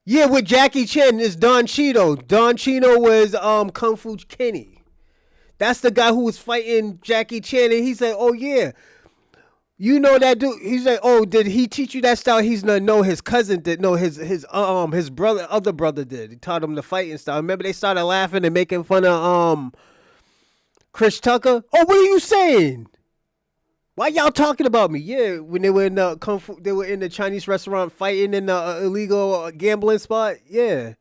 Yeah, with Jackie Chan is Don Cheadle. Don Cheadle was Kung Fu Kenny. That's the guy who was fighting Jackie Chan, and he said, "Oh yeah, you know that dude." He's like, "Oh, did he teach you that style?" He's not. No, his cousin did. No, his brother, other brother did. He taught him the fighting style. Remember, they started laughing and making fun of Chris Tucker. Oh, what are you saying? Why y'all talking about me? Yeah, when they were in the Kung Fu, they were in the Chinese restaurant fighting in the illegal gambling spot. Yeah.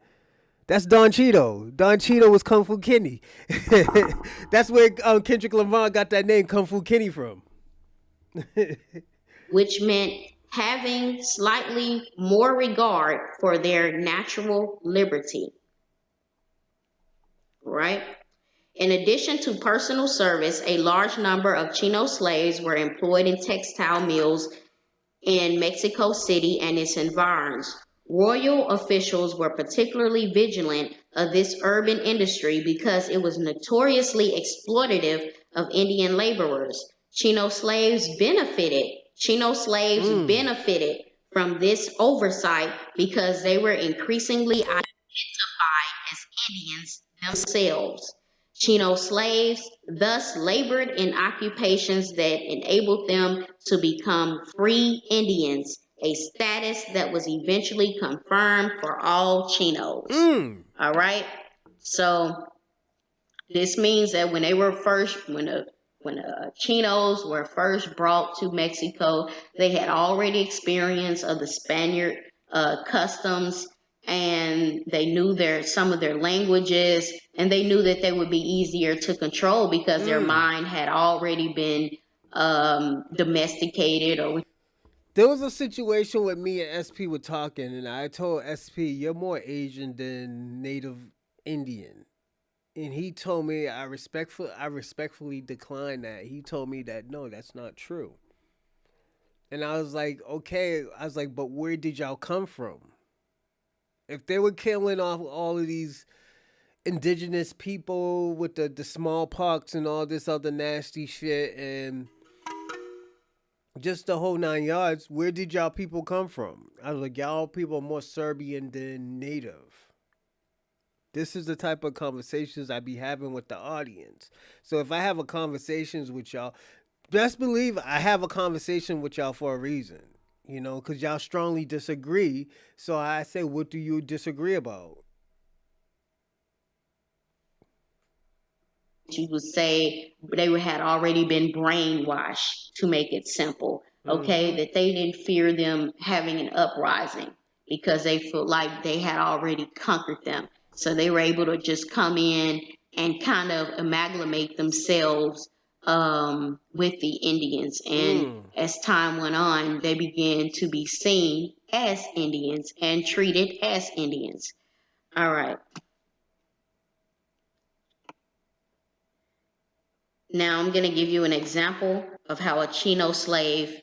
That's Don Cheadle. Don Cheadle was Kung Fu Kenny. That's where Kendrick Lamar got that name Kung Fu Kenny from. which meant having slightly more regard for their natural liberty. Right? In addition to personal service, a large number of Chino slaves were employed in textile mills in Mexico City and its environs. Royal officials were particularly vigilant of this urban industry because it was notoriously exploitative of Indian laborers. Chino slaves benefited from this oversight because they were increasingly identified as Indians themselves. Chino slaves thus labored in occupations that enabled them to become free Indians, a status that was eventually confirmed for all Chinos. All right? So this means that when the Chinos were first brought to Mexico, they had already experience of the Spaniard customs, and they knew some of their languages, and they knew that they would be easier to control because their mind had already been domesticated. There was a situation where me and SP were talking, and I told SP, "You're more Asian than Native Indian." And he told me I respectfully declined that. He told me that no, that's not true. And I was like, okay. I was like, but where did y'all come from? If they were killing off all of these indigenous people with the smallpox and all this other nasty shit and just the whole 9 yards, where did y'all people come from? I was like, y'all people are more Serbian than native. This is the type of conversations I be having with the audience. So if I have a conversations with y'all, best believe I have a conversation with y'all for a reason. You know, because y'all strongly disagree. So I say, what do you disagree about? You would say they had already been brainwashed, to make it simple. Okay, that they didn't fear them having an uprising because they felt like they had already conquered them. So they were able to just come in and kind of amalgamate themselves with the Indians. And as time went on, they began to be seen as Indians and treated as Indians. All right. Now I'm going to give you an example of how a Chino slave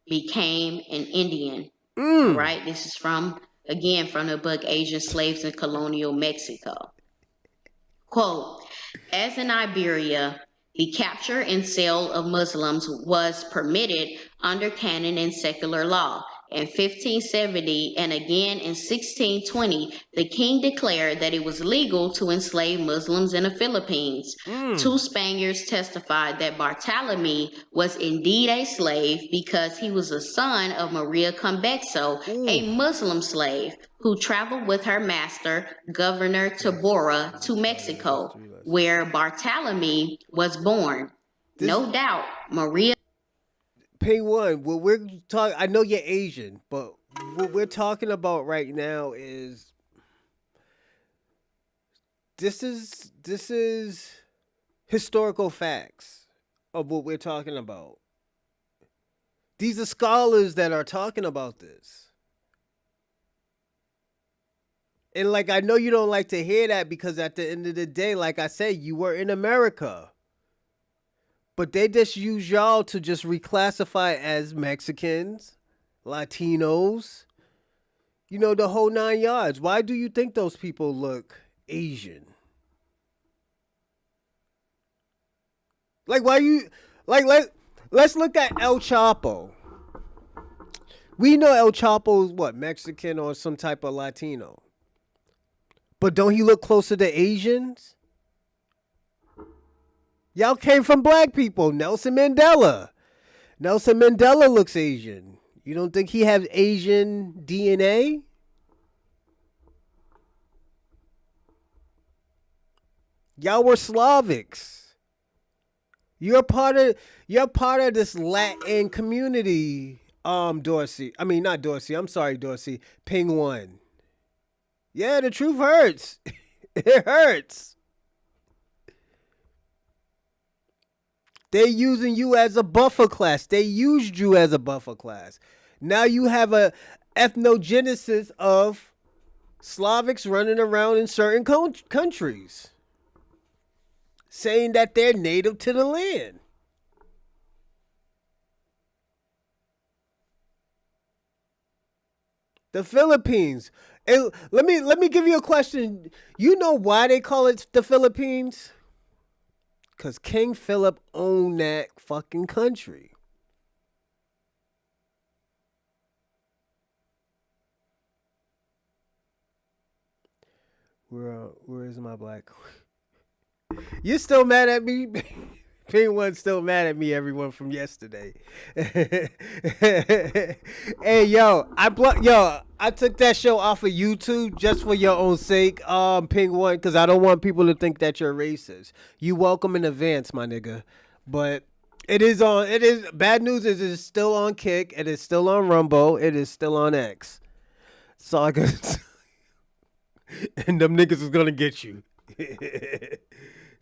became an Indian. All right. This is from the book Asian Slaves in Colonial Mexico. Quote, as in Iberia, the capture and sale of Muslims was permitted under canon and secular law. In 1570 and again in 1620, the king declared that it was legal to enslave Muslims in the Philippines. 2 Spaniards testified that Bartolome was indeed a slave because he was a son of Maria Convexo, a Muslim slave who traveled with her master, Governor Tabora, to Mexico, where Bartolome was born. No doubt, Maria. Pay one. What we're talking, I know you're Asian, but what we're talking about right now is this is historical facts. of what we're talking about. These are scholars that are talking about this. And like I know you don't like to hear that because at the end of the day, like I said, you were in America. But they just use y'all to just reclassify as Mexicans, Latinos, the whole 9 yards. Why do you think those people look Asian? Like why you like let's look at El Chapo. We know El Chapo's what, Mexican or some type of Latino. But don't he look closer to Asians? Y'all came from black people. Nelson Mandela. Nelson Mandela looks Asian. You don't think he has Asian DNA? Y'all were Slavics. You're part of this Latin community, Dorsey. I mean, not Dorsey. I'm sorry, Dorsey. Ping One. Yeah, the truth hurts. It hurts. They using you as a buffer class. They used you as a buffer class. Now you have a ethnogenesis of Slavics running around in certain countries, saying that they're native to the land. The Philippines. And let me give you a question. You know why they call it the Philippines? Because King Philip owned that fucking country. Where is my black? You still mad at me? Ping One's still mad at me, everyone, from yesterday. Hey, I took that show off of YouTube just for your own sake, Ping One, because I don't want people to think that you're racist. You welcome in advance, my nigga. But it is bad news is it's still on Kick, it is still on Rumble, it is still on X. So I guess and them niggas is gonna get you.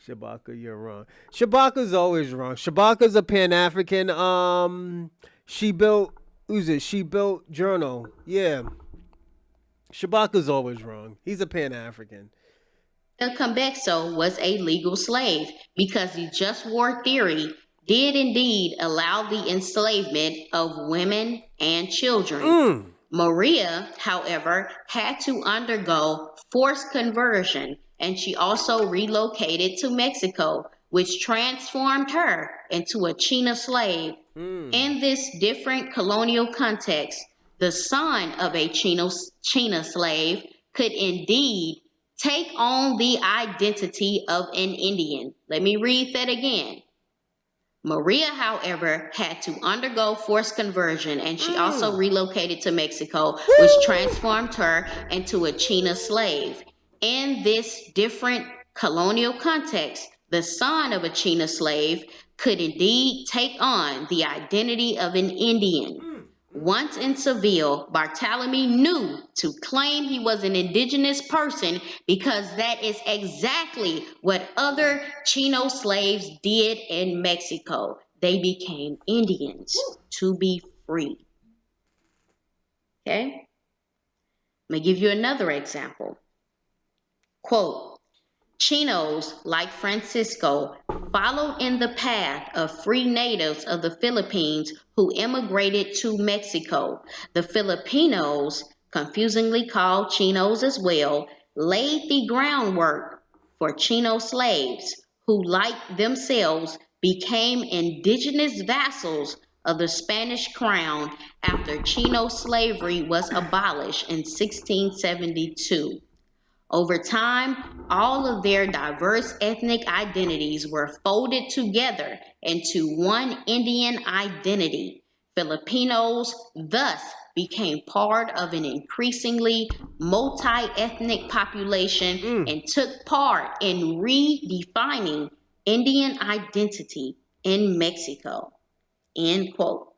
Shabaka, you're wrong. Shabaka's always wrong. Shabaka's a Pan-African. She built Journal. Yeah. Shabaka's always wrong. He's a Pan-African. Convexo was a legal slave because the just war theory did indeed allow the enslavement of women and children. Maria, however, had to undergo forced conversion, and she also relocated to Mexico, which transformed her into a China slave. In this different colonial context, the son of a China slave could indeed take on the identity of an Indian. Let me read that again. Maria, however, had to undergo forced conversion, and she also relocated to Mexico, which transformed her into a China slave. In this different colonial context, the son of a China slave could indeed take on the identity of an Indian. Once in Seville, Bartholomew knew to claim he was an indigenous person because that is exactly what other Chino slaves did in Mexico. They became Indians to be free. Okay? Let me give you another example. Quote, Chinos, like Francisco, followed in the path of free natives of the Philippines who immigrated to Mexico. The Filipinos, confusingly called Chinos as well, laid the groundwork for Chino slaves who, like themselves, became indigenous vassals of the Spanish crown after Chino slavery was abolished in 1672. Over time, all of their diverse ethnic identities were folded together into one Indian identity. Filipinos thus became part of an increasingly multi-ethnic population and took part in redefining Indian identity in Mexico. End quote.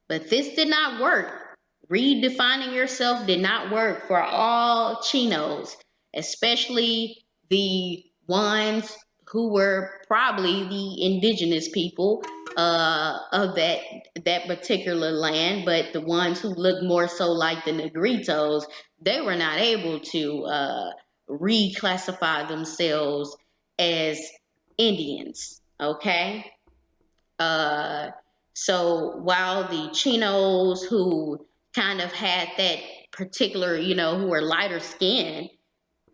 But this did not work. Redefining yourself did not work for all Chinos, especially the ones who were probably the indigenous people of that particular land, but the ones who looked more so like the Negritos, they were not able to reclassify themselves as Indians. Okay. Uh, so while the Chinos who kind of had that particular, who were lighter skinned,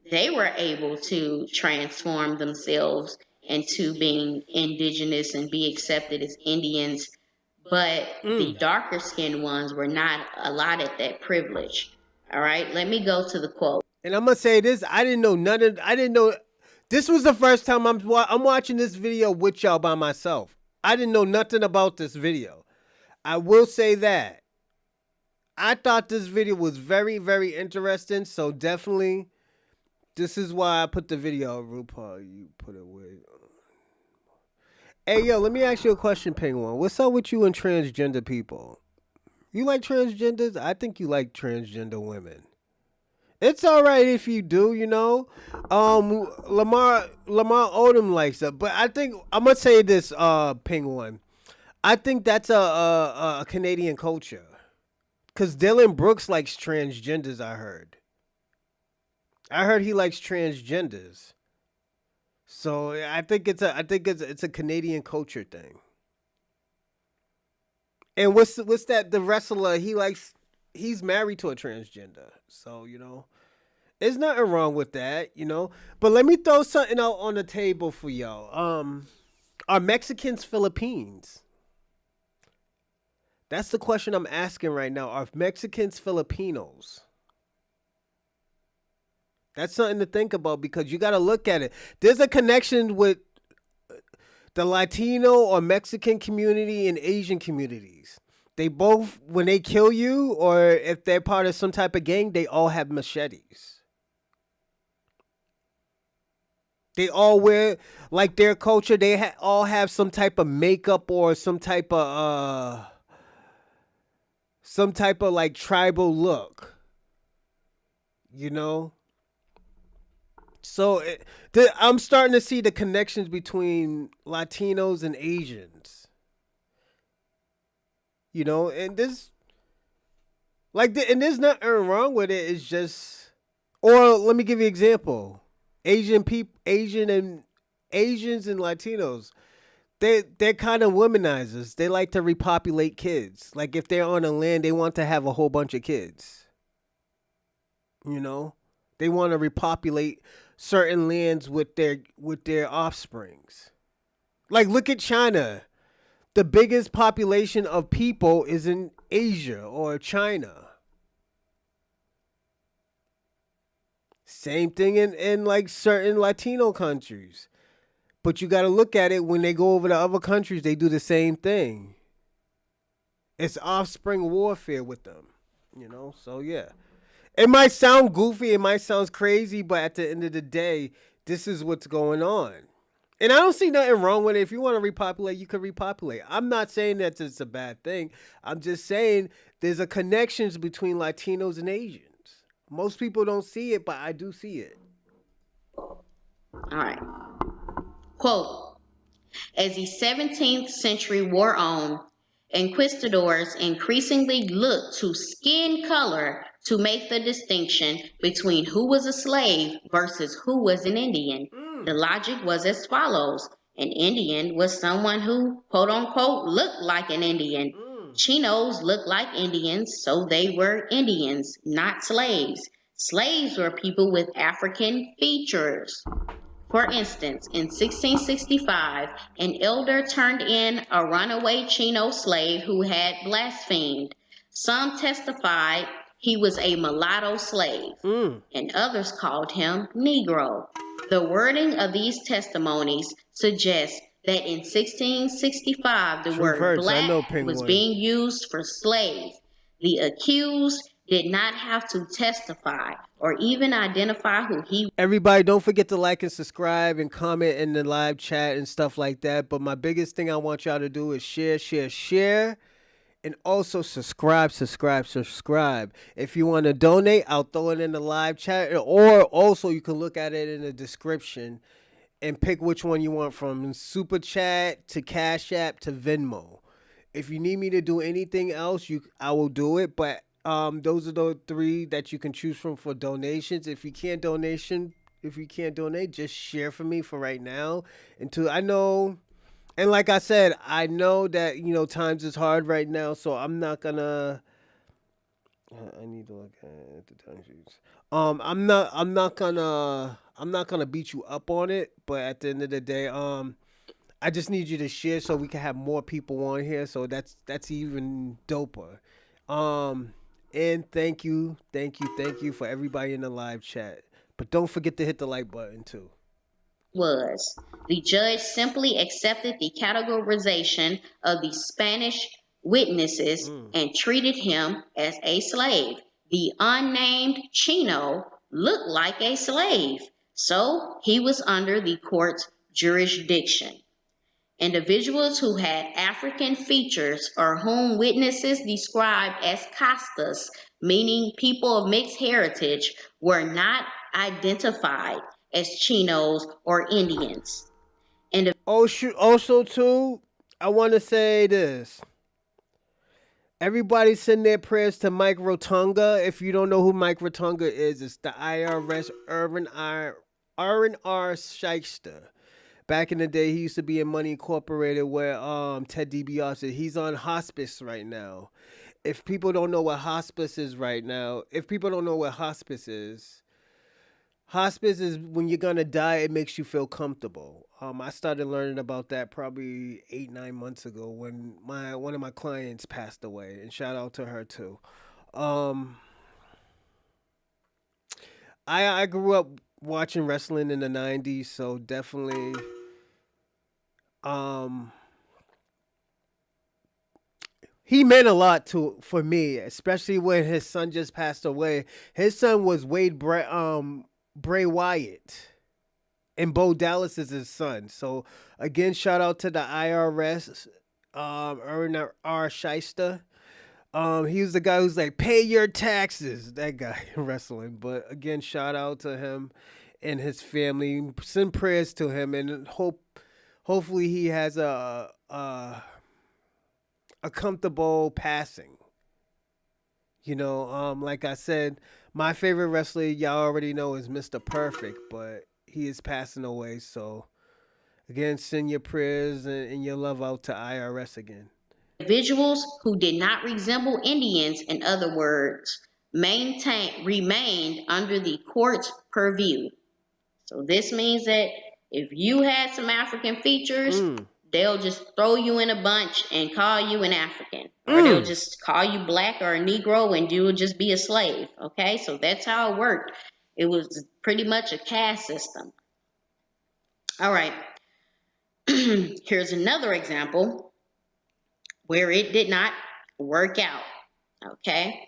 they were able to transform themselves into being indigenous and be accepted as Indians, but the darker skinned ones were not allotted that privilege. All right, let me go to the quote. And I'm gonna say this: I didn't know. This was the first time I'm watching this video with y'all by myself. I didn't know nothing about this video. I will say that. I thought this video was very, very interesting. So definitely, this is why I put the video. RuPaul, you put it with. Hey, yo, let me ask you a question, Penguin. What's up with you and transgender people? You like transgenders? I think you like transgender women. It's all right if you do, Lamar Odom likes it, but I think I'm gonna say this, Penguin. I think that's a Canadian culture, cause Dylan Brooks likes transgenders. I heard he likes transgenders. So I think it's a Canadian culture thing. And what's that? The wrestler he's married to a transgender. So there's nothing wrong with that. But let me throw something out on the table for y'all. Are Mexicans Philippines? That's the question I'm asking right now. Are Mexicans Filipinos? That's something to think about, because you got to look at it. There's a connection with the Latino or Mexican community and Asian communities. They both, when they kill you or if they're part of some type of gang, they all have machetes. They all wear, like their culture, they all have some type of makeup or some type of like tribal look. So I'm starting to see the connections between Latinos and Asians. And this, and there's nothing wrong with it. It's just, or let me give you an example. Asians and Latinos, they're kind of womanizers. They like to repopulate kids. Like if they're on a land, they want to have a whole bunch of kids. They want to repopulate certain lands with their offsprings. Like look at China. The biggest population of people is in Asia or China. Same thing in like certain Latino countries. But you got to look at it, when they go over to other countries, they do the same thing. It's offspring warfare with them, So yeah. It might sound goofy, it might sound crazy, but at the end of the day, this is what's going on. And I don't see nothing wrong with it. If you want to repopulate, you can repopulate. I'm not saying that it's a bad thing. I'm just saying there's a connections between Latinos and Asians. Most people don't see it, but I do see it. All right. Quote, as the 17th century wore on, inquisitors increasingly looked to skin color to make the distinction between who was a slave versus who was an Indian. The logic was as follows. An Indian was someone who, quote unquote, looked like an Indian. Chinos looked like Indians, so they were Indians, not slaves. Slaves were people with African features. For instance, in 1665, an elder turned in a runaway Chino slave who had blasphemed. Some testified he was a mulatto slave, and others called him Negro. The wording of these testimonies suggests that in 1665, the word black was being used for slave. The accused did not have to testify or even identify who he was. Everybody, don't forget to like and subscribe and comment in the live chat and stuff like that. But my biggest thing I want y'all to do is share. And also subscribe. If you want to donate, I'll throw it in the live chat. Or also you can look at it in the description and pick which one you want, from Super Chat to Cash App to Venmo. If you need me to do anything else, I will do it. But those are the three that you can choose from for donations. If you can't donate, just share for me for right now. Until I know, and like I said, I know that times is hard right now, so I'm not gonna. I need to look at the time sheets. I'm not gonna beat you up on it, but at the end of the day, I just need you to share so we can have more people on here. So that's even doper. And thank you for everybody in the live chat. But don't forget to hit the like button too. Was the judge simply accepted the categorization of the Spanish witnesses and treated him as a slave. The unnamed Chino looked like a slave, so he was under the court's jurisdiction. Individuals who had African features or whom witnesses described as castas, meaning people of mixed heritage, were not identified as Chinos or Indians. And Also, too, I want to say this. Everybody send their prayers to Mike Rotunga. If you don't know who Mike Rotunga is, it's the IRS R&R shyster. Back in the day, he used to be in Money Incorporated where Ted DiBiase. He's on hospice right now. If people don't know what hospice is right now, hospice is when you're gonna die, it makes you feel comfortable. I started learning about that probably 8-9 months ago when one of my clients passed away, and shout out to her too. I grew up watching wrestling in the 90s, so definitely he meant a lot for me, especially when his son just passed away. His son was Bray Wyatt, and Bo Dallas is his son. So again, shout out to the IRS, R Shyster. He was the guy who's like, pay your taxes. That guy in wrestling. But again, shout out to him and his family. Send prayers to him, and hopefully he has a comfortable passing. Like I said, my favorite wrestler, y'all already know, is Mr. Perfect, but he is passing away. So again, send your prayers and your love out to IRS again. individuals who did not resemble Indians, in other words, remained under the court's purview. So this means that if you had some African features, they'll just throw you in a bunch and call you an African. Or they'll just call you black or a Negro and you'll just be a slave. Okay, so that's how it worked. It was pretty much a caste system. All right, here's another example where it did not work out. Okay.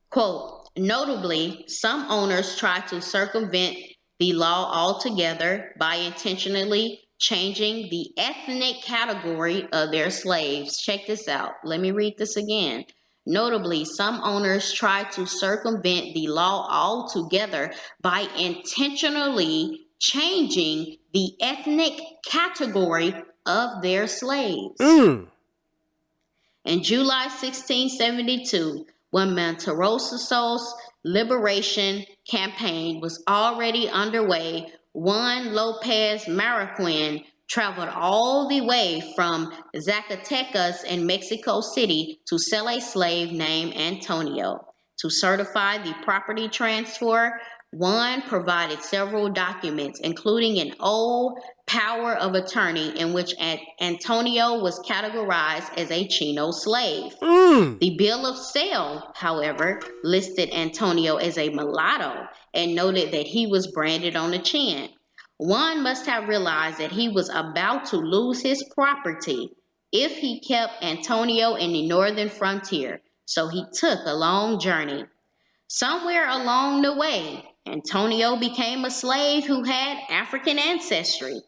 Quote, notably, some owners try to circumvent the law altogether by intentionally changing the ethnic category of their slaves. Check this out. Let me read this again. Notably, some owners try to circumvent the law altogether by intentionally changing the ethnic category of their slaves. In July 1672, when Monteroso's liberation campaign was already underway, Juan Lopez Marroquin traveled all the way from Zacatecas in Mexico City to sell a slave named Antonio. To certify the property transfer, Juan provided several documents, including an old power of attorney in which Antonio was categorized as a Chino slave. The bill of sale, however, listed Antonio as a mulatto and noted that he was branded on the chin. Juan must have realized that he was about to lose his property if he kept Antonio in the northern frontier, so he took a long journey. Somewhere along the way, Antonio became a slave who had African ancestry,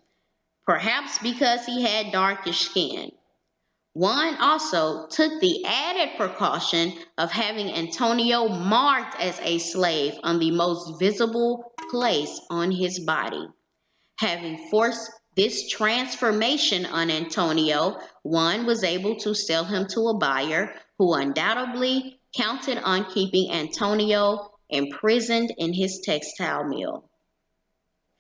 perhaps because he had darkish skin. Juan also took the added precaution of having Antonio marked as a slave on the most visible place on his body. Having forced this transformation on Antonio, one was able to sell him to a buyer who undoubtedly counted on keeping Antonio imprisoned in his textile mill.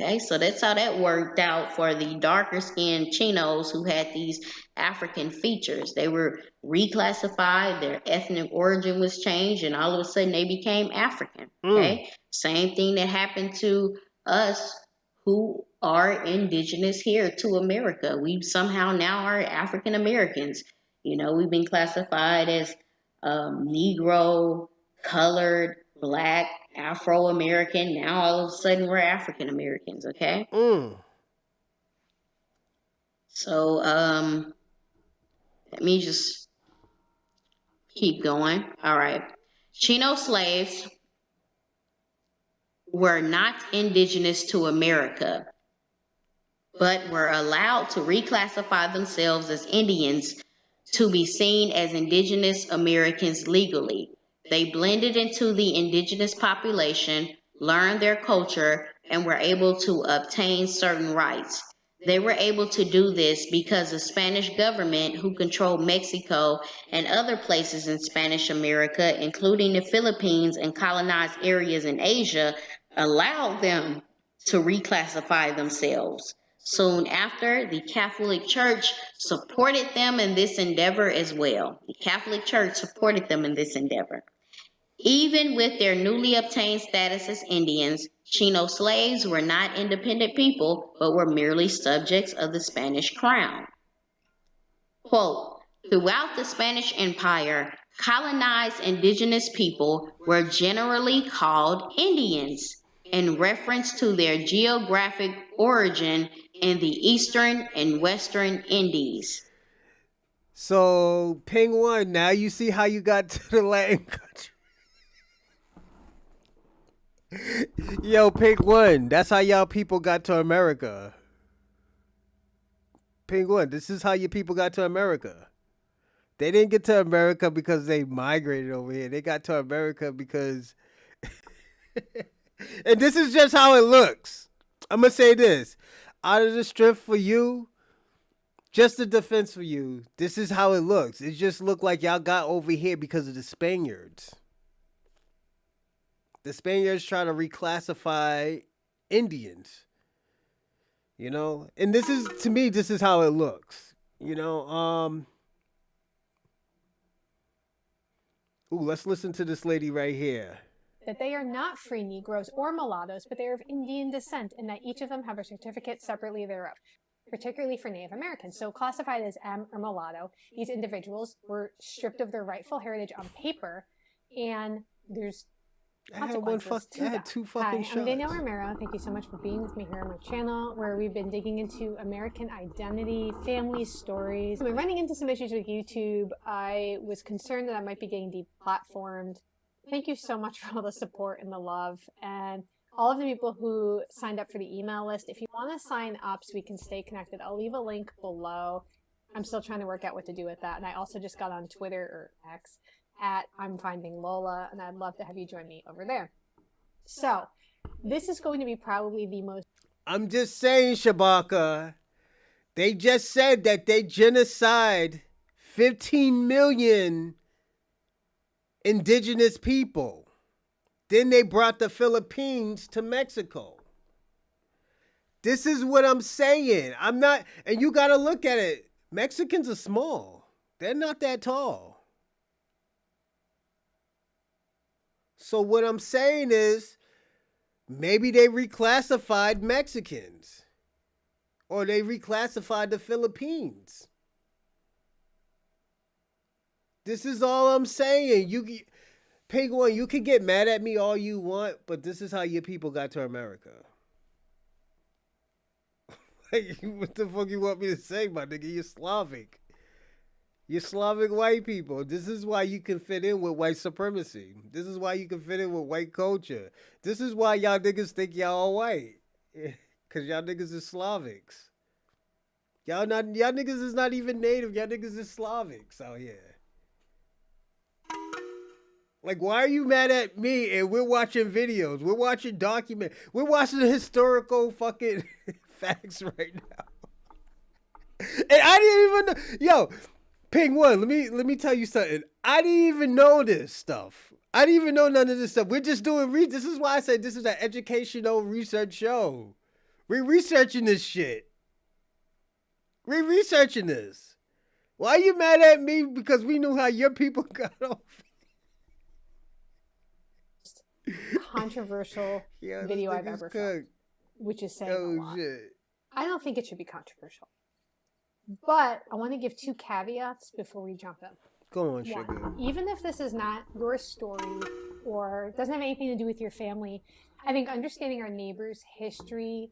Okay, so that's how that worked out for the darker skinned Chinos who had these African features. They were reclassified, their ethnic origin was changed, and all of a sudden they became African. Okay, same thing that happened to us who are indigenous here to America. We somehow now are African Americans. You know, we've been classified as Negro, colored, Black, Afro American. Now all of a sudden we're African Americans, okay? So let me just keep going. All right. Chino slaves were not indigenous to America, but were allowed to reclassify themselves as Indians to be seen as indigenous Americans legally. They blended into the indigenous population, learned their culture, and were able to obtain certain rights. They were able to do this because the Spanish government, who controlled Mexico and other places in Spanish America, including the Philippines and colonized areas in Asia, allowed them to reclassify themselves. Soon after, the Catholic Church supported them in this endeavor as well. The Catholic Church supported them in this endeavor. Even with their newly obtained status as Indians, Chino slaves were not independent people, but were merely subjects of the Spanish crown. Quote, throughout the Spanish Empire, colonized indigenous people were generally called Indians in reference to their geographic origin in the eastern and western Indies. So, Ping One, now you see how you got to the Latin country. Yo, Ping One, that's how y'all people got to America. Ping One, this is how your people got to America. They didn't get to America because they migrated over here. They got to America because... And this is just how it looks. I'm going to say this. Out of the strength for you, just the defense for you, this is how it looks. It just looked like y'all got over here because of the Spaniards. The Spaniards try to reclassify Indians. You know? And this is, to me, this is how it looks. You know? Let's listen to this lady right here. That they are not free Negroes or mulattoes, but they are of Indian descent, and that each of them have a certificate separately thereof, particularly for Native Americans. So classified as M or mulatto, these individuals were stripped of their rightful heritage on paper, and there's consequences to that. I had two fucking shots. I'm Danielle Romero. Thank you so much for being with me here on my channel, where we've been digging into American identity, family stories. I've been running into some issues with YouTube. I was concerned that I might be getting deplatformed. Thank you so much for all the support and the love, and all of the people who signed up for the email list. If you want to sign up so we can stay connected, I'll leave a link below. I'm still trying to work out what to do with that. And I also just got on Twitter, or X, at I'm Finding Lola, and I'd love to have you join me over there. So this is going to be probably the most... I'm just saying, Shabaka, they just said that they genocide 15 million indigenous people. Then they brought the Philippines to Mexico. This is what I'm saying. I'm not, and you got to look at it. Mexicans are small. They're not that tall. So what I'm saying is, maybe they reclassified Mexicans. Or they reclassified the Philippines. This is all I'm saying. Penguin, you can get mad at me all you want, but this is how your people got to America. Like, what the fuck you want me to say, my nigga? You're Slavic. You're Slavic white people. This is why you can fit in with white supremacy. This is why you can fit in with white culture. This is why y'all niggas think y'all all white. Because y'all niggas is Slavics. Y'all niggas is not even native. Y'all niggas is Slavics out here. Like, why are you mad at me and we're watching videos? We're watching we're watching historical fucking facts right now. And I didn't even know. Yo, Ping One, let me tell you something. I didn't even know this stuff. I didn't even know none of this stuff. We're just doing this is why I said this is an educational research show. We're researching this shit. We're researching this. Why are you mad at me? Because we knew how your people got off. Controversial video I've ever filmed, which is saying a lot. Shit. I don't think it should be controversial. But I want to give 2 caveats before we jump in. Go on, sugar. Even if this is not your story or doesn't have anything to do with your family, I think understanding our neighbor's history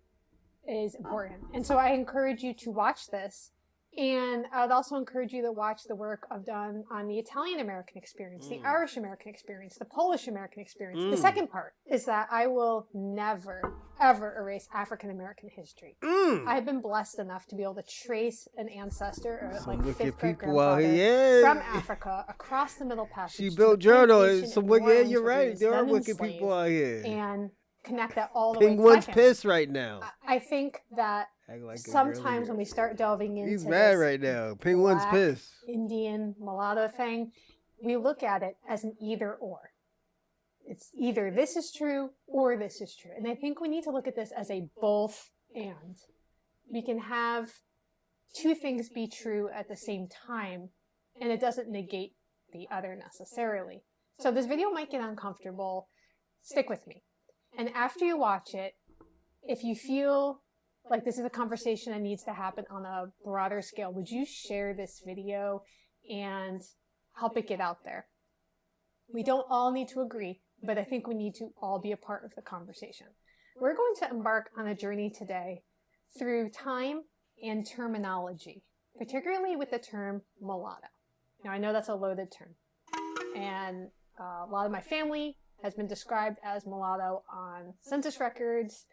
is important. And so I encourage you to watch this. And I would also encourage you to watch the work I've done on the Italian American experience, the Irish American experience, the Polish American experience. The second part is that I will never, ever erase African American history. I've been blessed enough to be able to trace an ancestor or like fifth great grandfather from Africa across the Middle Passage. She built journals. You're right. There are wicked people out here. And connect that all the way to Ping One's pissed right now. I think that sometimes when we start delving into he's mad right now. Ping One's pissed. Indian, mulatto thing, we look at it as an either or. It's either this is true or this is true. And I think we need to look at this as a both and. We can have 2 things be true at the same time, and it doesn't negate the other necessarily. So this video might get uncomfortable. Stick with me. And after you watch it, if you feel like this is a conversation that needs to happen on a broader scale, would you share this video and help it get out there? We don't all need to agree, but I think we need to all be a part of the conversation. We're going to embark on a journey today through time and terminology, particularly with the term mulatto. Now, I know that's a loaded term, and a lot of my family has been described as mulatto on census records,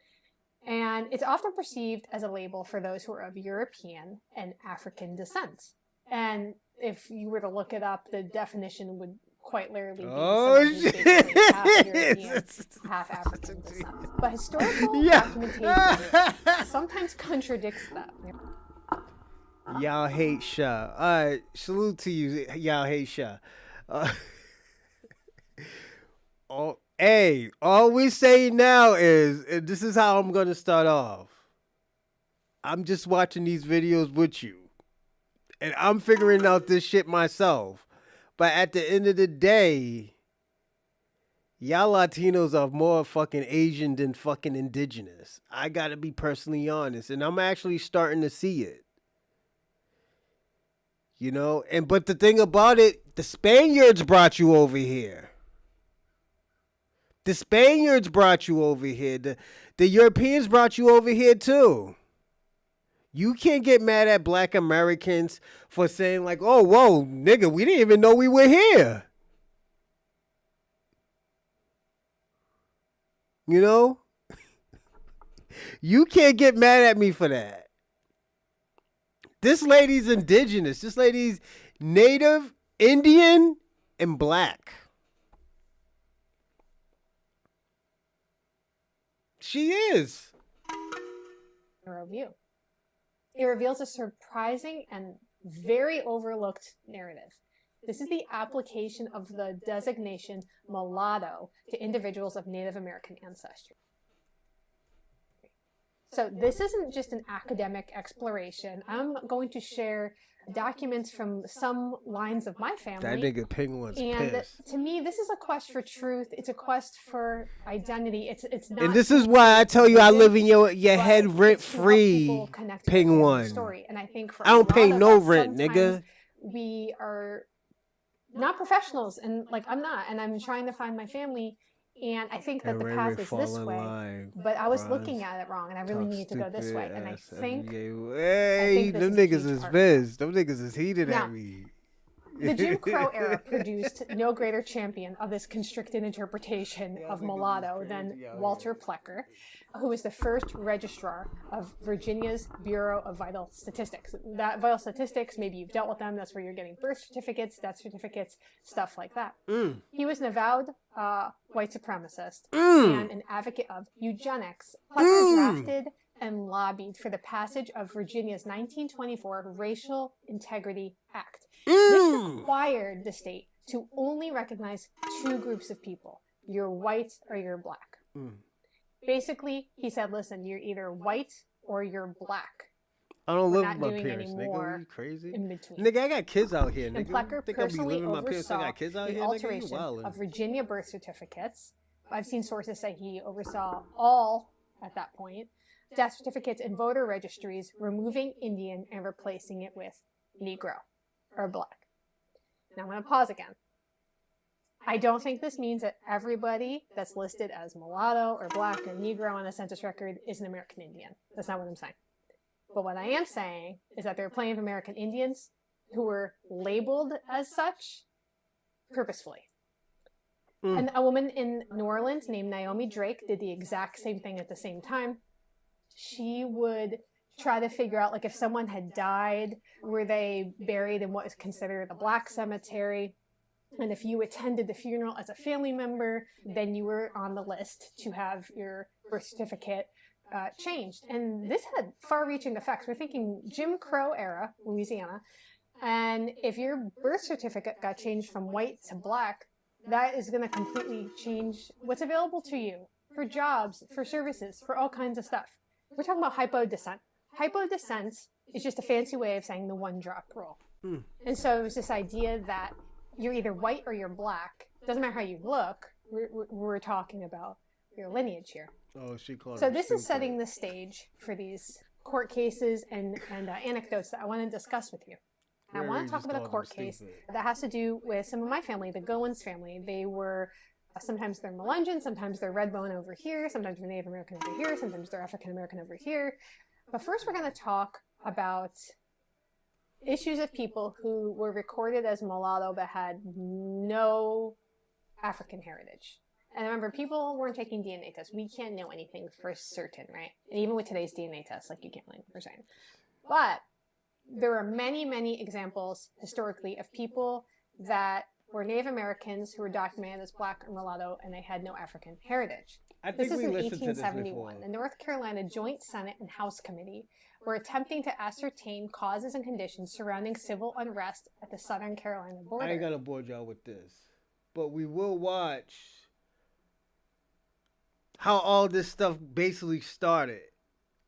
and it's often perceived as a label for those who are of European and African descent. And if you were to look it up, the definition would quite literally be someone who's basically half European, half African descent. But historical documentation sometimes contradicts that. Y'all hate Shah. All right, salute to you. Y'all hate Shah. All we say now is, and this is how I'm going to start off. I'm just watching these videos with you. And I'm figuring out this shit myself. But at the end of the day, y'all Latinos are more fucking Asian than fucking indigenous. I got to be personally honest. And I'm actually starting to see it. You know? But the thing about it, the Spaniards brought you over here. The Spaniards brought you over here. The Europeans brought you over here too. You can't get mad at Black Americans for saying like, oh, whoa, nigga, we didn't even know we were here. You know? You can't get mad at me for that. This lady's indigenous. This lady's Native, Indian, and Black. She is. Review. It reveals a surprising and very overlooked narrative. This is the application of the designation mulatto to individuals of Native American ancestry. So this isn't just an academic exploration. I'm going to share documents from some lines of my family. That nigga Ping One's pissed. To me, this is a quest for truth. It's a quest for identity. It's not. And this is why I tell you I live in your head rent free, Ping One. Story. And I think for I don't pay no rent, nigga. We are not professionals, and like I'm not, and I'm trying to find my family. And I think that the path is this way, but I was looking at it wrong, and I really needed to go this way. And I think, hey, them niggas is pissed. Them niggas is heated at me. The Jim Crow era produced no greater champion of this constricted interpretation of mulatto than Walter Plecker, who was the first registrar of Virginia's Bureau of Vital Statistics. That vital statistics, maybe you've dealt with them. That's where you're getting birth certificates, death certificates, stuff like that. He was an avowed white supremacist and an advocate of eugenics. Plecker drafted and lobbied for the passage of Virginia's 1924 Racial Integrity Act. This required the state to only recognize two groups of people. You're white or you're black. Basically, he said, listen, you're either white or you're black. I don't We're live not with my doing parents, any nigga. more Are you crazy? in between. Nigga, I got kids out here, nigga. And Plecker Think I'll be personally living with my parents? I oversaw got kids out the here, nigga. You alteration wildin'. of Virginia birth certificates. I've seen sources say he oversaw all, at that point, death certificates and voter registries, removing Indian and replacing it with Negro or black. Now I'm going to pause again. I don't think this means that everybody that's listed as mulatto or black or Negro on the census record is an American Indian. That's not what I'm saying. But what I am saying is that there are plenty of American Indians who were labeled as such purposefully. And a woman in New Orleans named Naomi Drake did the exact same thing at the same time. She would try to figure out, like, if someone had died, were they buried in what is considered a black cemetery? And if you attended the funeral as a family member, then you were on the list to have your birth certificate changed. And this had far-reaching effects. We're thinking Jim Crow era, Louisiana. And if your birth certificate got changed from white to black, that is going to completely change what's available to you for jobs, for services, for all kinds of stuff. We're talking about hypodescent. Hypodescent is just a fancy way of saying the one-drop rule. And so it was this idea that you're either white or you're black. Doesn't matter how you look. We're talking about your lineage here. Oh, she called So it this is stupid. setting the stage for these court cases and anecdotes that I want to discuss with you. And I Where want you to talk just about a called court them case stupid. that has to do with some of my family, the Goins family. They were, sometimes they're Melungeon, sometimes they're Redbone over here, sometimes they're Native American over here, sometimes they're African American over here. But first we're going to talk about issues of people who were recorded as mulatto but had no African heritage. And remember, people weren't taking DNA tests. We can't know anything for certain, right? And even with today's DNA tests, like, you can't know for certain. But there are many, many examples historically of people that were Native Americans who were documented as black or mulatto and they had no African heritage. I This think is we in listened to this 1871. before. The North Carolina Joint Senate and House Committee were attempting to ascertain causes and conditions surrounding civil unrest at the Southern Carolina border. I ain't gonna bore y'all with this, but we will watch how all this stuff basically started.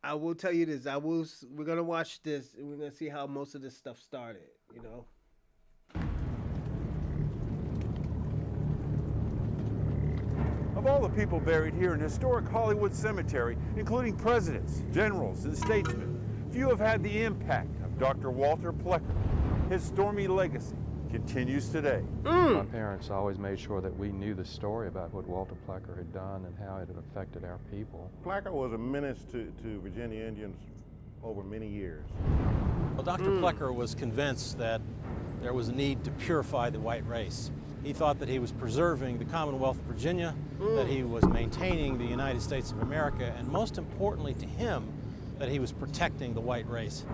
I will tell you this. We're gonna watch this and we're gonna see how most of this stuff started. You know. Of all the people buried here in historic Hollywood Cemetery, including presidents, generals, and statesmen, few have had the impact of Dr. Walter Plecker. His stormy legacy continues today. My parents always made sure that we knew the story about what Walter Plecker had done and how it had affected our people. Plecker was a menace to Virginia Indians over many years. Well, Dr. Plecker was convinced that there was a need to purify the white race. He thought that he was preserving the Commonwealth of Virginia, that he was maintaining the United States of America, and most importantly to him, that he was protecting the white race.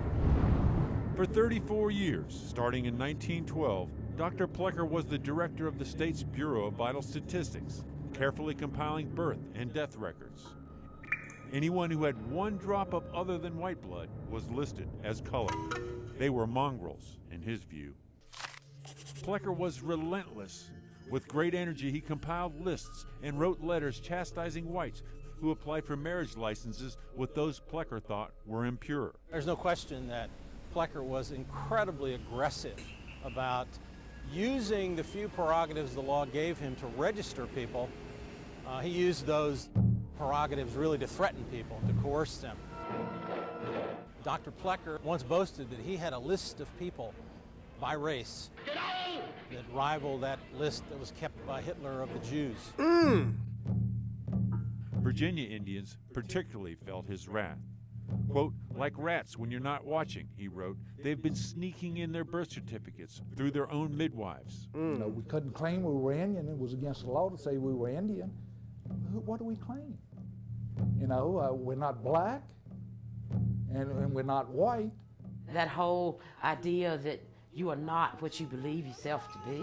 For 34 years, starting in 1912, Dr. Plecker was the director of the state's Bureau of Vital Statistics, carefully compiling birth and death records. Anyone who had one drop of other than white blood was listed as colored. They were mongrels, in his view. Plecker was relentless. With great energy, he compiled lists and wrote letters chastising whites who applied for marriage licenses with those Plecker thought were impure. There's no question that Plecker was incredibly aggressive about using the few prerogatives the law gave him to register people. He used those prerogatives really to threaten people, to coerce them. Dr. Plecker once boasted that he had a list of people by race that rivaled that list that was kept by Hitler of the Jews. Virginia Indians particularly felt his wrath. Quote, like rats when you're not watching, he wrote, they've been sneaking in their birth certificates through their own midwives. You know, we couldn't claim we were Indian. It was against the law to say we were Indian. What do we claim? You know, we're not black and we're not white. That whole idea that you are not what you believe yourself to be.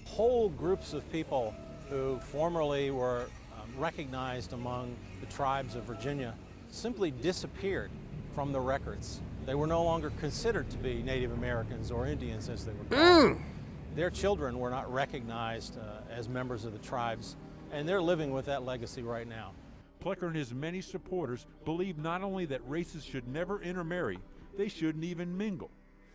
Whole groups of people who formerly were recognized among the tribes of Virginia simply disappeared from the records. They were no longer considered to be Native Americans or Indians as they were called. Their children were not recognized as members of the tribes, and they're living with that legacy right now. Plecker and his many supporters believed not only that races should never intermarry, they shouldn't even mingle.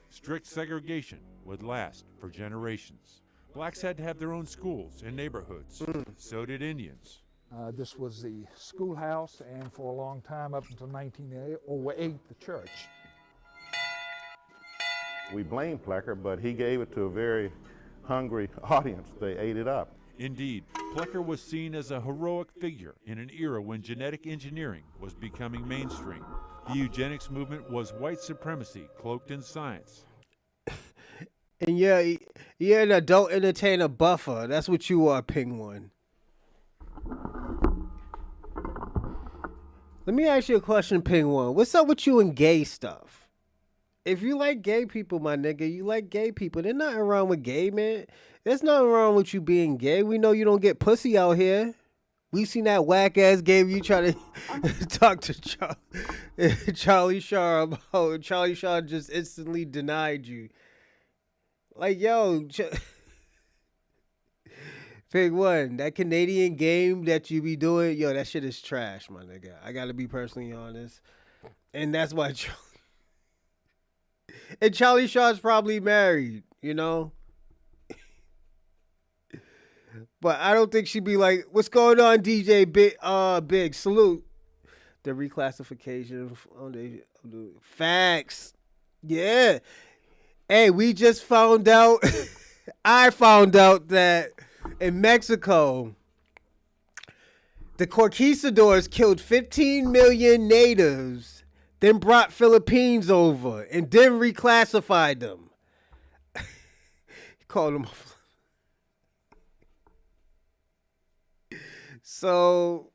Strict segregation would last for generations. Blacks had to have their own schools and neighborhoods. So did Indians. This was the schoolhouse, and for a long time, up until 1908, the church. We blame Plecker, but he gave it to a very hungry audience. They ate it up. Indeed, Plecker was seen as a heroic figure in an era when genetic engineering was becoming mainstream. The eugenics movement was white supremacy cloaked in science. And yeah, you're an adult entertainer buffer. That's what you are, Penguin. Let me ask you a question, Penguin. What's up with you and gay stuff? If you like gay people, my nigga, you like gay people. There's nothing wrong with gay, man. There's nothing wrong with you being gay. We know you don't get pussy out here. We seen that whack-ass gay you try to talk to Charlie Shaw about. Charlie Shaw just instantly denied you. Like, yo, Pig One, that Canadian game that you be doing, yo, that shit is trash, my nigga. I gotta be personally honest. And that's why and Charlie Shaw's probably married, you know? But I don't think she'd be like, what's going on, DJ Big? Salute. The reclassification on the facts. Yeah. Hey, we just found out, I found out that in Mexico, the Conquistadors killed 15 million natives, then brought Philippines over, and then reclassified them. He called them. So,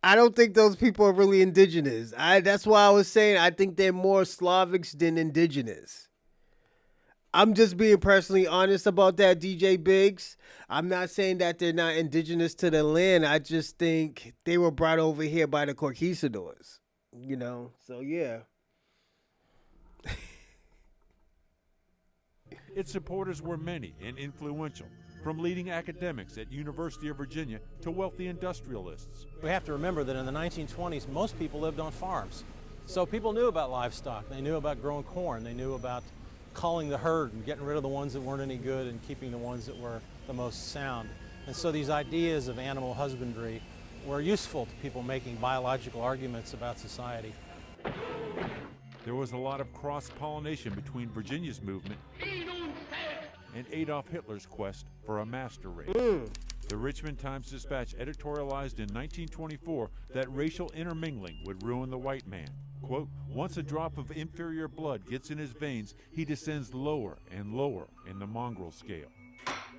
I don't think those people are really indigenous. That's why I was saying I think they're more Slavics than indigenous. I'm just being personally honest about that, DJ Biggs. I'm not saying that they're not indigenous to the land. I just think they were brought over here by the Conquistadors. You know? So, yeah. Its supporters were many and influential, from leading academics at University of Virginia to wealthy industrialists. We have to remember that in the 1920s, most people lived on farms. So people knew about livestock. They knew about growing corn. They knew about culling the herd and getting rid of the ones that weren't any good and keeping the ones that were the most sound. And so these ideas of animal husbandry were useful to people making biological arguments about society. There was a lot of cross-pollination between Virginia's movement and Adolf Hitler's quest for a master race. The Richmond Times-Dispatch editorialized in 1924 that racial intermingling would ruin the white man. Quote, once a drop of inferior blood gets in his veins, he descends lower and lower in the mongrel scale.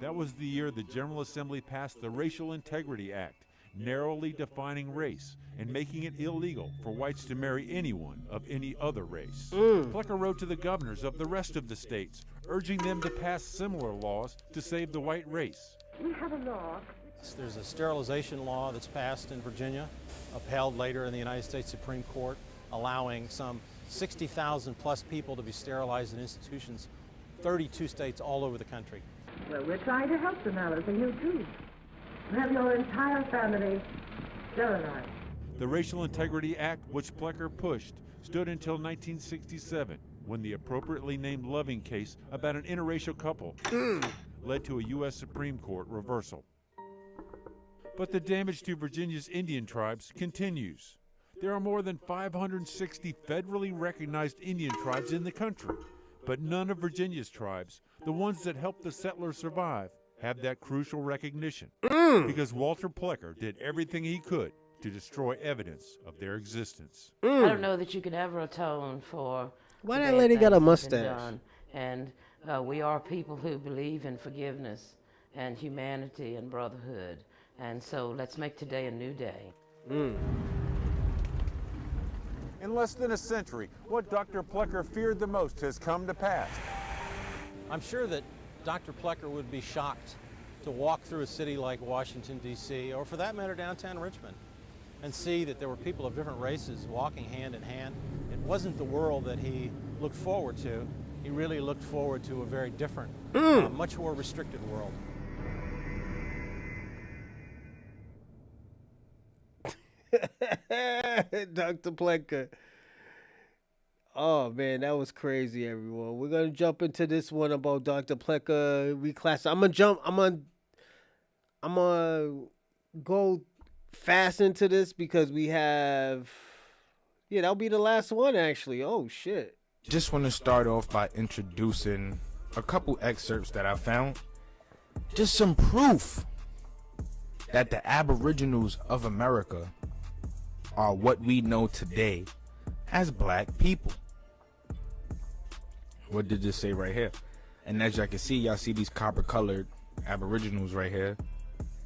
That was the year the General Assembly passed the Racial Integrity Act, narrowly defining race and making it illegal for whites to marry anyone of any other race. Plecker wrote to the governors of the rest of the states, urging them to pass similar laws to save the white race. We have a law. There's a sterilization law that's passed in Virginia, upheld later in the United States Supreme Court, allowing some 60,000 plus people to be sterilized in institutions, 32 states all over the country. Well, we're trying to help them, Alice, and you too. Have your entire family sterilized. The Racial Integrity Act, which Plecker pushed, stood until 1967, when the appropriately named Loving case about an interracial couple led to a U.S. Supreme Court reversal. But the damage to Virginia's Indian tribes continues. There are more than 560 federally recognized Indian tribes in the country, but none of Virginia's tribes, the ones that helped the settlers survive, have that crucial recognition, because Walter Plecker did everything he could to destroy evidence of their existence. I don't know that you can ever atone for. Why that lady got a mustache? And we are people who believe in forgiveness and humanity and brotherhood. And so let's make today a new day. In less than a century, what Dr. Plecker feared the most has come to pass. I'm sure that Dr. Plecker would be shocked to walk through a city like Washington, D.C., or for that matter, downtown Richmond, and see that there were people of different races walking hand in hand. It wasn't the world that he looked forward to. He really looked forward to a very different, much more restricted world. Dr. Plecker. Oh man, that was crazy, everyone. We're gonna jump into this one about Dr. Plecker reclass. I'm gonna go fast into this because we have, that'll be the last one actually. Oh shit. Just want to start off by introducing a couple excerpts that I found. Just some proof that the Aboriginals of America are what we know today as black people. What did this say right here? And as y'all can see, y'all see these copper colored Aboriginals right here.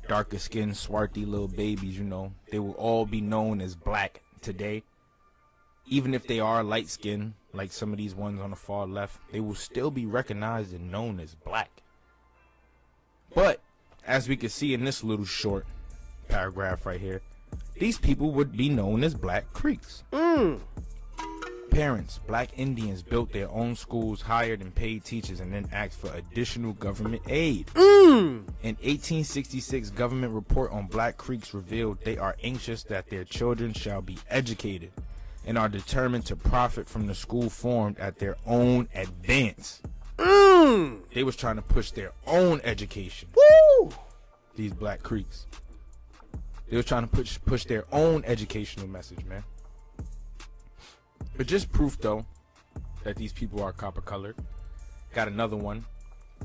Darker skinned, swarthy little babies, they will all be known as black today. Even if they are light skinned, like some of these ones on the far left, they will still be recognized and known as black. But as we can see in this little short paragraph right here, these people would be known as Black Creeks. Parents, black Indians built their own schools, hired and paid teachers, and then asked for additional government aid. An 1866 government report on Black Creeks revealed they are anxious that their children shall be educated and are determined to profit from the school formed at their own advance. They was trying to push their own education. Woo! These Black Creeks. They were trying to push their own educational message, man. But just proof, though, that these people are copper colored. Got another one.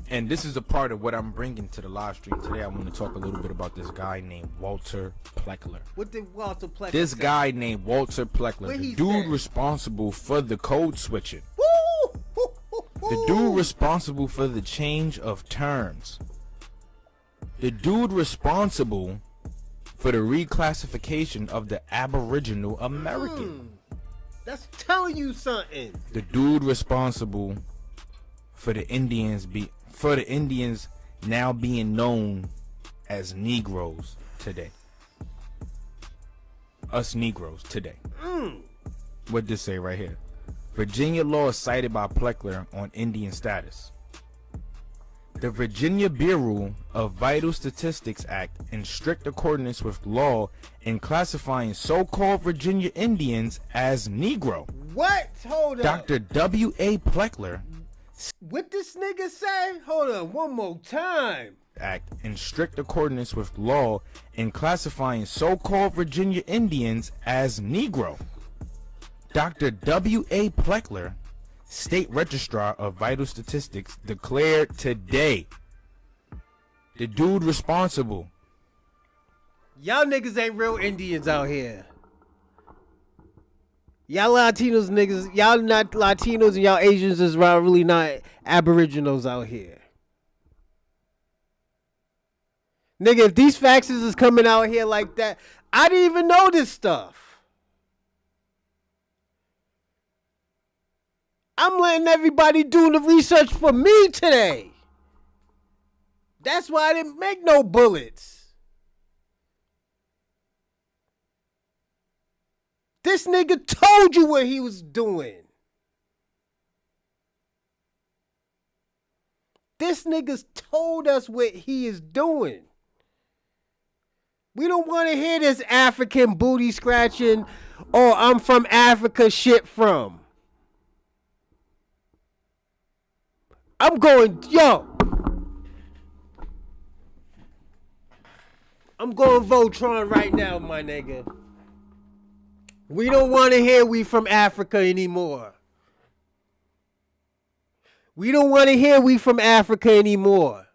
And this is a part of what I'm bringing to the live stream today. I want to talk a little bit about this guy named Walter Plecker. What did Walter Plecker This say? guy named Walter Plecker, the dude responsible for the code switching. The dude responsible for the change of terms. The dude responsible for the reclassification of the Aboriginal American. That's telling you something. The dude responsible for the Indians now being known as Negroes today. Us Negroes today. What this say right here? Virginia law is cited by Plecker on Indian status. The Virginia Bureau of Vital Statistics Act, in strict accordance with law, in classifying so-called Virginia Indians as Negro. What? Hold up. Dr. W.A. Plecker. What this nigga say? Hold on, one more time. Act, in strict accordance with law, in classifying so-called Virginia Indians as Negro. Dr. W.A. Plecker, State Registrar of Vital Statistics, declared today the dude responsible. Y'all niggas ain't real Indians out here. Y'all Latinos niggas, y'all not Latinos and y'all Asians is really not Aboriginals out here. Nigga, if these faxes is coming out here like that, I didn't even know this stuff. I'm letting everybody do the research for me today. That's why I didn't make no bullets. This nigga told you what he was doing. This nigga's told us what he is doing. We don't want to hear this African booty scratching or I'm from Africa shit from. I'm going Voltron right now, my nigga. We don't want to hear we from Africa anymore. We don't want to hear we from Africa anymore.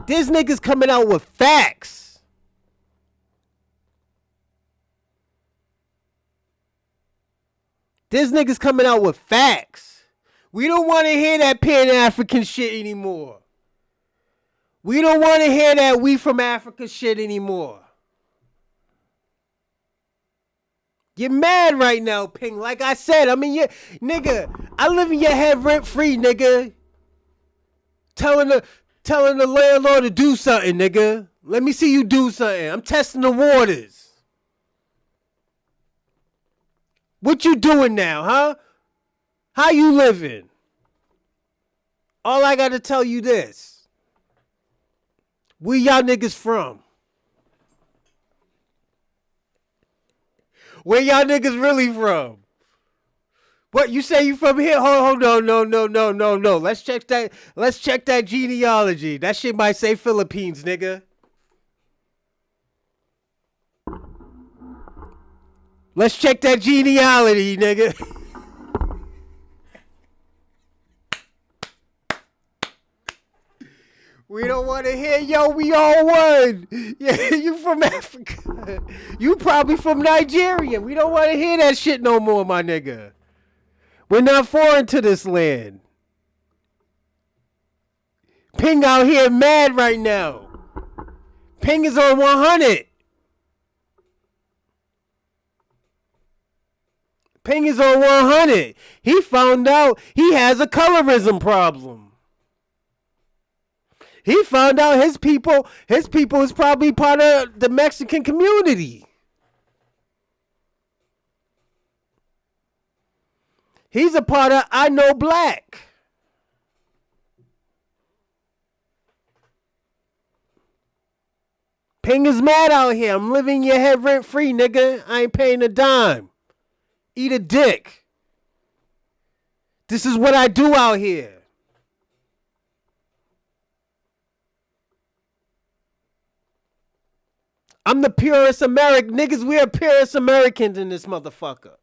This nigga's coming out with facts. This nigga's coming out with facts. We don't want to hear that Pan-African shit anymore. We don't want to hear that we from Africa shit anymore. You're mad right now, Ping. Like I said, I mean, nigga, I live in your head rent free, nigga. telling the landlord to do something, nigga. Let me see you do something. I'm testing the waters. What you doing now, huh? How you living? All I gotta tell you this. Where y'all niggas from? Where y'all niggas really from? What, you say you from here? Hold on, no. Let's check that genealogy. That shit might say Philippines, nigga. Let's check that genealogy, nigga. We don't want to hear, yo, we all one. Yeah, you from Africa. You probably from Nigeria. We don't want to hear that shit no more, my nigga. We're not foreign to this land. Ping out here mad right now. Ping is on 100. Ping is on 100. He found out he has a colorism problem. He found out his people is probably part of the Mexican community. He's a part of I Know Black. Ping is mad out here. I'm living your head rent free, nigga. I ain't paying a dime. Eat a dick. This is what I do out here. I'm the purest American. Niggas, we are purest Americans in this motherfucker.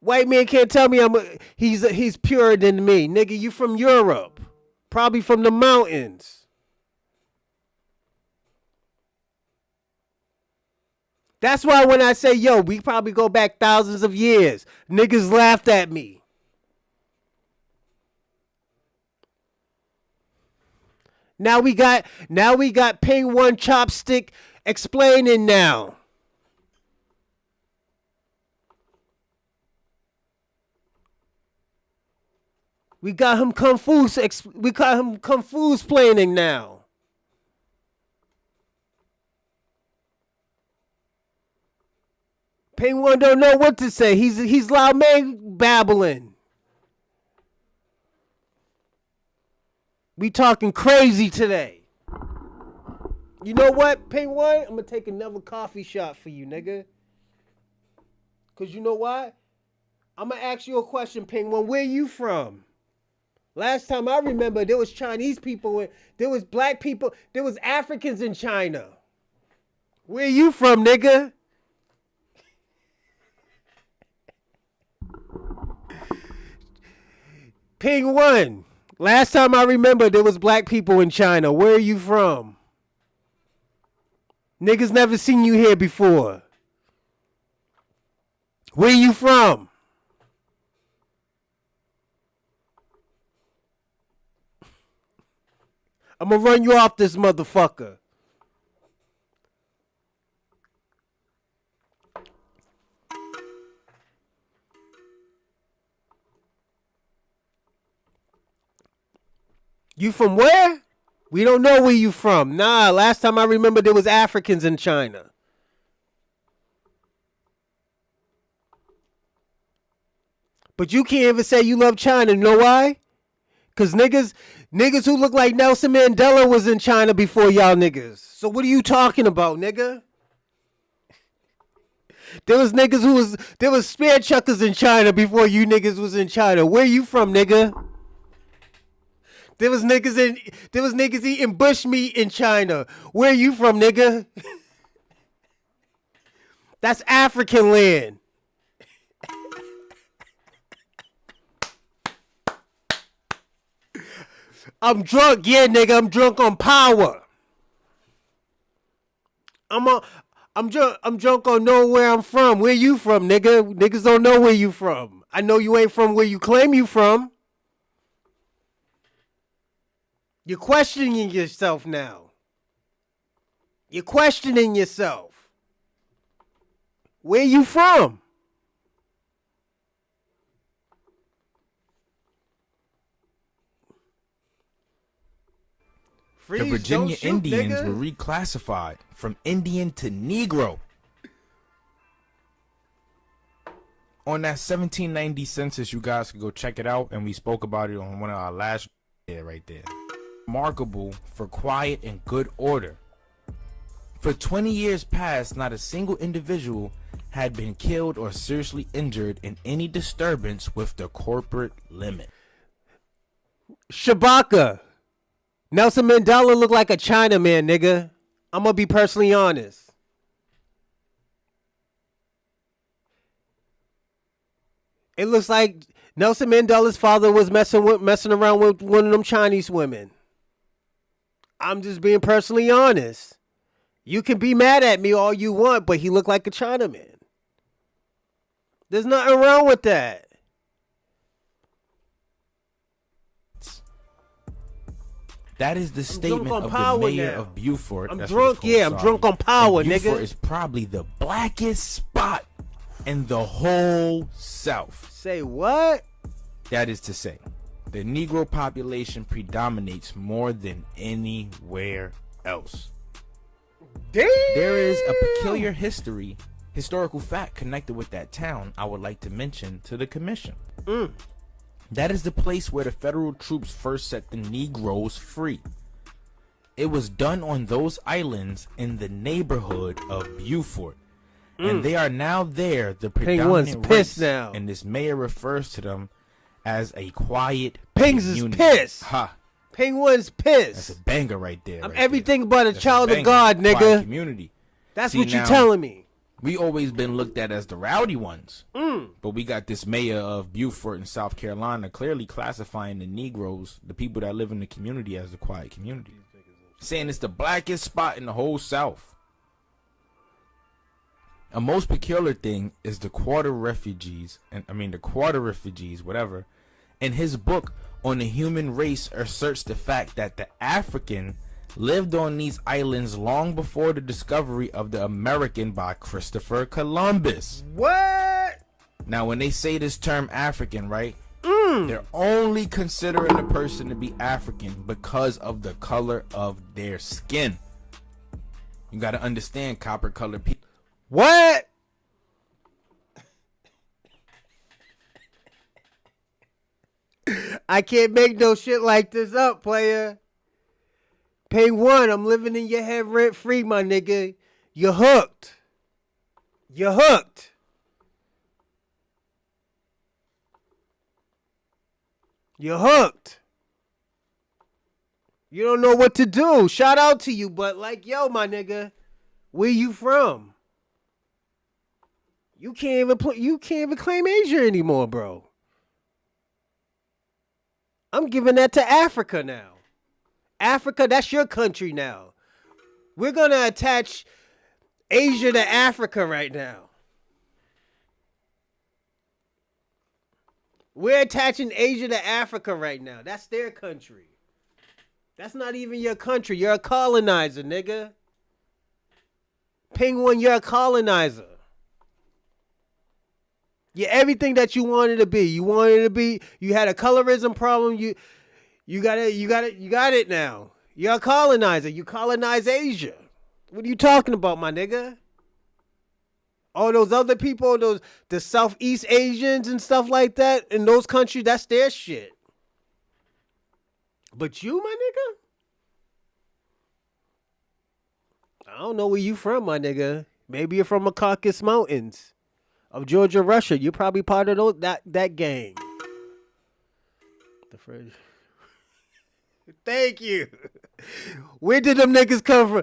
White man can't tell me he's purer than me. Nigga, you from Europe. Probably from the mountains. That's why when I say, yo, we probably go back thousands of years, niggas laughed at me. Now we got Ping One Chopstick explaining now. We got him confused. We got him confused planning now. Ping One don't know what to say. He's loud man babbling. We talking crazy today. You know what, Ping One? I'm gonna take another coffee shot for you, nigga. Cause you know what? I'm gonna ask you a question, Ping One. Where you from? Last time I remember, there was Chinese people, there was black people, there was Africans in China. Where you from, nigga? Ping One. Last time I remember, there was black people in China. Where are you from? Niggas never seen you here before. Where you from? I'm gonna run you off this motherfucker. You from where? We don't know where you from. Nah, last time I remember there was Africans in China. But you can't even say you love China. You know why? Because niggas who look like Nelson Mandela was in China before y'all niggas. So what are you talking about, nigga? There was spear chuckers in China before you niggas was in China. Where you from, nigga? There was niggas eating bush meat in China. Where you from, nigga? That's African land. I'm drunk, yeah, nigga. I'm drunk on power. I'm drunk on knowing where I'm from. Where you from, nigga? Niggas don't know where you from. I know you ain't from where you claim you from. You're questioning yourself now. You're questioning yourself. Where you from? Freeze, the Virginia don't shoot, Indians nigga. were reclassified from Indian to Negro. On that 1790 census, you guys can go check it out, and we spoke about it on one of our last right there. Remarkable for quiet and good order. For 20 years past, not a single individual had been killed or seriously injured in any disturbance with the corporate limit. Shabaka. Nelson Mandela looked like a Chinaman, nigga. I'm gonna be personally honest. It looks like Nelson Mandela's father was messing around with one of them Chinese women. I'm just being personally honest. You can be mad at me all you want, but he looked like a Chinaman. There's nothing wrong with that. That is the statement of the mayor of Beaufort. I'm drunk, yeah, I'm drunk on power, and nigga. Beaufort is probably the blackest spot in the whole South. Say what? That is to say, the Negro population predominates more than anywhere else. Damn. There is a peculiar historical fact connected with that town I would like to mention to the commission. That is the place where the federal troops first set the Negroes free. It was done on those islands in the neighborhood of Beaufort. And they are now there, the predominant race, now. And this mayor refers to them as a quiet Pings community. is pissed. Ha. Penguin's pissed. That's a banger right there. I'm right everything but a That's child banger. of God, Quiet nigga. community. That's See, what you now, telling me. We always been looked at as the rowdy ones. But we got this mayor of Beaufort in South Carolina clearly classifying the Negroes, the people that live in the community, as the quiet community. Saying it's the blackest spot in the whole South. A most peculiar thing is the quarter refugees, whatever. In his book on the human race asserts the fact that the African lived on these islands long before the discovery of the American by Christopher Columbus. What? Now, when they say this term African, right? They're only considering the person to be African because of the color of their skin. You got to understand, copper-colored people. What? I can't make no shit like this up, player. Pay one, I'm living in your head rent free, my nigga. You're hooked. You're hooked. You're hooked. You don't know what to do. Shout out to you, but like, yo, my nigga, where you from? You can't even claim Asia anymore, bro. I'm giving that to Africa now. Africa, that's your country now. We're going to attach Asia to Africa right now. We're attaching Asia to Africa right now. That's their country. That's not even your country. You're a colonizer, nigga. Penguin, you're a colonizer. You're everything that you wanted to be. You had a colorism problem. You got it now. You're a colonizer. You colonize Asia. What are you talking about, my nigga? All those other people, the Southeast Asians and stuff like that, in those countries, that's their shit. But you, my nigga? I don't know where you from, my nigga. Maybe you're from the Caucasus Mountains of Georgia, Russia. You're probably part of that gang. The phrase. Thank you. Where did them niggas come from?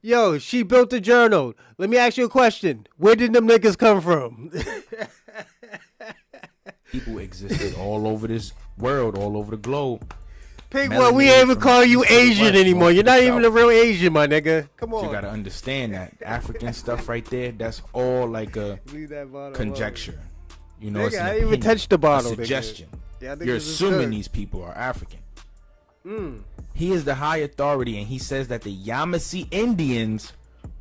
Yo, she built a journal. Let me ask you a question. Where did them niggas come from? People existed all over this world, all over the globe. Well, we ain't even call you Asian anymore. You're not even a real Asian, my nigga. Come on. So you gotta understand that African stuff right there, that's all like a conjecture. You know, nigga, it's an I didn't even touch the bottle. a suggestion. Yeah, you're assuming these people are African. He is the high authority, and he says that the Yamasee Indians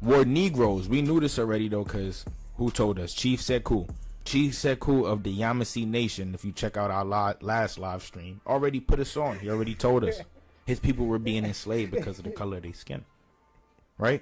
were Negroes. We knew this already, though, because who told us? Chief Sekou. Chief Sekou of the Yamasee Nation, if you check out our last live stream, already put us on. He already told us. his people were being enslaved because of the color of their skin, right?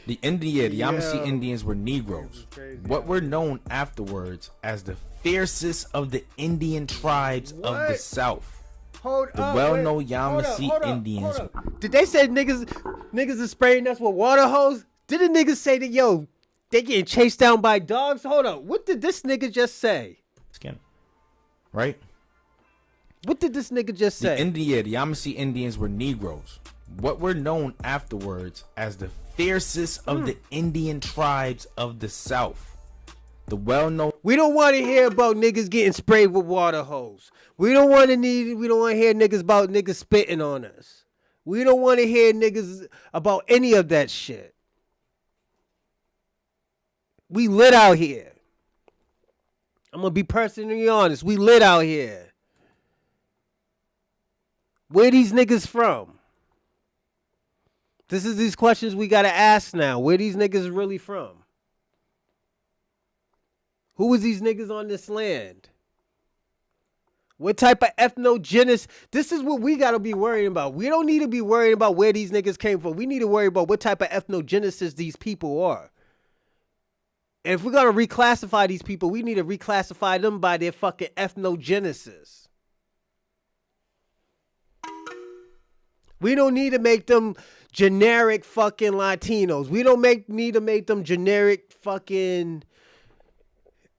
The Yamasee Indians were Negroes, what were known afterwards as the fiercest of the Indian tribes of the South. The well-known Yamasee Indians. Did they say niggas is spraying us with water hose? Did the niggas say that, yo, they getting chased down by dogs? Hold up. What did this nigga just say? Skin. Right? What did this nigga just say? The Yamasee Indians were Negroes, what were known afterwards as the fiercest of the Indian tribes of the South. The well-known. We don't want to hear about niggas getting sprayed with water hose. We don't want to hear niggas about niggas spitting on us. We don't want to hear niggas about any of that shit. We lit out here. I'm going to be personally honest. We lit out here. Where these niggas from? This is these questions we got to ask now. Where these niggas really from? Who was these niggas on this land? What type of ethnogenesis? This is what we got to be worrying about. We don't need to be worrying about where these niggas came from. We need to worry about what type of ethnogenesis these people are. And if we're going to reclassify these people, we need to reclassify them by their fucking ethnogenesis. We don't need to make them generic fucking Latinos. We don't need to make them generic fucking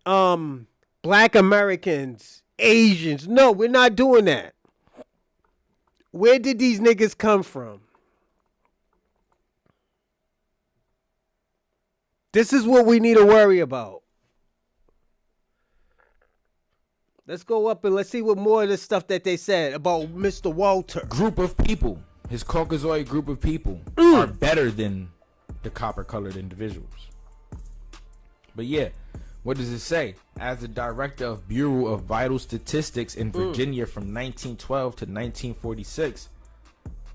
Black Americans, Asians. No, we're not doing that. Where did these niggas come from? This is what we need to worry about. Let's go up and let's see what more of the stuff that they said about Mr. Walter. Group of people, his Caucasoid group of people are better than the copper-colored individuals. But yeah, what does it say? As the director of Bureau of Vital Statistics in Virginia from 1912 to 1946,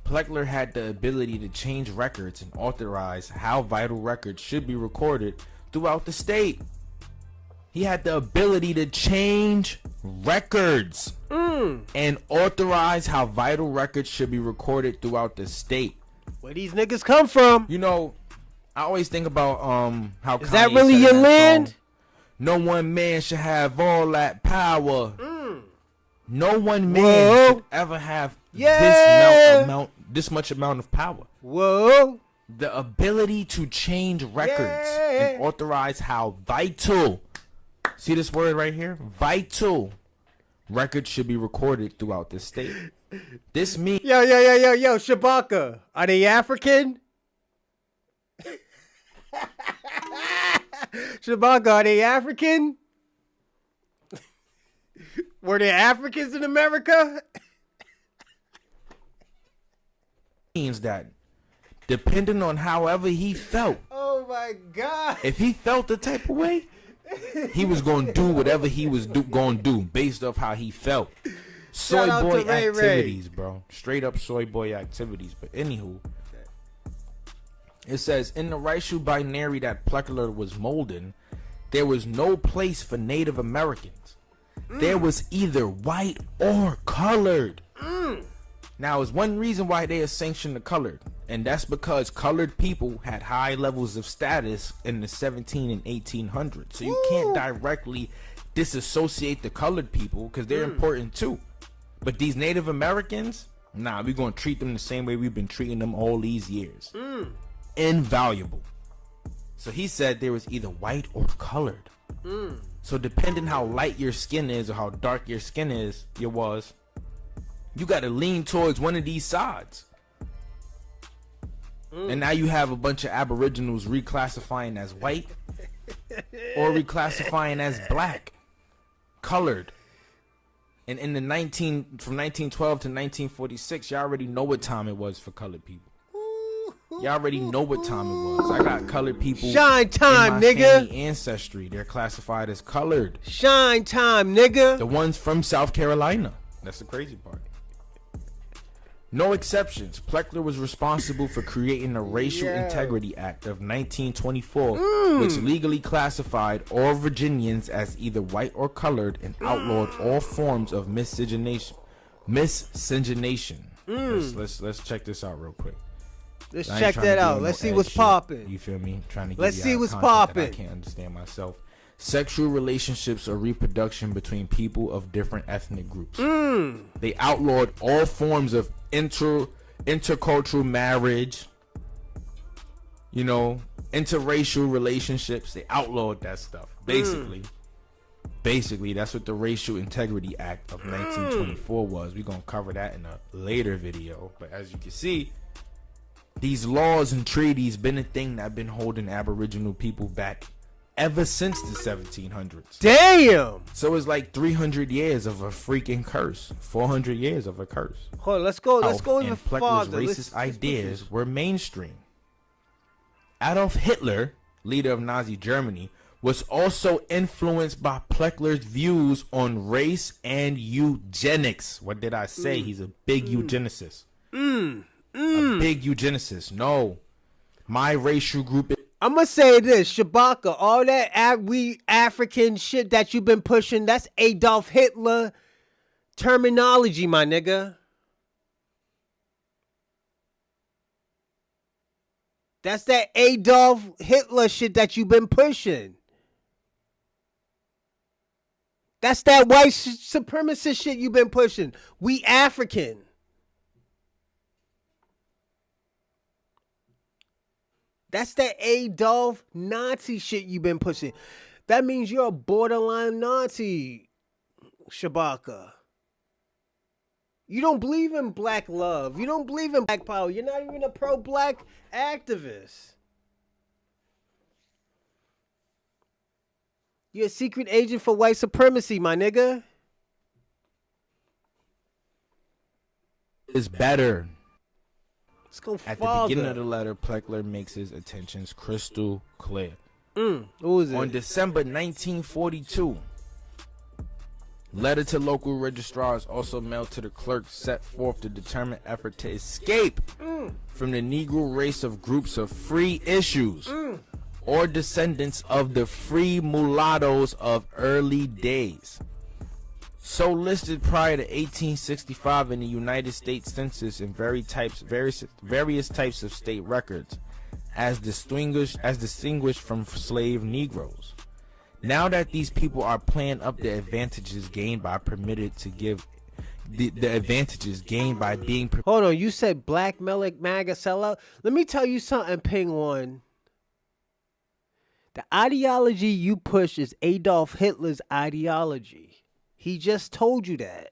Plecker had the ability to change records and authorize how vital records should be recorded throughout the state. He had the ability to change records and authorize how vital records should be recorded throughout the state. Where these niggas come from? You know, I always think about how is that really your land? Song, no one man should have all that power. No one man should ever have this much amount of power. Whoa. The ability to change records and authorize how vital. See this word right here? Vital records should be recorded throughout the state. This means Yo, Shabaka. Are they African? Shabaka, are they African? Were there Africans in America? means that depending on however he felt. Oh my God. If he felt the type of way, he was going to do whatever he was going to do based off how he felt. Soy boy activities, bro. Straight up soy boy activities. But anywho, it says in the racial binary that Plecker was molding, there was no place for Native Americans. There was either white or colored. Now, there's one reason why they are sanctioned the colored, and that's because colored people had high levels of status in the 17 and 1800s. So you can't directly disassociate the colored people because they're important too. But these Native Americans, nah, we're going to treat them the same way we've been treating them all these years. Invaluable. So he said there was either white or colored. So depending how light your skin is or how dark your skin is, you got to lean towards one of these sides. And now you have a bunch of aboriginals reclassifying as white or reclassifying as black, colored. And in the from 1912 to 1946, y'all already know what time it was for colored people. Y'all already know what time it was. I got colored people. Shine time, in my nigga. family ancestry. They're classified as colored. Shine time, nigga. The ones from South Carolina. That's the crazy part. No exceptions. Plecker was responsible for creating the Racial Integrity Act of 1924, which legally classified all Virginians as either white or colored and outlawed all forms of miscegenation. miscegenation. Let's check this out real quick. Let's check that out. Let's see what's popping. You feel me? Trying to Let's give see you what's content that I popping. can't understand myself. Sexual relationships or reproduction between people of different ethnic groups. They outlawed all forms of intercultural marriage. You know, interracial relationships. They outlawed that stuff. Basically, that's what the Racial Integrity Act of 1924 was. We're going to cover that in a later video. But as you can see, these laws and treaties been a thing that been holding Aboriginal people back ever since the 1700s. Damn! So it's like 300 years of a freaking curse. 400 years of a curse. Hold on, let's go even and Plecker's farther. racist ideas were mainstream. Adolf Hitler, leader of Nazi Germany, was also influenced by Plecker's views on race and eugenics. What did I say? He's a big eugenicist. A big eugenicist. No. My racial group is... I'm gonna say this, Shabaka, all that African shit that you've been pushing, that's Adolf Hitler terminology, my nigga. That's that Adolf Hitler shit that you've been pushing. That's that white supremacist shit you've been pushing. We African. That's that Adolf Nazi shit you've been pushing. That means you're a borderline Nazi, Shabaka. You don't believe in black love. You don't believe in black power. You're not even a pro-black activist. You're a secret agent for white supremacy, my nigga. Is better. Let's go At farther. the beginning of the letter, Plecker makes his intentions crystal clear. What was it? On December 1942, letter to local registrars also mailed to the clerk set forth the determined effort to escape from the Negro race of groups of free issues or descendants of the free mulattoes of early days. So listed prior to 1865 in the United States Census and various types of state records, as distinguished from slave Negroes. Now that these people are playing up the advantages gained by permitted to give the advantages gained by being. Hold on, you said black Melik MAGA sellout. Let me tell you something, Ping One. The ideology you push is Adolf Hitler's ideology. He just told you that.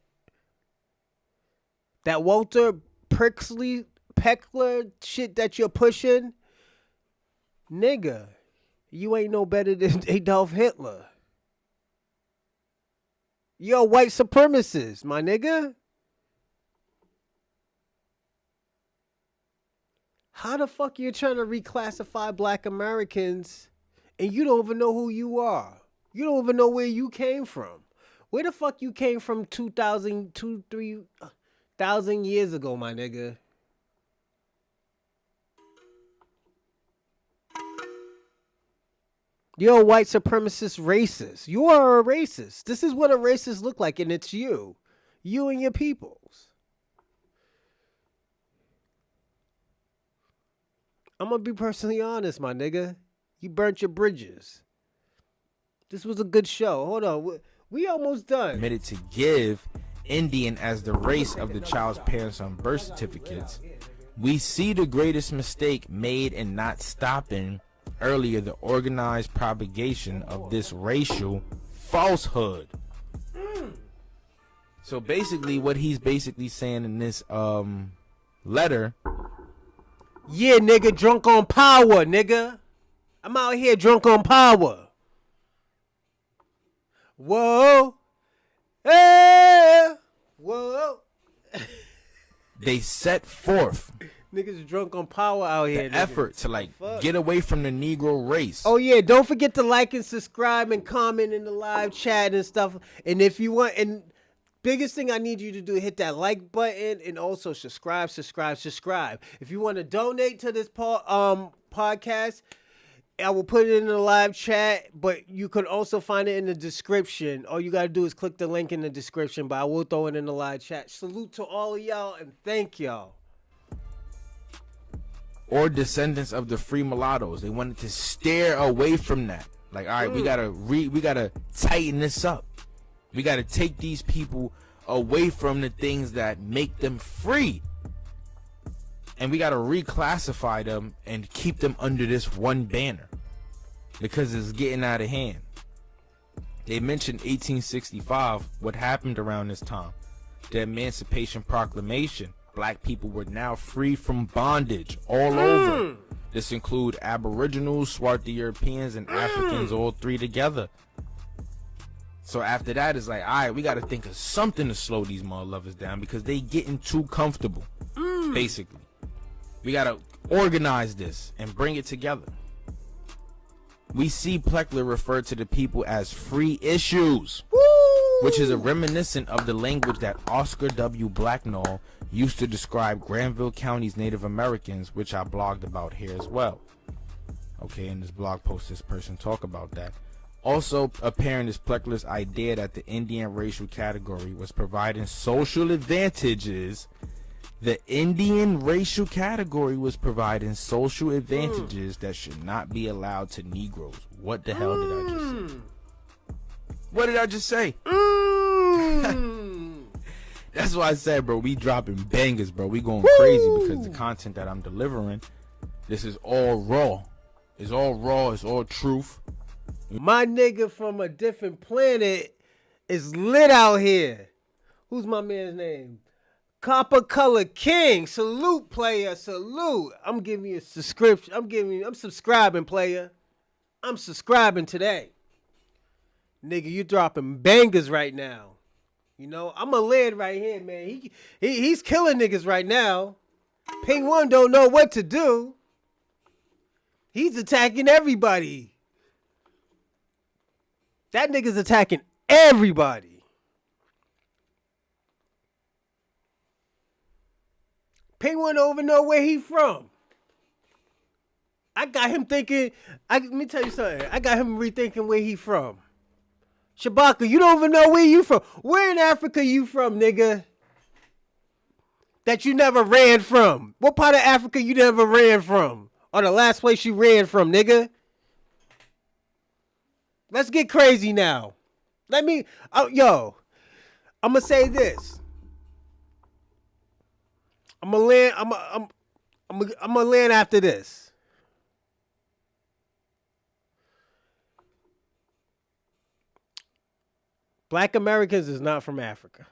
That Walter Plecker shit that you're pushing, nigga, you ain't no better than Adolf Hitler. You're a white supremacist, my nigga. How the fuck you trying to reclassify black Americans and you don't even know who you are? You don't even know where you came from. Where the fuck you came from 3,000 years ago, my nigga? You're a white supremacist racist. You are a racist. This is what a racist look like, and it's you. You and your peoples. I'm gonna be personally honest, my nigga. You burnt your bridges. This was a good show. Hold on. We almost done. Permitted to give Indian as the race of the child's parents on birth certificates, we see the greatest mistake made in not stopping earlier the organized propagation of this racial falsehood. So basically what he's basically saying in this letter, yeah, nigga, drunk on power, nigga. I'm out here drunk on power. Whoa. Hey. Whoa. They set forth niggas drunk on power out here. The effort to get away from the Negro race. Oh yeah, don't forget to like and subscribe and comment in the live chat and stuff. And if you want, and biggest thing I need you to do, hit that like button and also subscribe. If you want to donate to this podcast, I will put it in the live chat, but you could also find it in the description. All you got to do is click the link in the description, but I will throw it in the live chat. Salute to all of y'all and thank y'all. Or descendants of the free mulattoes. They wanted to steer away from that. Like, all right, we gotta tighten this up. We gotta take these people away from the things that make them free. And we gotta reclassify them and keep them under this one banner. Because it's getting out of hand. They mentioned 1865, what happened around this time. The Emancipation Proclamation. Black people were now free from bondage all over. This include Aboriginals, Swarthy Europeans, and Africans, all three together. So after that, it's like, all right, we got to think of something to slow these mother lovers down because they getting too comfortable, basically. We got to organize this and bring it together. We see Plecker refer to the people as free issues, which is a reminiscent of the language that Oscar W. Blacknall used to describe Granville County's Native Americans, which I blogged about here as well. Okay, in this blog post, this person talk about that. Also apparent is Plecker's idea that the Indian racial category was providing social advantages. The Indian racial category was providing social advantages that should not be allowed to Negroes. What the hell did I just say? What did I just say? That's why I said, bro, we dropping bangers, bro. We going crazy because the content that I'm delivering, this is all raw. It's all raw. It's all truth. My nigga from a different planet is lit out here. Who's my man's name? Copper Color King. Salute, player. Salute. I'm giving you a subscription. I'm subscribing, player. I'm subscribing today. Nigga, you dropping bangers right now. You know, I'm a lid right here, man. He's killing niggas right now. Ping One don't know what to do. He's attacking everybody. That nigga's attacking everybody. Ping One don't even know where he from. I got him thinking, let me tell you something. I got him rethinking where he from. Shabaka, you don't even know where you from. Where in Africa you from, nigga? That you never ran from. What part of Africa you never ran from? Or the last place you ran from, nigga? Let's get crazy now. I'm gonna say this. I'm gonna land after this. Black Americans is not from Africa.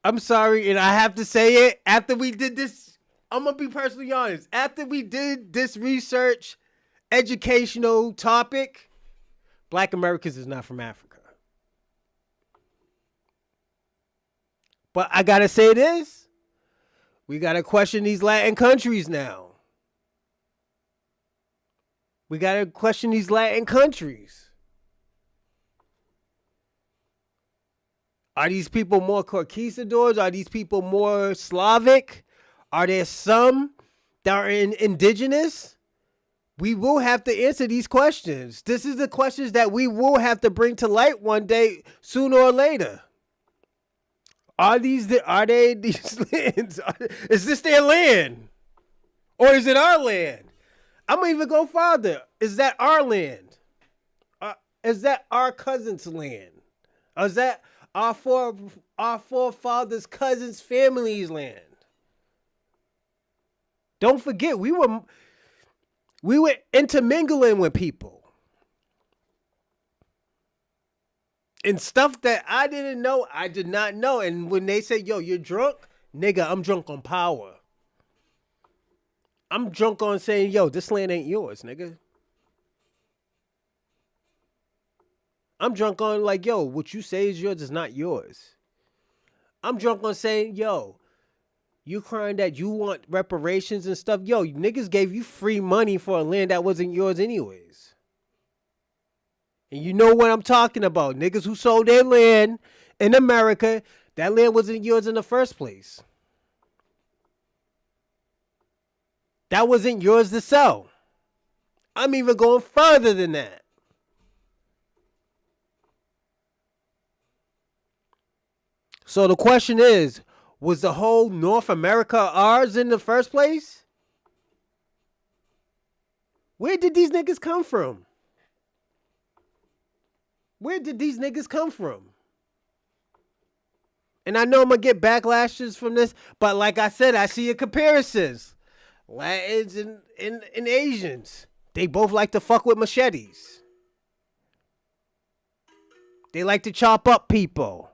I'm sorry, and I have to say it. After we did this, I'm going to be personally honest. After we did this research, educational topic, Black Americans is not from Africa. But I got to say this. We got to question these Latin countries now. We got to question these Latin countries. Are these people more conquistadors? Are these people more Slavic? Are there some that are indigenous? We will have to answer these questions. This is the questions that we will have to bring to light one day, sooner or later. Are they these lands? Is this their land? Or is it our land? I'm going to even go farther. Is that our land? Is that our cousin's land? Or is that our forefathers' cousins' family's land? Don't forget, we were intermingling with people. And stuff that I didn't know, I did not know. And when they say, yo, you're drunk, nigga, I'm drunk on power. I'm drunk on saying, yo, this land ain't yours, nigga. I'm drunk on like, yo, what you say is yours is not yours. I'm drunk on saying, yo, you crying that you want reparations and stuff. Yo, niggas gave you free money for a land that wasn't yours anyways. And you know what I'm talking about. Niggas who sold their land in America, that land wasn't yours in the first place. That wasn't yours to sell. I'm even going further than that. So the question is, was the whole North America ours in the first place? Where did these niggas come from? Where did these niggas come from? And I know I'm going to get backlashes from this, but like I said, I see your comparisons. Latins and Asians. They both like to fuck with machetes. They like to chop up people.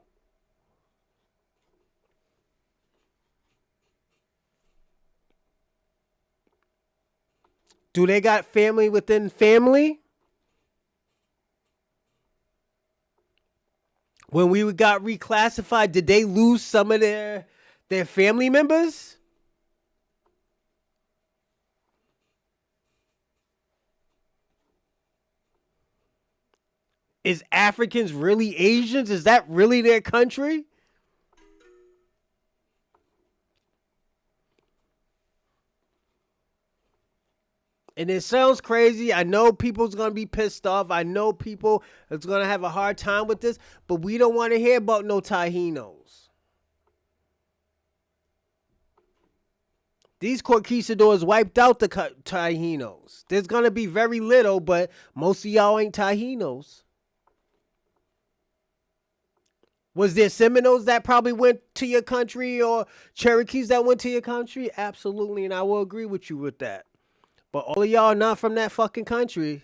Do they got family within family? When we got reclassified, did they lose some of their family members? Is Africans really Asians? Is that really their country? And it sounds crazy. I know people's going to be pissed off. I know people is going to have a hard time with this. But we don't want to hear about no Taínos. These conquistadors wiped out the Taínos. There's going to be very little, but most of y'all ain't Taínos. Was there Seminoles that probably went to your country or Cherokees that went to your country? Absolutely, and I will agree with you with that. But all of y'all are not from that fucking country.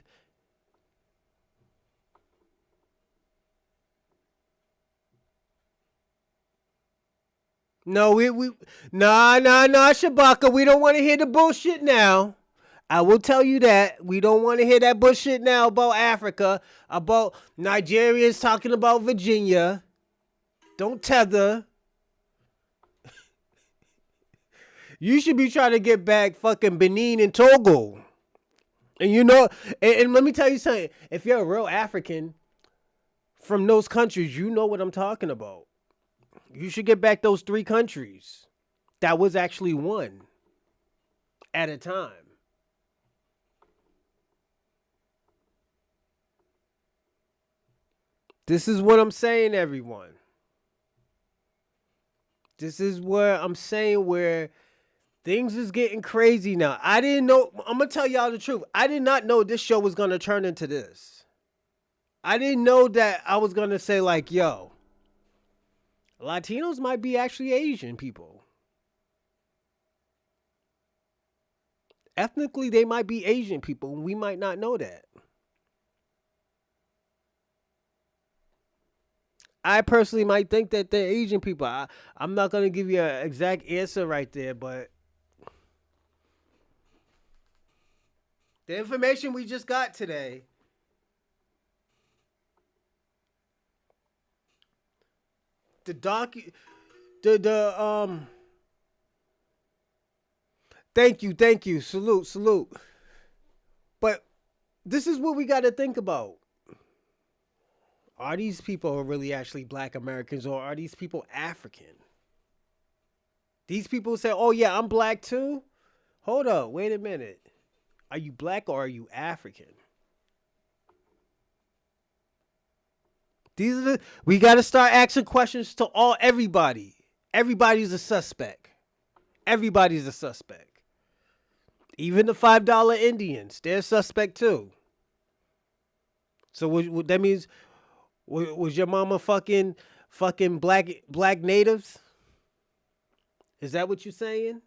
No, nah, Shabaka. We don't want to hear the bullshit now. I will tell you that. We don't want to hear that bullshit now about Africa, about Nigerians talking about Virginia. Don't tether. You should be trying to get back fucking Benin and Togo. And you know, and let me tell you something. If you're a real African from those countries, you know what I'm talking about. You should get back those 3 countries. That was actually one at a time. This is what I'm saying, everyone. This is where I'm saying where things is getting crazy now. I didn't know. I'm going to tell y'all the truth. I did not know this show was going to turn into this. I didn't know that I was going to say like, yo, Latinos might be actually Asian people. Ethnically, they might be Asian people. And we might not know that. I personally might think that they're Asian people. I'm not going to give you an exact answer right there, but the information we just got today, thank you, salute. But this is what we got to think about. Are these people really actually Black Americans, or are these people African? These people say, oh yeah, I'm Black too. Hold up, wait a minute. Are you Black or are you African? We got to start asking questions to everybody. Everybody's a suspect. Everybody's a suspect. Even the $5 Indians, they're a suspect too. So what that means, was your mama fucking black natives? Is that what you're saying?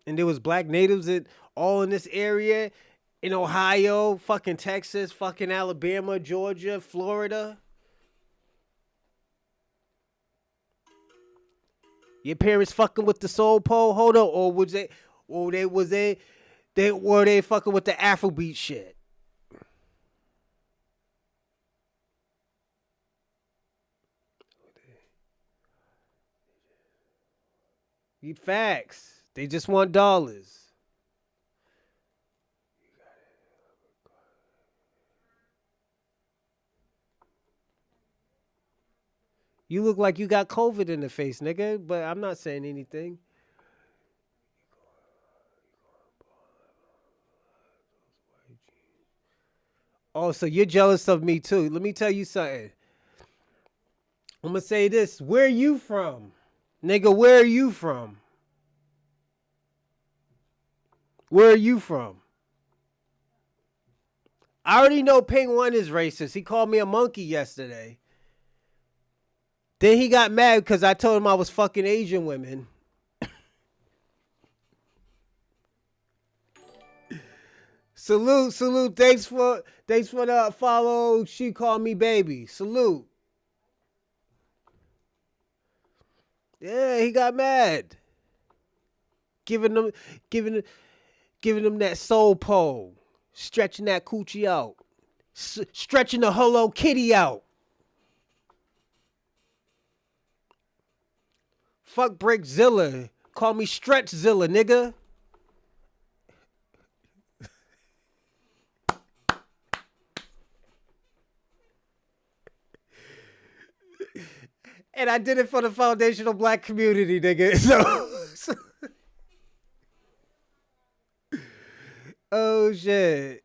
And there was black natives all in this area, in Ohio, fucking Texas, fucking Alabama, Georgia, Florida. Your parents fucking with the soul pole? Hold on, or were they fucking with the Afrobeat shit? Need facts. They just want dollars. You look like you got COVID in the face, nigga, but I'm not saying anything. Oh, so you're jealous of me too. Let me tell you something. I'm gonna say this. Where are you from? Nigga, where are you from? Where are you from? I already know Ping One is racist. He called me a monkey yesterday. Then he got mad because I told him I was fucking Asian women. Salute. Thanks for the follow. She called me baby. Salute. Yeah, he got mad. Giving them that soul pole. Stretching that coochie out. Stretching the Hello Kitty out. Fuck Breakzilla. Call me Stretchzilla, nigga. And I did it for the foundational black community, nigga. So oh shit.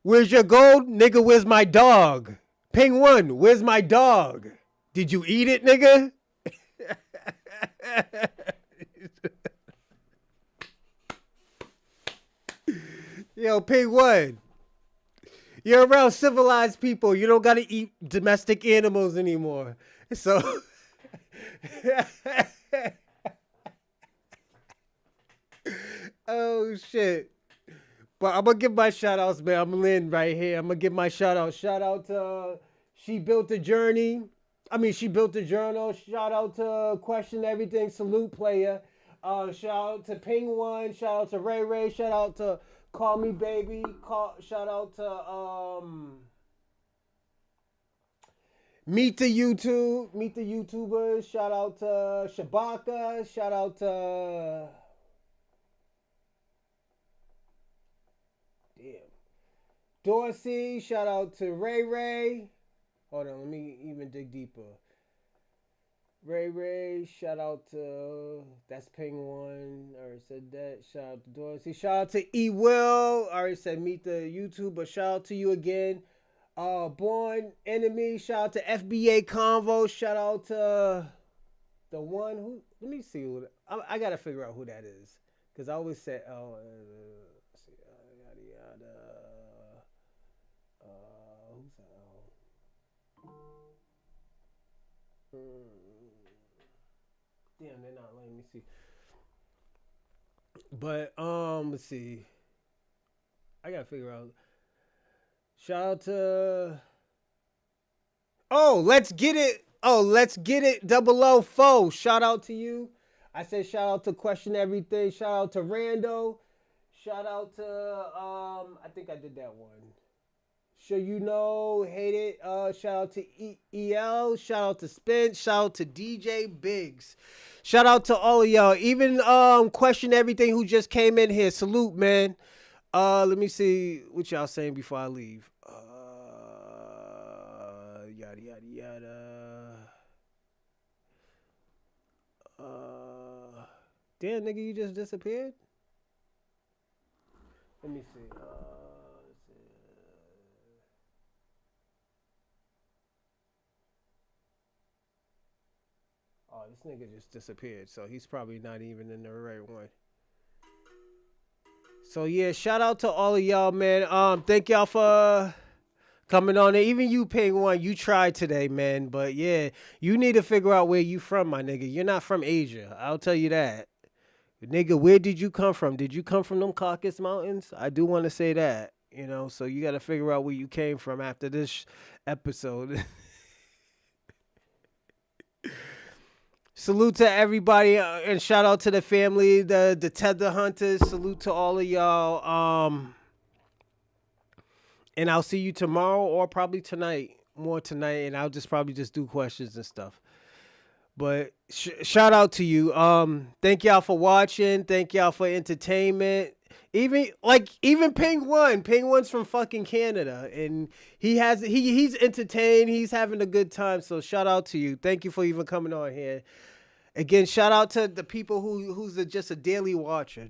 Where's your gold? Nigga, where's my dog? Ping One, where's my dog? Did you eat it, nigga? Yo, Ping One. You're around civilized people. You don't got to eat domestic animals anymore. So oh shit. But I'm gonna give my shout outs, man. I'm Lynn right here. I'm gonna give my shout out. Shout out to She Built a Journey. She Built a Journal. Shout out to Question Everything. Salute Player. Shout out to Ping One. Shout out to Ray Ray. Shout out to Call Me Baby. Shout out to Meet the YouTubers. Shout out to Shabaka. Shout out to Dorsey. Shout out to Ray Ray. Hold on, let me even dig deeper. Ray Ray, shout out to, that's Ping One. I already said that. Shout out to Dorsey. Shout out to E Will. I already said Meet the YouTuber. Shout out to you again. Born Enemy. Shout out to FBA Convo. Shout out to the one who, let me see who, I gotta figure out who that is. Because I always said, damn, they're not letting me see. But let's see. I gotta figure out. Shout out to. Oh, let's get it. Let's get it. 004. Shout out to you. I said shout out to Question Everything. Shout out to Rando. Shout out to I think I did that one. Sure you know, hate it. Shout out to EL. Shout out to Spence. Shout out to DJ Biggs. Shout out to all of y'all. Even Question Everything who just came in here. Salute, man. Let me see what y'all saying before I leave. Yada yada yada. Damn, nigga, you just disappeared. Let me see. Oh, this nigga just disappeared, so he's probably not even in the right one. So yeah, shout out to all of y'all, man. Thank y'all for coming on. Even you, Ping One, you tried today, man. But yeah, you need to figure out where you from, my nigga. You're not from Asia. I'll tell you that. Nigga, where did you come from? Did you come from them Caucasus Mountains? I do want to say that, you know. So you got to figure out where you came from after this episode. Salute to everybody and shout out to the family, the Tether Hunters. Salute to all of y'all. And I'll see you tomorrow or probably tonight, more tonight, and I'll probably just do questions and stuff. But shout out to you. Thank y'all for watching. Thank y'all for entertainment. Even Ping One. Ping One's from fucking Canada, and he's entertained. He's having a good time. So shout out to you. Thank you for even coming on here. Again, shout out to the people who's just a daily watcher.